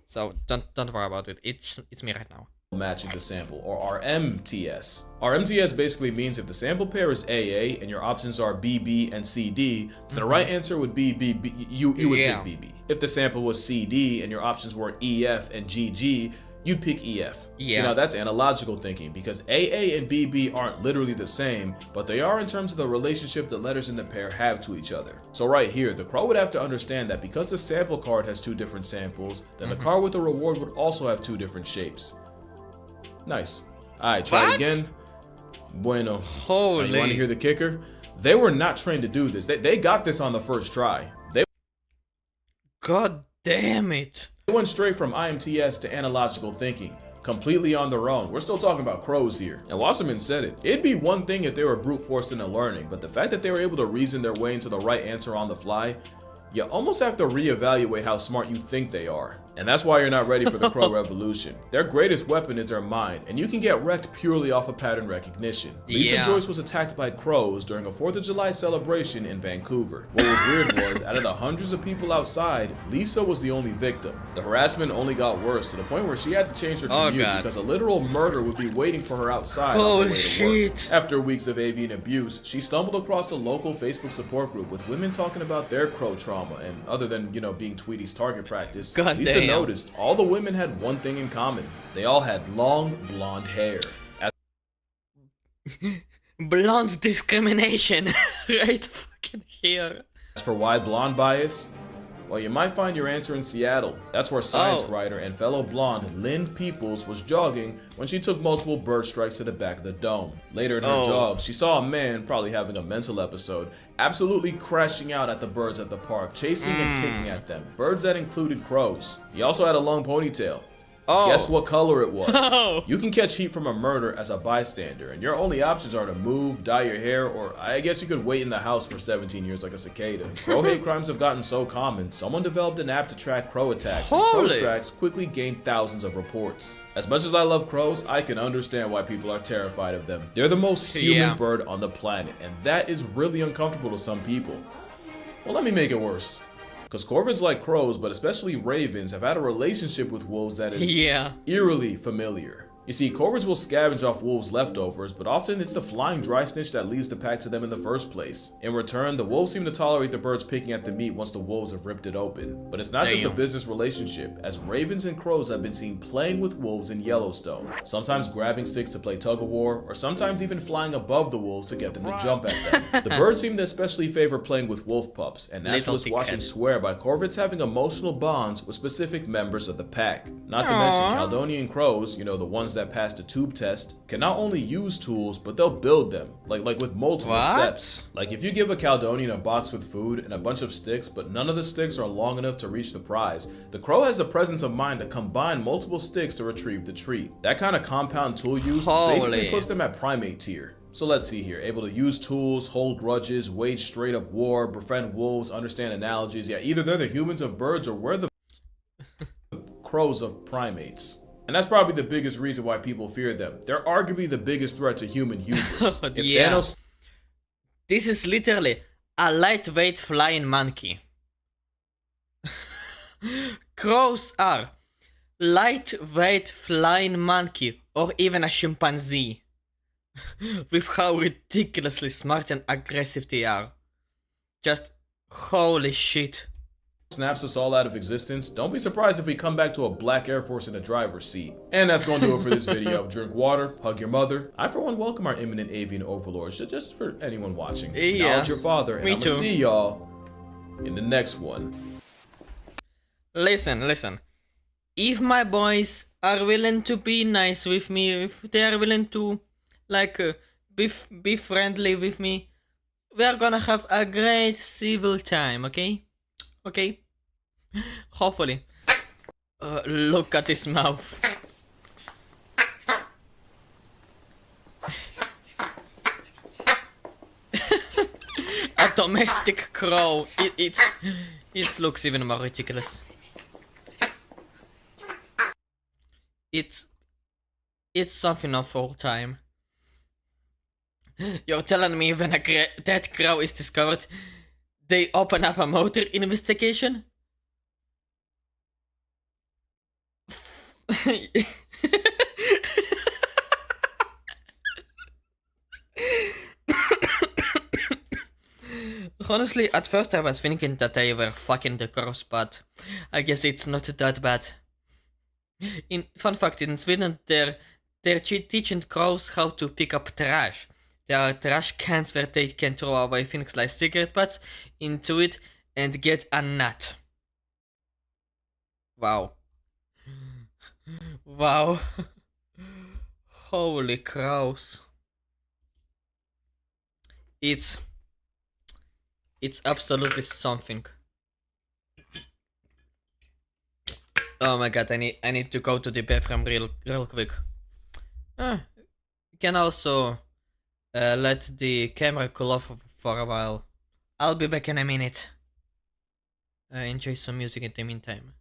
So don't worry about it. It's me right now. Matching to sample, or RMTS. RMTS basically means if the sample pair is AA and your options are BB and CD, then the right answer would be BB. You would pick BB. If the sample was CD and your options were EF and GG, you'd pick EF. So now that's analogical thinking, because AA and BB aren't literally the same, but they are in terms of the relationship the letters in the pair have to each other. So right here, the crow would have to understand that because the sample card has 2 different samples, then the card with the reward would also have 2 different shapes. Nice. Alright, try it again. Bueno. Holy. You want to hear the kicker? They were not trained to do this. They got this on the first try. God damn it. They went straight from IMTS to analogical thinking, completely on their own. We're still talking about crows here. And Wasserman said it. It'd be one thing if they were brute forced into learning, but the fact that they were able to reason their way into the right answer on the fly, you almost have to reevaluate how smart you think they are. And that's why you're not ready for the crow revolution. Their greatest weapon is their mind, and you can get wrecked purely off of pattern recognition. Lisa Joyce was attacked by crows during a 4th of July celebration in Vancouver. What was weird was, out of the hundreds of people outside, Lisa was the only victim. The harassment only got worse to the point where she had to change her commute because a literal murder would be waiting for her outside on her way to work. After weeks of avian abuse, she stumbled across a local Facebook support group with women talking about their crow trauma, and other than, being Tweety's target practice, Lisa noticed all the women had one thing in common. They all had long blonde hair. Blonde discrimination right fucking here. As for why blonde bias, well, you might find your answer in Seattle. That's where science writer and fellow blonde Lynn Peoples was jogging when she took multiple bird strikes to the back of the dome. Later in her jog, she saw a man, probably having a mental episode, absolutely crashing out at the birds at the park, chasing and kicking at them. Birds that included crows. He also had a long ponytail. Guess what color it was? You can catch heat from a murder as a bystander, and your only options are to move, dye your hair, or I guess you could wait in the house for 17 years like a cicada. Crow hate crimes have gotten so common, someone developed an app to track crow attacks, and crow tracks quickly gained thousands of reports. As much as I love crows, I can understand why people are terrified of them. They're the most human bird on the planet, and that is really uncomfortable to some people. Well, let me make it worse. Because corvids like crows, but especially ravens, have had a relationship with wolves that is eerily familiar. You see, corvids will scavenge off wolves' leftovers, but often it's the flying dry snitch that leads the pack to them in the first place. In return, the wolves seem to tolerate the birds picking at the meat once the wolves have ripped it open. But it's not just a business relationship, as ravens and crows have been seen playing with wolves in Yellowstone, sometimes grabbing sticks to play tug-of-war, or sometimes even flying above the wolves to get them to jump at them. The birds seem to especially favor playing with wolf pups, and naturalists watch and swear by corvids having emotional bonds with specific members of the pack. Not to mention Caledonian crows, the ones that pass the tube test, can not only use tools, but they'll build them, like with multiple steps. Like if you give a Caledonian a box with food and a bunch of sticks, but none of the sticks are long enough to reach the prize, the crow has the presence of mind to combine multiple sticks to retrieve the treat. That kind of compound tool use basically puts them at primate tier. So let's see here, able to use tools, hold grudges, wage straight up war, befriend wolves, understand analogies. Yeah, either they're the humans of birds or we're the crows of primates. And that's probably the biggest reason why people fear them. They're arguably the biggest threat to human hubris. Thanos... This is literally a lightweight flying monkey. Crows are lightweight flying monkey or even a chimpanzee. With how ridiculously smart and aggressive they are. Just holy shit. snaps us all out of existence, don't be surprised if we come back to a black Air Force in the driver's seat. And that's gonna do it for this video. Drink water, hug your mother. I for one welcome our imminent avian overlords, just for anyone watching. Yeah, acknowledge your father, and me I'm gonna too. see y'all in the next one. Listen. If my boys are willing to be nice with me, if they are willing to, like, be friendly with me, we are gonna have a great civil time, okay? Okay? Hopefully. Look at his mouth. A domestic crow. It looks even more ridiculous. It's something of all time. You're telling me when a dead crow is discovered, they open up a murder investigation? Honestly, at first I was thinking that they were fucking the crows, but I guess it's not that bad. Fun fact, in Sweden, they're teaching crows how to pick up trash. There are trash cans where they can throw away things like cigarette butts into it and get a nut. Wow. Wow. Holy crows. It's absolutely something. Oh my god, I need to go to the bathroom real quick. You can also let the camera cool off for a while. I'll be back in a minute. Enjoy some music in the meantime.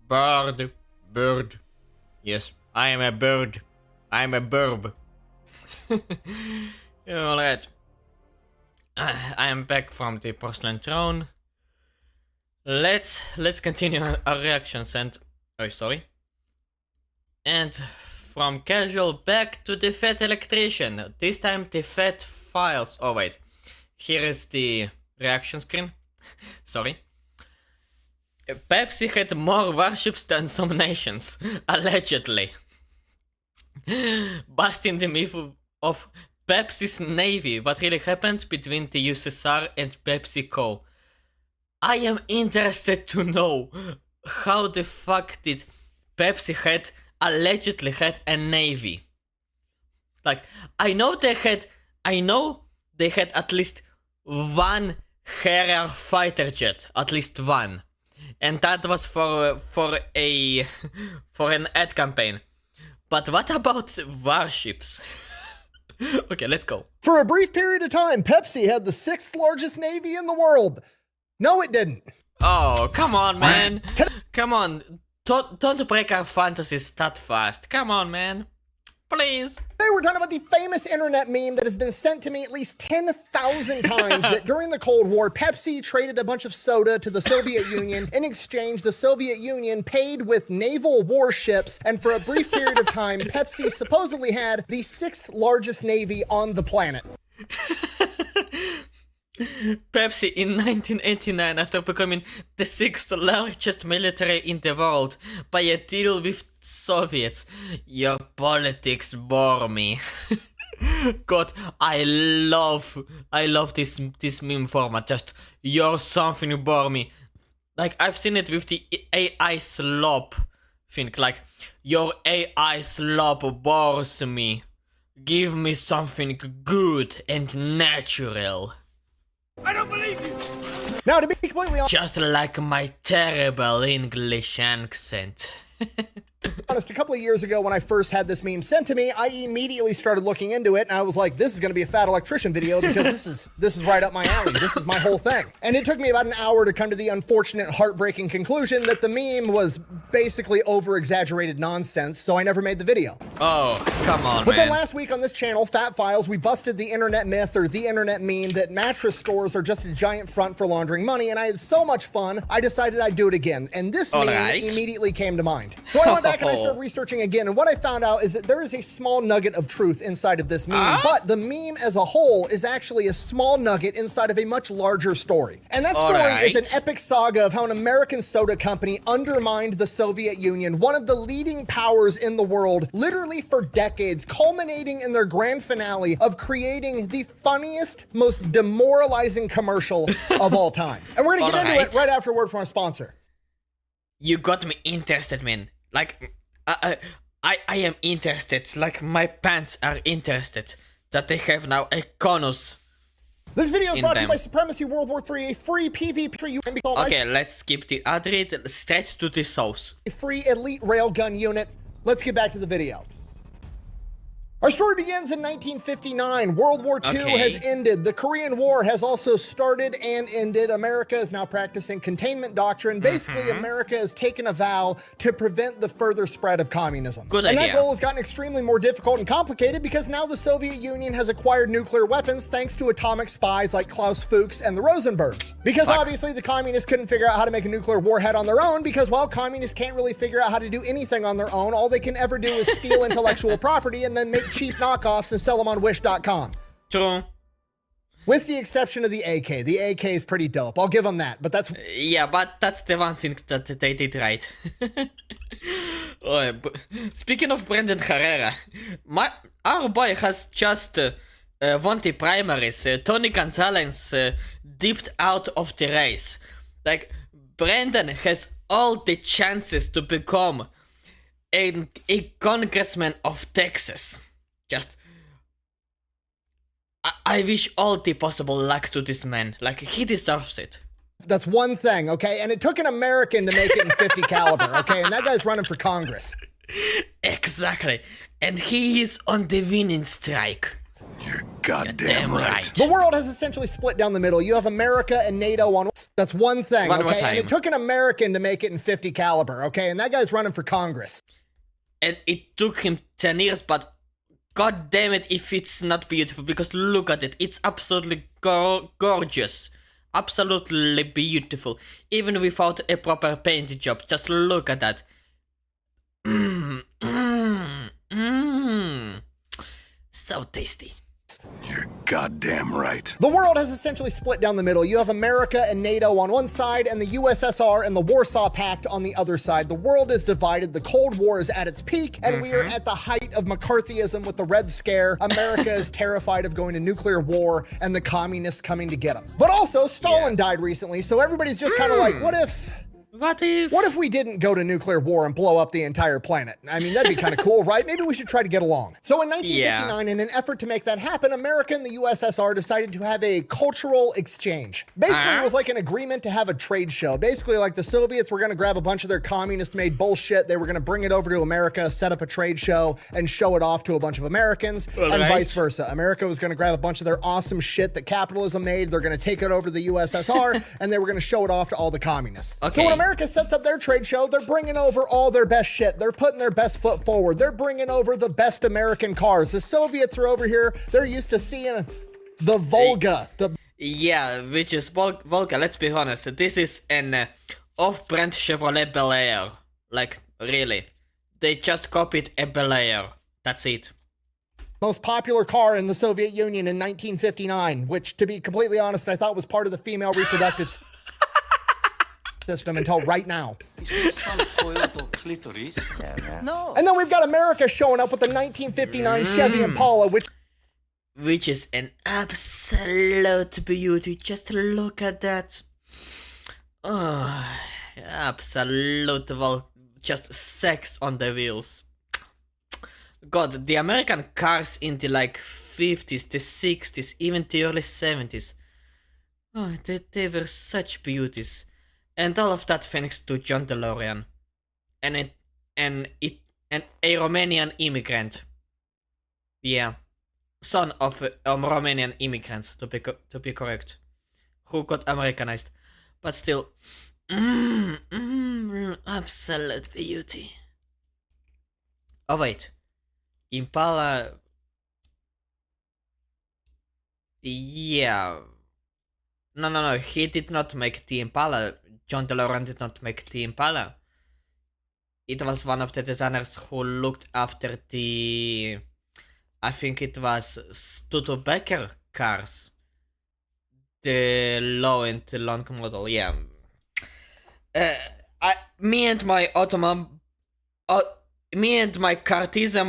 Bird. Bird. Yes, I am a bird. I'm a burb. Alright. I am back from the porcelain throne. Let's continue our reactions and... Oh, sorry. And from casual back to the fat electrician. This time the fat files. Oh wait. Here is the reaction screen. Sorry. Pepsi had more warships than some nations. Allegedly. Busting the myth of Pepsi's navy. What really happened between the USSR and PepsiCo. I am interested to know how the fuck did Pepsi allegedly had a navy. Like, I know they had at least one Harrier fighter jet, at least one, and that was for an ad campaign. But what about warships? Okay, let's go. For a brief period of time, Pepsi had the 6th largest navy in the world. No, it didn't. Oh, come on, man. Come on. Don't break our fantasies that fast. Come on, man. Please. Today we're talking about the famous internet meme that has been sent to me at least 10,000 times that during the Cold War, Pepsi traded a bunch of soda to the Soviet Union. In exchange, the Soviet Union paid with naval warships, and for a brief period of time, Pepsi supposedly had the 6th largest navy on the planet. Pepsi in 1989, after becoming the 6th largest military in the world by a deal with Soviets. Your politics bore me. God, I love this meme format. Just you're something bore me. Like I've seen it with the AI slop thing. Like your AI slop bores me. Give me something good and natural. I don't believe you! Now, to be completely honest, just like my terrible English accent. honest, a couple of years ago when I first had this meme sent to me, I immediately started looking into it, and I was like, this is going to be a fat electrician video because this is right up my alley. This is my whole thing. And it took me about an hour to come to the unfortunate, heartbreaking conclusion that the meme was basically over-exaggerated nonsense, so I never made the video. Oh, come on, But man. then last week on this channel, Fat Files, we busted the internet myth or the internet meme that mattress stores are just a giant front for laundering money, and I had so much fun, I decided I'd do it again, and this meme immediately came to mind. So I went back and I started researching again, and what I found out is that there is a small nugget of truth inside of this meme, but the meme as a whole is actually a small nugget inside of a much larger story. And that story is an epic saga of how an American soda company undermined the Soviet Union, one of the leading powers in the world, literally for decades, culminating in their grand finale of creating the funniest, most demoralizing commercial of all time. And we're gonna get into it right after a word from our sponsor. You got me interested, man. Like, I am interested. Like, my pants are interested that they have now a conus. This video is brought to you by Supremacy World War III, a free PvP Okay, let's skip the ad read, straight to the sauce. A free elite railgun unit. Let's get back to the video. Our story begins in 1959. World War II has ended. The Korean War has also started and ended. America is now practicing containment doctrine. Basically, America has taken a vow to prevent the further spread of communism. Good idea. And that goal has gotten extremely more difficult and complicated because now the Soviet Union has acquired nuclear weapons thanks to atomic spies like Klaus Fuchs and the Rosenbergs. Because obviously the communists couldn't figure out how to make a nuclear warhead on their own because, well, communists can't really figure out how to do anything on their own. All they can ever do is steal intellectual property and then make cheap knockoffs and sell them on Wish.com. True. With the exception of the AK. The AK is pretty dope. I'll give them that, but that's... Yeah, but that's the one thing that they did right. Speaking of Brendan Herrera, our boy has just won the primaries. Tony Gonzalez dipped out of the race. Like, Brendan has all the chances to become a congressman of Texas. Just, I wish all the possible luck to this man. Like, he deserves it. That's one thing, okay? And it took an American to make it in 50 caliber, okay? And that guy's running for Congress. Exactly. And he is on the winning strike. You're goddamn right. The world has essentially split down the middle. You have America and NATO on That's one thing, One more okay? And time. it took an American to make it in 50 caliber, okay? And that guy's running for Congress. And it took him 10 years, but god damn it if it's not beautiful, because look at it. It's absolutely gorgeous. Absolutely beautiful. Even without a proper paint job. Just look at that. So tasty. You're goddamn right. The world has essentially split down the middle. You have America and NATO on one side, and the USSR and the Warsaw Pact on the other side. The world is divided. The Cold War is at its peak, and we are at the height of McCarthyism with the Red Scare. America is terrified of going to nuclear war and the communists coming to get them. But also, Stalin died recently, so everybody's just kind of like, what if we didn't go to nuclear war and blow up the entire planet? I mean, that'd be kind of cool, right? Maybe we should try to get along. So in 1959, in an effort to make that happen, America and the USSR decided to have a cultural exchange. Basically, it was like an agreement to have a trade show. Basically, like the Soviets were going to grab a bunch of their communist-made bullshit. They were going to bring it over to America, set up a trade show, and show it off to a bunch of Americans, and vice versa. America was going to grab a bunch of their awesome shit that capitalism made. They're going to take it over to the USSR, and they were going to show it off to all the communists. So when America sets up their trade show, they're bringing over all their best shit. They're putting their best foot forward. They're bringing over the best American cars. The Soviets are over here. They're used to seeing the Volga. Yeah, which is Volga. Let's be honest. This is an off-brand Chevrolet Bel Air. Like, really. They just copied a Bel Air. That's it. Most popular car in the Soviet Union in 1959, which, to be completely honest, I thought was part of the female reproductive system until right now. No. And then we've got America showing up with the 1959 Chevy Impala, which is an absolute beauty. Just look at that. Oh, absolute, well, just sex on the wheels. God, the American cars in the like 50s, the 60s, even the early 70s. Oh, they were such beauties. And all of that thanks to John DeLorean. And a Romanian immigrant. Yeah. Son of Romanian immigrants, to be correct. Who got Americanized. But still. Absolute beauty. Oh wait. Impala. Yeah. No. He did not make the Impala. John DeLorean did not make the Impala. It was one of the designers who looked after the... I think it was Studebaker cars. The low and long model, yeah. Me and my Cartism,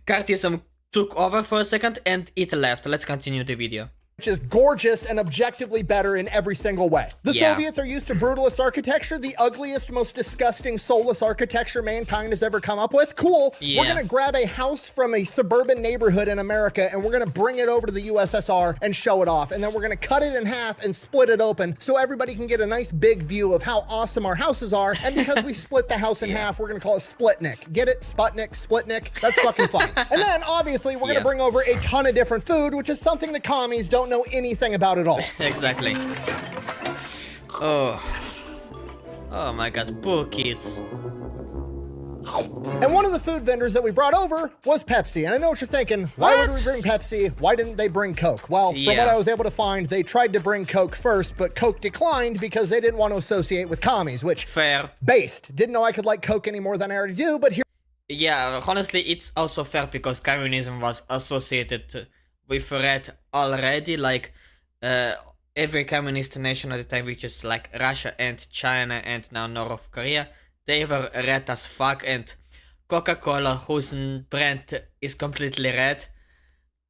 Cartism took over for a second and it left. Let's continue the video. Which is gorgeous and objectively better in every single way. The Soviets are used to brutalist architecture, the ugliest, most disgusting, soulless architecture mankind has ever come up with. Cool. Yeah. We're gonna grab a house from a suburban neighborhood in America and we're gonna bring it over to the USSR and show it off. And then we're gonna cut it in half and split it open so everybody can get a nice big view of how awesome our houses are. And because we split the house in half, we're gonna call it Splitnik. Get it? Sputnik, Splitnik. That's fucking fun. And then obviously we're gonna bring over a ton of different food, which is something the commies don't know anything about at all. Exactly. Oh my god, poor kids. And one of the food vendors that we brought over was Pepsi. And I know what you're thinking, why would we bring Pepsi? Why didn't they bring Coke? Well, from what I was able to find, they tried to bring Coke first, but Coke declined because they didn't want to associate with commies, which... Fair. Based. Didn't know I could like Coke any more than I already do, but here... Yeah, honestly, it's also fair because communism was associated with red already, like every communist nation at the time, which is like Russia and China and now North Korea, they were red as fuck, and Coca-Cola, whose brand is completely red,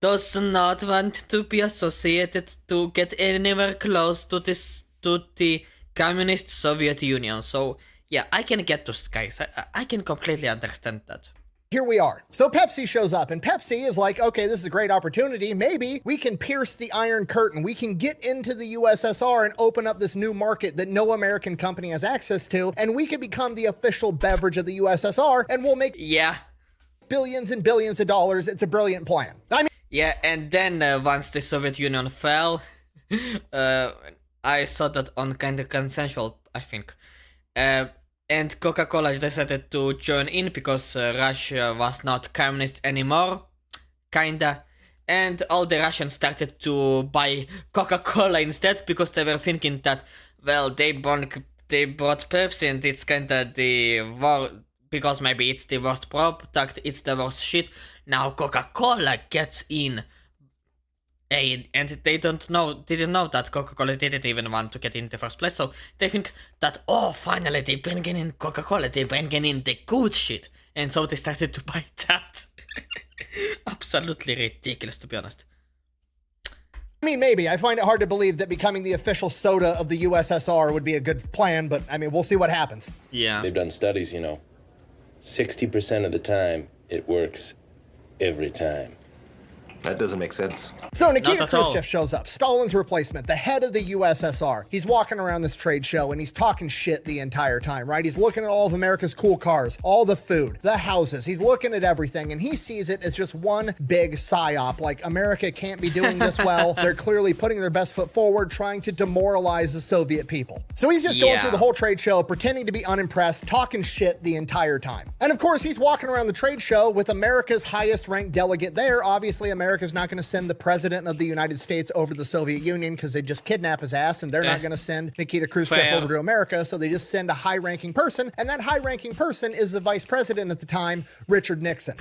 does not want to be associated to get anywhere close to the communist Soviet Union. So yeah, I can get those guys. I can completely understand that. Here we are. So Pepsi shows up, and Pepsi is like, okay, this is a great opportunity. Maybe we can pierce the Iron Curtain. We can get into the USSR and open up this new market that no American company has access to, and we can become the official beverage of the USSR, and we'll make billions and billions of dollars. It's a brilliant plan. I mean, yeah, and then once the Soviet Union fell, I saw that on kind of consensual, I think. And Coca-Cola decided to join in because Russia was not communist anymore, kinda. And all the Russians started to buy Coca-Cola instead because they were thinking that, well, they bought Pepsi and it's kinda the war, because maybe it's the worst product, it's the worst shit. Now Coca-Cola gets in. And they didn't know that Coca-Cola didn't even want to get in the first place, so they think that, oh, finally they bringing in Coca-Cola, they bringing in the good shit, and so they started to buy that. Absolutely ridiculous, to be honest. I mean, maybe. I find it hard to believe that becoming the official soda of the USSR would be a good plan, but I mean, we'll see what happens. Yeah. They've done studies, 60% of the time, it works every time. That doesn't make sense. So Nikita Khrushchev shows up, Stalin's replacement, the head of the USSR. He's walking around this trade show and he's talking shit the entire time, right? He's looking at all of America's cool cars, all the food, the houses. He's looking at everything and he sees it as just one big psyop. Like, America can't be doing this well. They're clearly putting their best foot forward, trying to demoralize the Soviet people. So he's just going through the whole trade show, pretending to be unimpressed, talking shit the entire time. And of course, he's walking around the trade show with America's highest ranked delegate there. Obviously, America's not going to send the president of the United States over to the Soviet Union because they just kidnap his ass, and they're not going to send Nikita Khrushchev over to America, so they just send a high-ranking person, and that high-ranking person is the vice president at the time, Richard Nixon.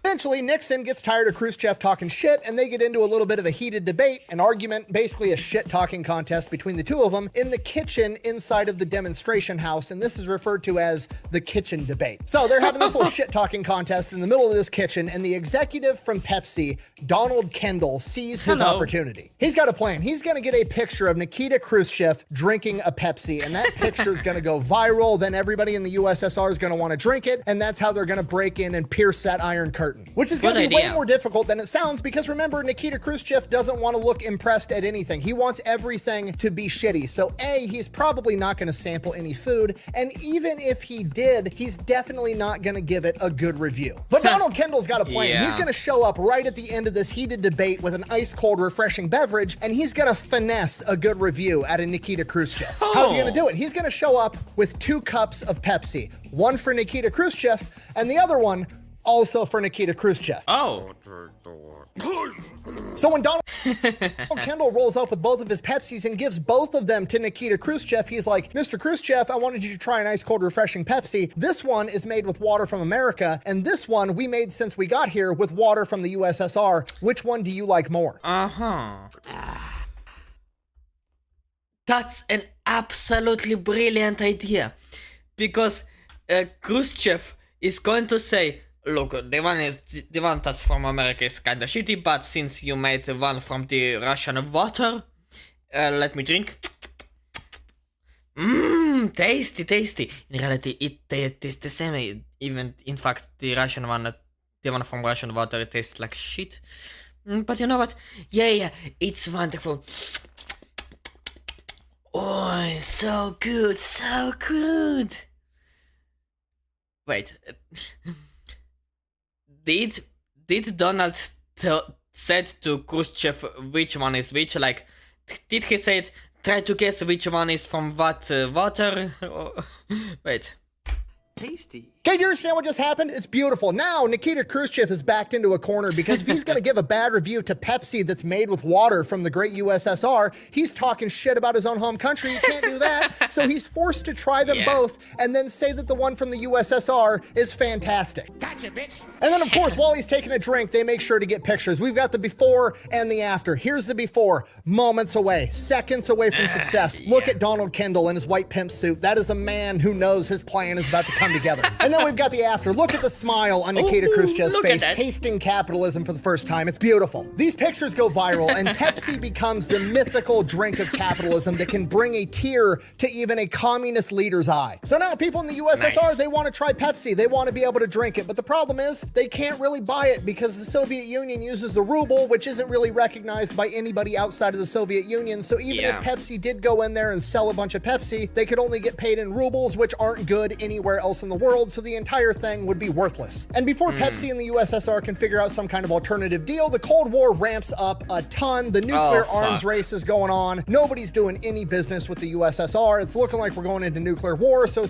Eventually, Nixon gets tired of Khrushchev talking shit, and they get into a little bit of a heated debate, an argument, basically a shit-talking contest between the two of them in the kitchen inside of the demonstration house, and this is referred to as the kitchen debate. So they're having this little shit-talking contest in the middle of this kitchen, and the executive from Pepsi, Donald Kendall, sees his opportunity. He's got a plan. He's going to get a picture of Nikita Khrushchev drinking a Pepsi, and that picture is going to go viral. Then everybody in the USSR is going to want to drink it, and that's how they're going to break in and pierce that Iron Curtain, which is going to be way more difficult than it sounds, because remember, Nikita Khrushchev doesn't want to look impressed at anything. He wants everything to be shitty. So A, he's probably not going to sample any food, and even if he did, he's definitely not going to give it a good review. But Donald Kendall's got a plan. He's going to show up right at the end of this heated debate with an ice cold, refreshing beverage, and he's going to finesse a good review out of Nikita Khrushchev. How's he going to do it? He's going to show up with 2 cups of Pepsi, one for Nikita Khrushchev, and the other one also for Nikita Khrushchev. So when Donald Kendall rolls up with both of his Pepsis and gives both of them to Nikita Khrushchev, he's like, Mr. Khrushchev, I wanted you to try an ice cold, refreshing Pepsi. This one is made with water from America, and this one we made since we got here with water from the USSR. Which one do you like more? That's an absolutely brilliant idea, because Khrushchev is going to say, look, the one that's from America is kinda shitty, but since you made the one from the Russian water, let me drink. Tasty, tasty. In reality, it tastes the same. Even, in fact, the one from Russian water, it tastes like shit. But you know what? Yeah, it's wonderful. Oh, so good, so good. Wait. Did Donald said to Khrushchev which one is which? Like, did he say it, try to guess which one is from what water? Wait. Tasty. Okay, do you understand what just happened? It's beautiful. Now, Nikita Khrushchev is backed into a corner because if he's going to give a bad review to Pepsi that's made with water from the great USSR, he's talking shit about his own home country. He can't do that. So he's forced to try them both and then say that the one from the USSR is fantastic. Gotcha, bitch. And then, of course, while he's taking a drink, they make sure to get pictures. We've got the before and the after. Here's the before, moments away, seconds away from success. Look at Donald Kendall in his white pimp suit. That is a man who knows his plan is about to come together. And then we've got the after. Look at the smile on Nikita Khrushchev's face, tasting capitalism for the first time. It's beautiful. These pictures go viral, and Pepsi becomes the mythical drink of capitalism that can bring a tear to even a communist leader's eye. So now people in the USSR, they want to try Pepsi. They want to be able to drink it. But the problem is they can't really buy it because the Soviet Union uses the ruble, which isn't really recognized by anybody outside of the Soviet Union. So even if Pepsi did go in there and sell a bunch of Pepsi, they could only get paid in rubles, which aren't good anywhere else in the world. So so the entire thing would be worthless. And before Pepsi and the USSR can figure out some kind of alternative deal, the Cold War ramps up a ton. The nuclear arms race is going on. Nobody's doing any business with the USSR. It's looking like we're going into nuclear war, so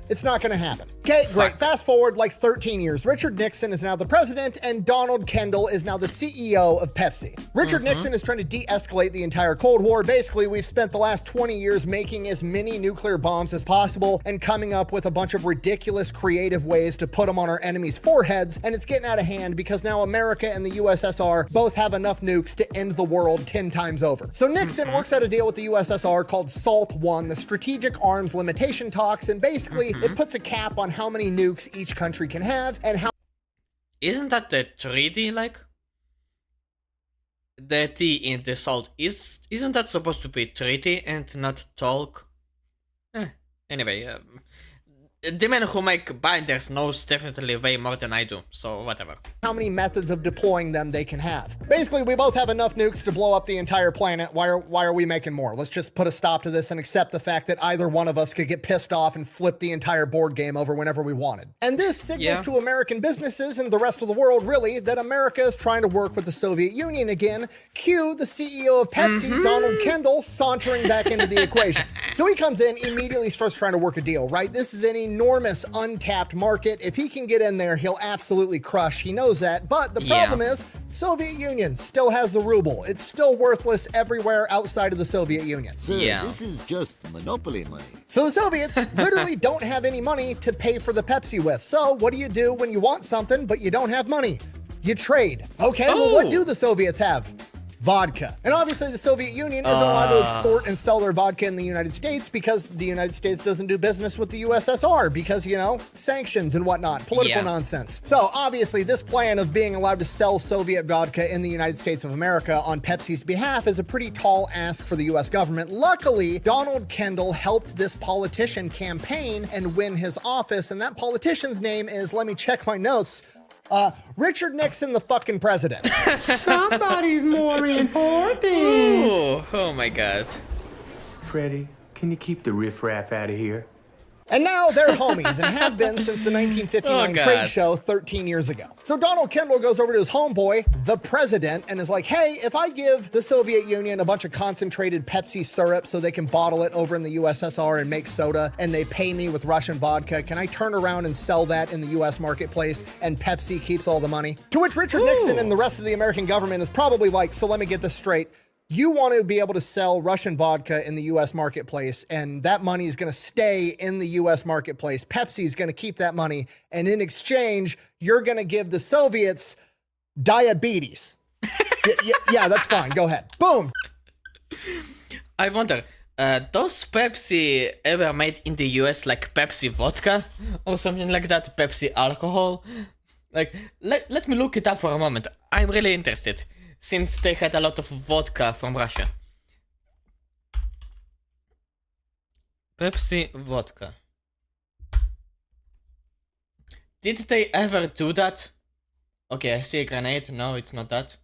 it's not gonna happen. Okay, great. Fast forward like 13 years. Richard Nixon is now the president, and Donald Kendall is now the CEO of Pepsi. Richard Nixon is trying to de-escalate the entire Cold War. Basically, we've spent the last 20 years making as many nuclear bombs as possible and coming up with a bunch of ridiculous creative ways to put them on our enemies' foreheads, and it's getting out of hand because now America and the USSR both have enough nukes to end the world 10 times over. So Nixon works out a deal with the USSR called SALT I, the Strategic Arms Limitation Talks, and basically it puts a cap on how many nukes each country can have and how. Isn't that the treaty, like? The T in the SALT, isn't that supposed to be treaty and not talk? Anyway, the men who make binders knows definitely way more than I do, so whatever. How many methods of deploying them they can have. Basically, we both have enough nukes to blow up the entire planet. Why are we making more? Let's just put a stop to this and accept the fact that either one of us could get pissed off and flip the entire board game over whenever we wanted. And this signals to American businesses and the rest of the world, really, that America is trying to work with the Soviet Union again. Cue the CEO of Pepsi, Donald Kendall, sauntering back into the equation. So he comes in, immediately starts trying to work a deal, right? This is an enormous untapped market. If he can get in there, he'll absolutely crush. He knows that. But the problem is, Soviet Union still has the ruble. It's still worthless everywhere outside of the Soviet Union. Sir, this is just monopoly money. So the Soviets literally don't have any money to pay for the Pepsi with. So what do you do when you want something but you don't have money? You trade. Okay, well, what do the Soviets have? Vodka. And obviously the Soviet Union isn't allowed to export and sell their vodka in the United States because the United States doesn't do business with the USSR because, you know, sanctions and whatnot, political nonsense. So obviously this plan of being allowed to sell Soviet vodka in the United States of America on Pepsi's behalf is a pretty tall ask for the US government. Luckily, Donald Kendall helped this politician campaign and win his office, and that politician's name is, let me check my notes, Richard Nixon, the fucking president. Somebody's more important. Oh my god. Freddie, can you keep the riffraff out of here? And now they're homies and have been since the 1959 trade show 13 years ago. So Donald Kendall goes over to his homeboy, the president, and is like, hey, if I give the Soviet Union a bunch of concentrated Pepsi syrup so they can bottle it over in the USSR and make soda, and they pay me with Russian vodka, can I turn around and sell that in the US marketplace and Pepsi keeps all the money? To which Richard Nixon and the rest of the American government is probably like, so let me get this straight. You want to be able to sell Russian vodka in the US marketplace, and that money is going to stay in the US marketplace. Pepsi is going to keep that money, and in exchange, you're going to give the Soviets diabetes. Yeah, that's fine. Go ahead. Boom. I wonder, does Pepsi ever made in the US like Pepsi vodka or something like that? Pepsi alcohol? Like, let me look it up for a moment. I'm really interested, since they had a lot of vodka from Russia. Pepsi vodka. Did they ever do that? Okay, I see a grenade. No, it's not that.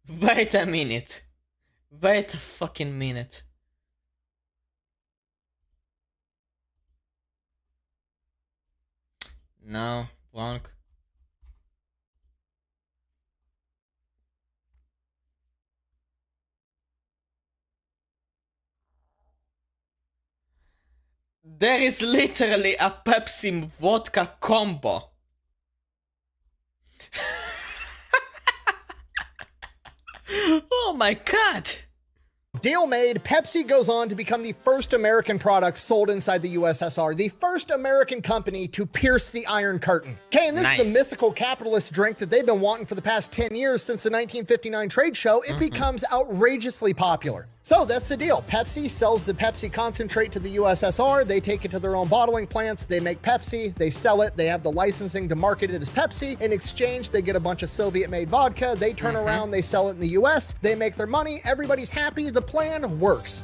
Wait a minute. Wait a fucking minute. No, wrong. There is literally a Pepsi vodka combo. Oh my god. Deal made. Pepsi goes on to become the first American product sold inside the USSR, the first American company to pierce the Iron Curtain. Okay, and this is the mythical capitalist drink that they've been wanting for the past 10 years since the 1959 trade show. It becomes outrageously popular. So that's the deal. Pepsi sells the Pepsi concentrate to the USSR. They take it to their own bottling plants. They make Pepsi. They sell it. They have the licensing to market it as Pepsi. In exchange, they get a bunch of Soviet-made vodka. They turn around. They sell it in the US. They make their money. Everybody's happy. The plan works.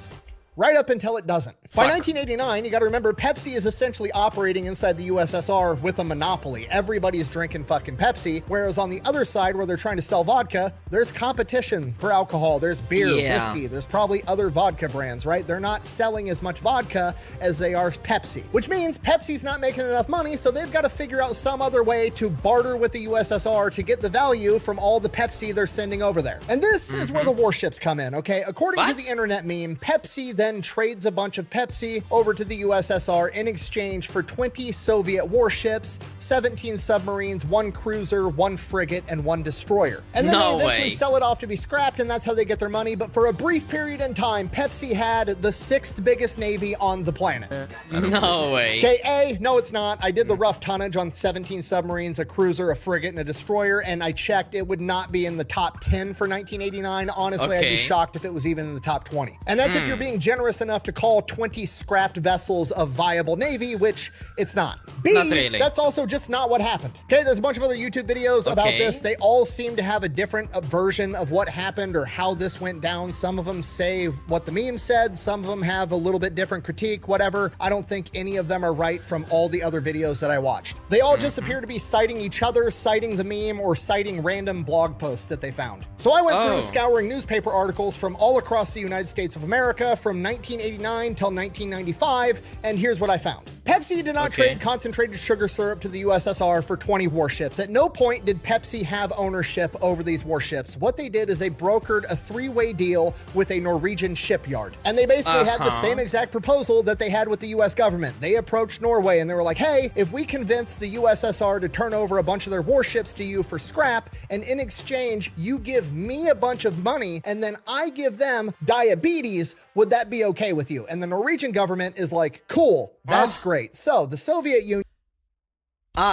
right up until it doesn't. By 1989, you gotta remember, Pepsi is essentially operating inside the USSR with a monopoly. Everybody's drinking fucking Pepsi, whereas on the other side, where they're trying to sell vodka, there's competition for alcohol. There's beer, whiskey, there's probably other vodka brands, right? They're not selling as much vodka as they are Pepsi, which means Pepsi's not making enough money, so they've got to figure out some other way to barter with the USSR to get the value from all the Pepsi they're sending over there. And this is where the warships come in, okay? According to the internet meme, Pepsi then trades a bunch of Pepsi over to the USSR in exchange for 20 Soviet warships, 17 submarines, 1 cruiser, 1 frigate, and 1 destroyer. And then they eventually sell it off to be scrapped, and that's how they get their money. But for a brief period in time, Pepsi had the 6th biggest navy on the planet. No way. Okay, no, it's not. I did the rough tonnage on 17 submarines, a cruiser, a frigate, and a destroyer, and I checked. It would not be in the top 10 for 1989. Honestly, I'd be shocked if it was even in the top 20. And that's if you're being generous enough to call 20 scrapped vessels a viable navy, which it's not. B, not really. That's also just not what happened. Okay, there's a bunch of other YouTube videos about this. They all seem to have a different version of what happened or how this went down. Some of them say what the meme said. Some of them have a little bit different critique, whatever. I don't think any of them are right from all the other videos that I watched. They all just appear to be citing each other, citing the meme, or citing random blog posts that they found. So I went through scouring newspaper articles from all across the United States of America from 1989 till 1995, and here's what I found. Pepsi did not trade concentrated sugar syrup to the USSR for 20 warships. At no point did Pepsi have ownership over these warships. What they did is they brokered a 3-way deal with a Norwegian shipyard. And they basically had the same exact proposal that they had with the US government. They approached Norway and they were like, hey, if we convince the USSR to turn over a bunch of their warships to you for scrap, and in exchange, you give me a bunch of money, and then I give them diabetes, would that be okay with you? And the Norwegian government is like, cool, that's great. So the Soviet Union...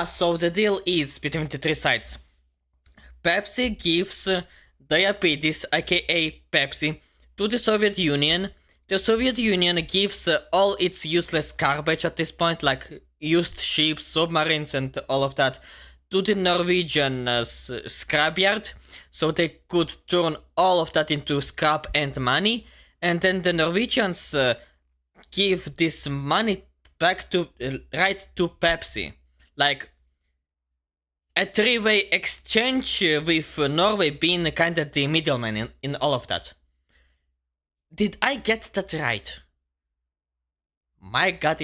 So the deal is between the 3 sides. Pepsi gives diabetes, aka Pepsi, to the Soviet Union. The Soviet Union gives all its useless garbage at this point, like used ships, submarines, and all of that, to the Norwegian scrapyard, so they could turn all of that into scrap and money, and then the Norwegians give this money back to right to Pepsi, like a 3-way exchange with Norway being kind of the middleman in all of that. Did I get that right? My god,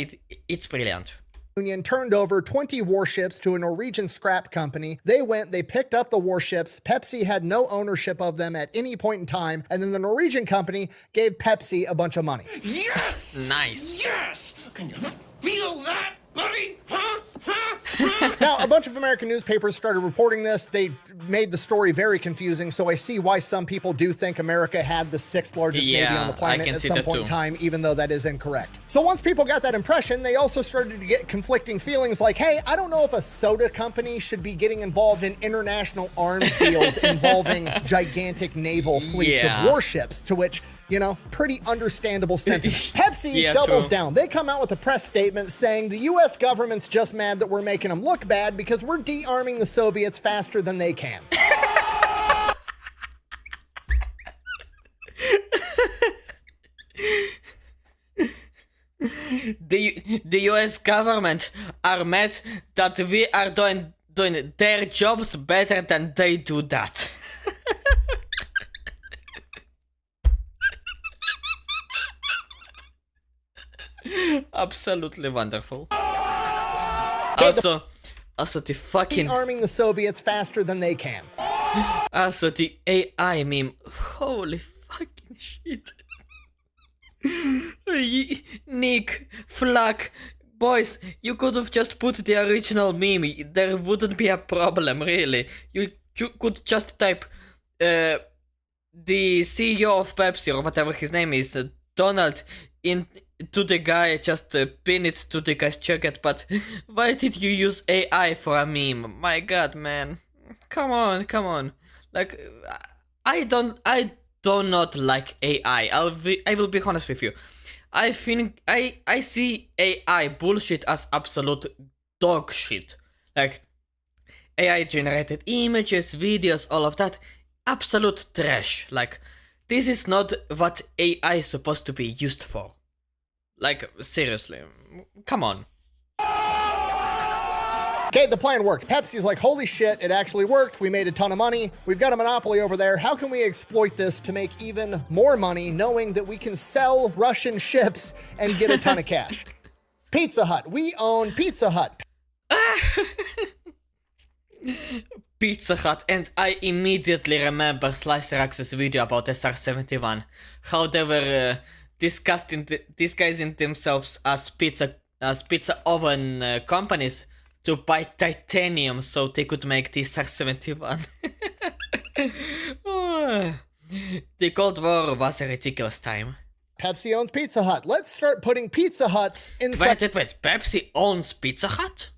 it's brilliant. Union turned over 20 warships to a Norwegian scrap company. They went, they picked up the warships. Pepsi had no ownership of them at any point in time. And then the Norwegian company gave Pepsi a bunch of money. Yes! Nice. Yes! Can you feel that, buddy? Huh? Now, a bunch of American newspapers started reporting this. They made the story very confusing, so I see why some people do think America had the 6th largest navy on the planet at some point in time, even though that is incorrect. So once people got that impression, they also started to get conflicting feelings like, hey, I don't know if a soda company should be getting involved in international arms deals involving gigantic naval fleets of warships, to which, you know, pretty understandable sentiment. Pepsi doubles down. They come out with a press statement saying the US government's just mad that we're making them look bad because we're de-arming the Soviets faster than they can. The US government are mad that we are doing their jobs better than they do that. Absolutely wonderful. Also the fucking arming the Soviets faster than they can. Also the AI meme. Holy fucking shit. Nick, Flack, boys, you could have just put the original meme. There wouldn't be a problem, really. You could just type the CEO of Pepsi or whatever his name is, Donald, to the guy, just pin it to the guy's jacket. But why did you use AI for a meme? My god, man. Come on. Like, I do not like AI. I will be honest with you. I think I see AI bullshit as absolute dog shit. Like, AI generated images, videos, all of that, absolute trash. Like, this is not what AI is supposed to be used for. Like, seriously, come on. Okay, the plan worked. Pepsi's like, holy shit, it actually worked. We made a ton of money. We've got a monopoly over there. How can we exploit this to make even more money, knowing that we can sell Russian ships and get a ton of cash? Pizza Hut. We own Pizza Hut. Pizza Hut, and I immediately remember Slicer-X's video about SR-71. How they were disguising themselves as pizza oven companies to buy titanium so they could make the SR-71. The Cold War was a ridiculous time. Pepsi owns Pizza Hut. Let's start putting Pizza Huts inside. Wait. Pepsi owns Pizza Hut?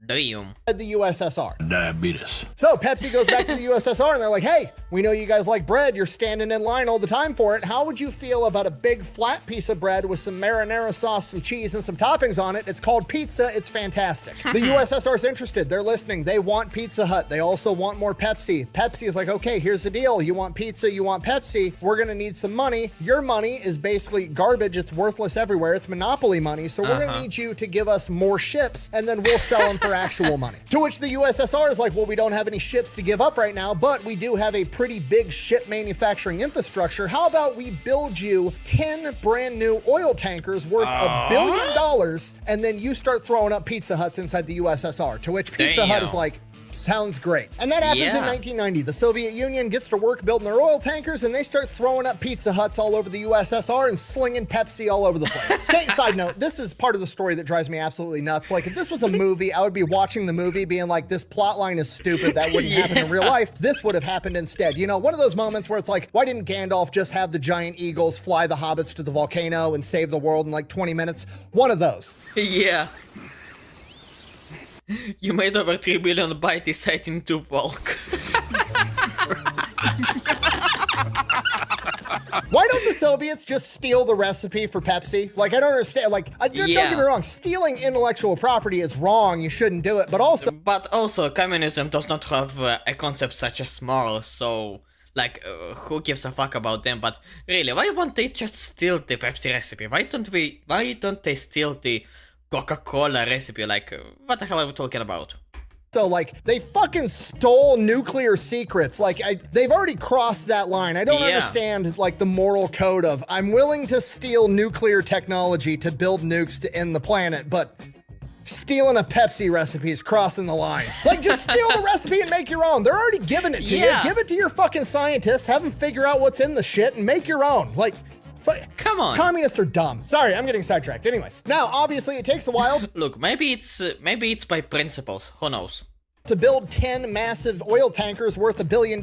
Damn. The USSR. Diabetes. So Pepsi goes back to the USSR and they're like, hey, we know you guys like bread. You're standing in line all the time for it. How would you feel about a big flat piece of bread with some marinara sauce, some cheese, and some toppings on it? It's called pizza. It's fantastic. The USSR is interested. They're listening. They want Pizza Hut. They also want more Pepsi. Pepsi is like, okay, here's the deal. You want pizza, you want Pepsi. We're going to need some money. Your money is basically garbage. It's worthless everywhere. It's monopoly money. So we're going to need you to give us more ships and then we'll sell them for actual money. To which the USSR is like, well, we don't have any ships to give up right now, but we do have a pretty big ship manufacturing infrastructure. How about we build you 10 brand new oil tankers worth $1 billion and then you start throwing up Pizza Huts inside the USSR? To which Pizza Hut is like, sounds great. And that happens in 1990. The Soviet Union gets to work building their oil tankers and they start throwing up Pizza Huts all over the USSR and slinging Pepsi all over the place. Okay, side note, this is part of the story that drives me absolutely nuts. Like, if this was a movie, I would be watching the movie being like, this plot line is stupid. That wouldn't happen in real life. This would have happened instead. You know, one of those moments where it's like, why didn't Gandalf just have the giant eagles fly the hobbits to the volcano and save the world in like 20 minutes? One of those. Yeah. You made over 3 billion by deciding to walk. Why don't the Soviets just steal the recipe for Pepsi? Like, I don't understand. Like, don't get me wrong. Stealing intellectual property is wrong. You shouldn't do it. But also, communism does not have a concept such as morals. So, like, who gives a fuck about them? But really, why won't they just steal the Pepsi recipe? Why don't they steal the Coca-Cola recipe? Like, what the hell are we talking about? So, like, they fucking stole nuclear secrets. Like, they've already crossed that line. I don't understand, like, the moral code of, I'm willing to steal nuclear technology to build nukes to end the planet, but stealing a Pepsi recipe is crossing the line. Like, just steal the recipe and make your own. They're already giving it to you. Give it to your fucking scientists, have them figure out what's in the shit, and make your own. Like, come on. Communists are dumb. Sorry, I'm getting sidetracked. Anyways, now obviously it takes a while. Look, maybe it's by principles. Who knows? To build 10 massive oil tankers worth $1 billion,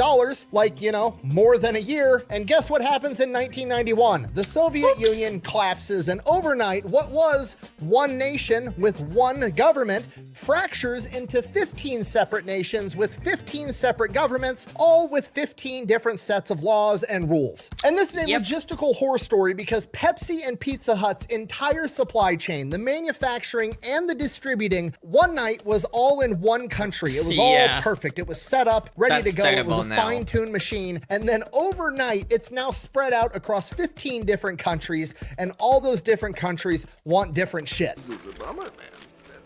like, you know, more than a year. And guess what happens in 1991? The Soviet Union collapses, and overnight, what was one nation with one government fractures into 15 separate nations with 15 separate governments, all with 15 different sets of laws and rules. And this is a logistical horror story because Pepsi and Pizza Hut's entire supply chain, the manufacturing and the distributing, one night was all in one country. It was all perfect. It was set up, ready to go. It was a fine-tuned machine. And then overnight, it's now spread out across 15 different countries, and all those different countries want different shit.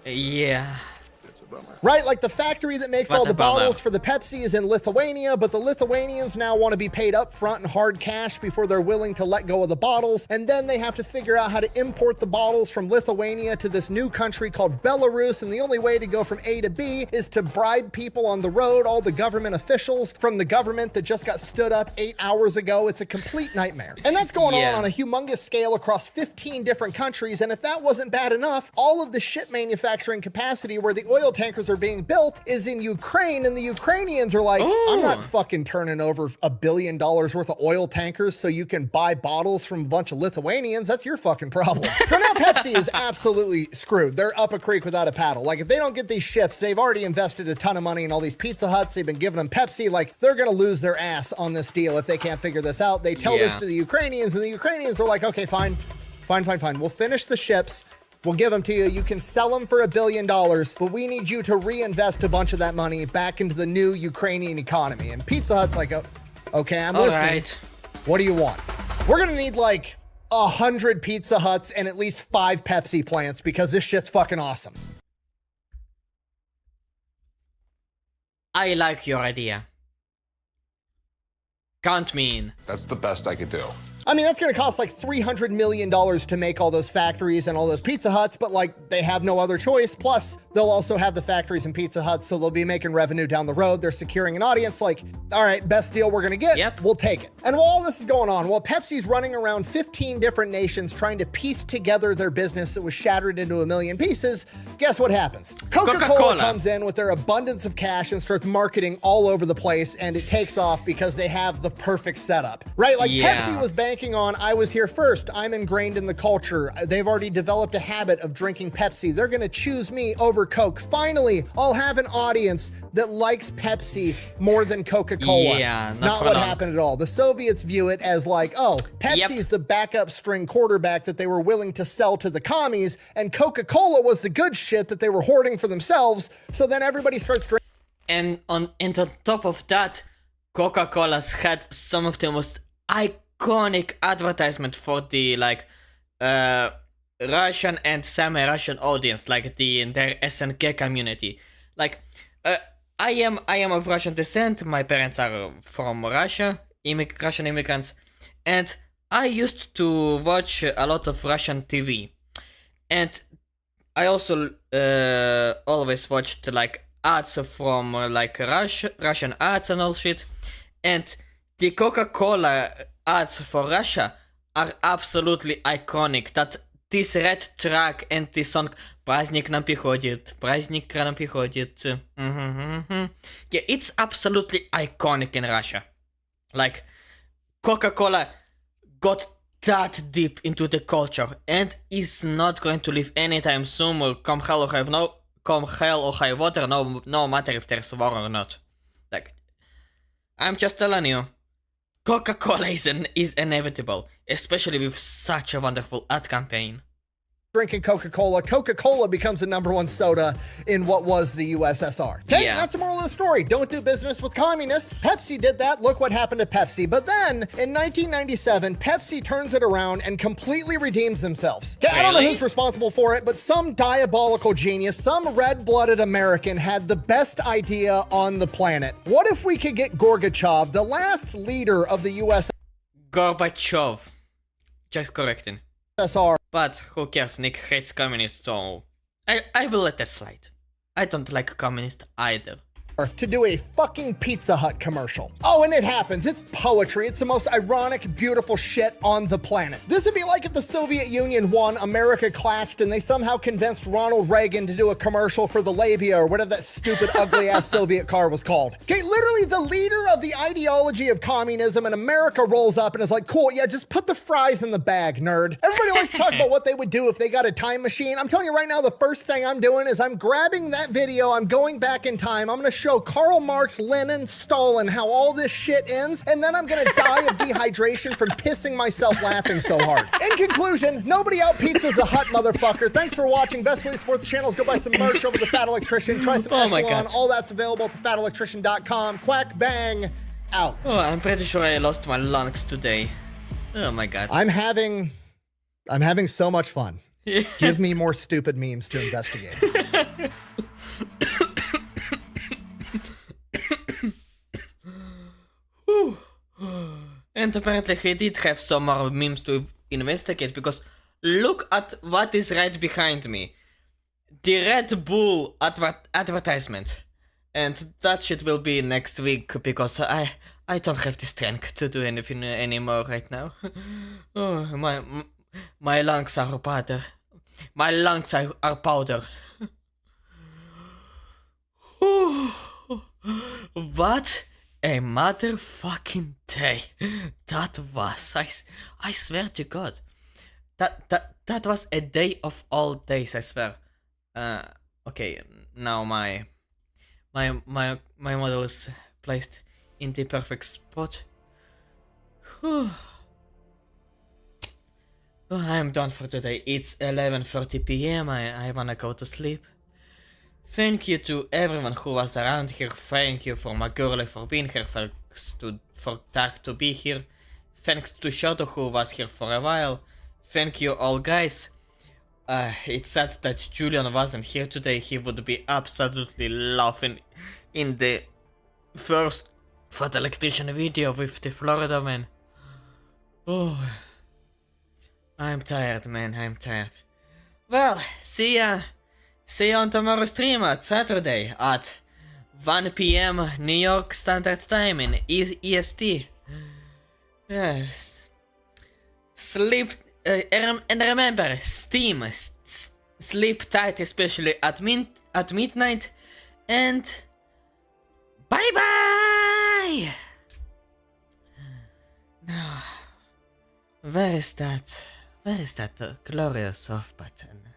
Yeah. Right, like the factory that makes all the bottles for the Pepsi is in Lithuania, but the Lithuanians now want to be paid up front in hard cash before they're willing to let go of the bottles, and then they have to figure out how to import the bottles from Lithuania to this new country called Belarus, and the only way to go from A to B is to bribe people on the road, all the government officials from the government that just got stood up 8 hours ago. It's a complete nightmare. And that's going on a humongous scale across 15 different countries, and if that wasn't bad enough, all of the ship manufacturing capacity where the oil tankers are being built is in Ukraine, and the Ukrainians are like, I'm not fucking turning over $1 billion worth of oil tankers so you can buy bottles from a bunch of Lithuanians. That's your fucking problem. So now Pepsi is absolutely screwed. They're up a creek without a paddle. Like, if they don't get these ships, they've already invested a ton of money in all these Pizza Huts. They've been giving them Pepsi. Like, they're gonna lose their ass on this deal if they can't figure this out. They tell this to the Ukrainians, and the Ukrainians are like, okay, fine. We'll finish the ships. We'll give them to you. You can sell them for $1 billion, but we need you to reinvest a bunch of that money back into the new Ukrainian economy. And Pizza Hut's like, okay, I'm listening. Right. What do you want? We're gonna need like 100 Pizza Huts and at least 5 Pepsi plants because this shit's fucking awesome. I like your idea. Count me in. That's the best I could do. I mean, that's going to cost like $300 million to make all those factories and all those Pizza Huts, but like they have no other choice. Plus, they'll also have the factories and Pizza Huts, so they'll be making revenue down the road. They're securing an audience. Like, all right, best deal we're going to get. Yep. We'll take it. And while all this is going on, while Pepsi's running around 15 different nations trying to piece together their business that was shattered into a million pieces, guess what happens? Coca-Cola comes in with their abundance of cash and starts marketing all over the place, and it takes off because they have the perfect setup, right? Like Pepsi was banking on, I was here first, I'm ingrained in the culture, they've already developed a habit of drinking Pepsi, they're gonna choose me over Coke. Finally, I'll have an audience that likes Pepsi more than Coca-Cola. Yeah, not what happened at all. The Soviets view it as like, oh, Pepsi's the backup string quarterback that they were willing to sell to the commies, and Coca-Cola was the good shit that they were hoarding for themselves, so then everybody starts drinking. And on top of that, Coca-Cola's had some of the most iconic advertisement for the like Russian and semi-Russian audience, like their SNK community. Like I am of Russian descent. My parents are from Russia, Russian immigrants, and I used to watch a lot of Russian TV, and I also always watched like ads from like Russian ads and all shit, and the Coca-Cola ads for Russia are absolutely iconic. That this red track and this song "Праздник нам приходит, праздник к нам приходит." Yeah, it's absolutely iconic in Russia. Like, Coca-Cola got that deep into the culture and is not going to leave anytime soon. Or come hell or high water, no matter if there's war or not. Like, I'm just telling you, Coca-Cola is inevitable, especially with such a wonderful ad campaign. Drinking Coca-Cola, Coca-Cola becomes the #1 soda in what was the USSR. Okay, that's the moral of the story. Don't do business with communists. Pepsi did that. Look what happened to Pepsi. But then, in 1997, Pepsi turns it around and completely redeems themselves. Okay, I don't know who's responsible for it, but some diabolical genius, some red-blooded American had the best idea on the planet. What if we could get Gorbachev, the last leader of the USSR? Gorbachev. Just correcting. But who cares? Nick hates communists, so I will let that slide. I don't like communists either. To do a fucking Pizza Hut commercial. Oh, and it happens. It's poetry. It's the most ironic, beautiful shit on the planet. This would be like if the Soviet Union won, America collapsed, and they somehow convinced Ronald Reagan to do a commercial for the Labia or whatever that stupid, ugly-ass Soviet car was called. Okay, literally the leader of the ideology of communism in America rolls up and is like, cool, yeah, just put the fries in the bag, nerd. Everybody likes to talk about what they would do if they got a time machine. I'm telling you right now, the first thing I'm doing is I'm grabbing that video, I'm going back in time, I'm gonna show Karl Marx, Lenin, Stalin, how all this shit ends, and then I'm gonna die of dehydration from pissing myself laughing so hard. In conclusion, nobody out pizzas a hut, motherfucker. Thanks for watching. Best way to support the channel is go buy some merch over the Fat Electrician. Try some Echelon. All that's available at thefatelectrician.com. Quack bang out. Oh, I'm pretty sure I lost my lungs today. Oh my god. I'm having so much fun. Give me more stupid memes to investigate. And apparently he did have some more memes to investigate, because look at what is right behind me. The Red Bull advertisement. And that shit will be next week, because I don't have the strength to do anything anymore right now. Oh, my lungs are powder. My lungs are powder. What a motherfucking day that was. I swear to God. That was a day of all days, I swear. Okay, now my model is placed in the perfect spot. Whew. Oh, I'm done for today. It's 11:30 p.m. I wanna go to sleep. Thank you to everyone who was around here. Thank you for my girlie for being here, for Dark to be here. Thanks to Shoto who was here for a while. Thank you all guys. It's sad that Julian wasn't here today. He would be absolutely laughing in the first Fat Electrician video with the Florida man. Oh, I'm tired, man. I'm tired. Well, see ya on tomorrow's stream at Saturday at 1 p.m. New York Standard Time in EST. Yes. Sleep and remember, Steam. Sleep tight, especially at midnight. And bye bye. Now, where is that glorious off button?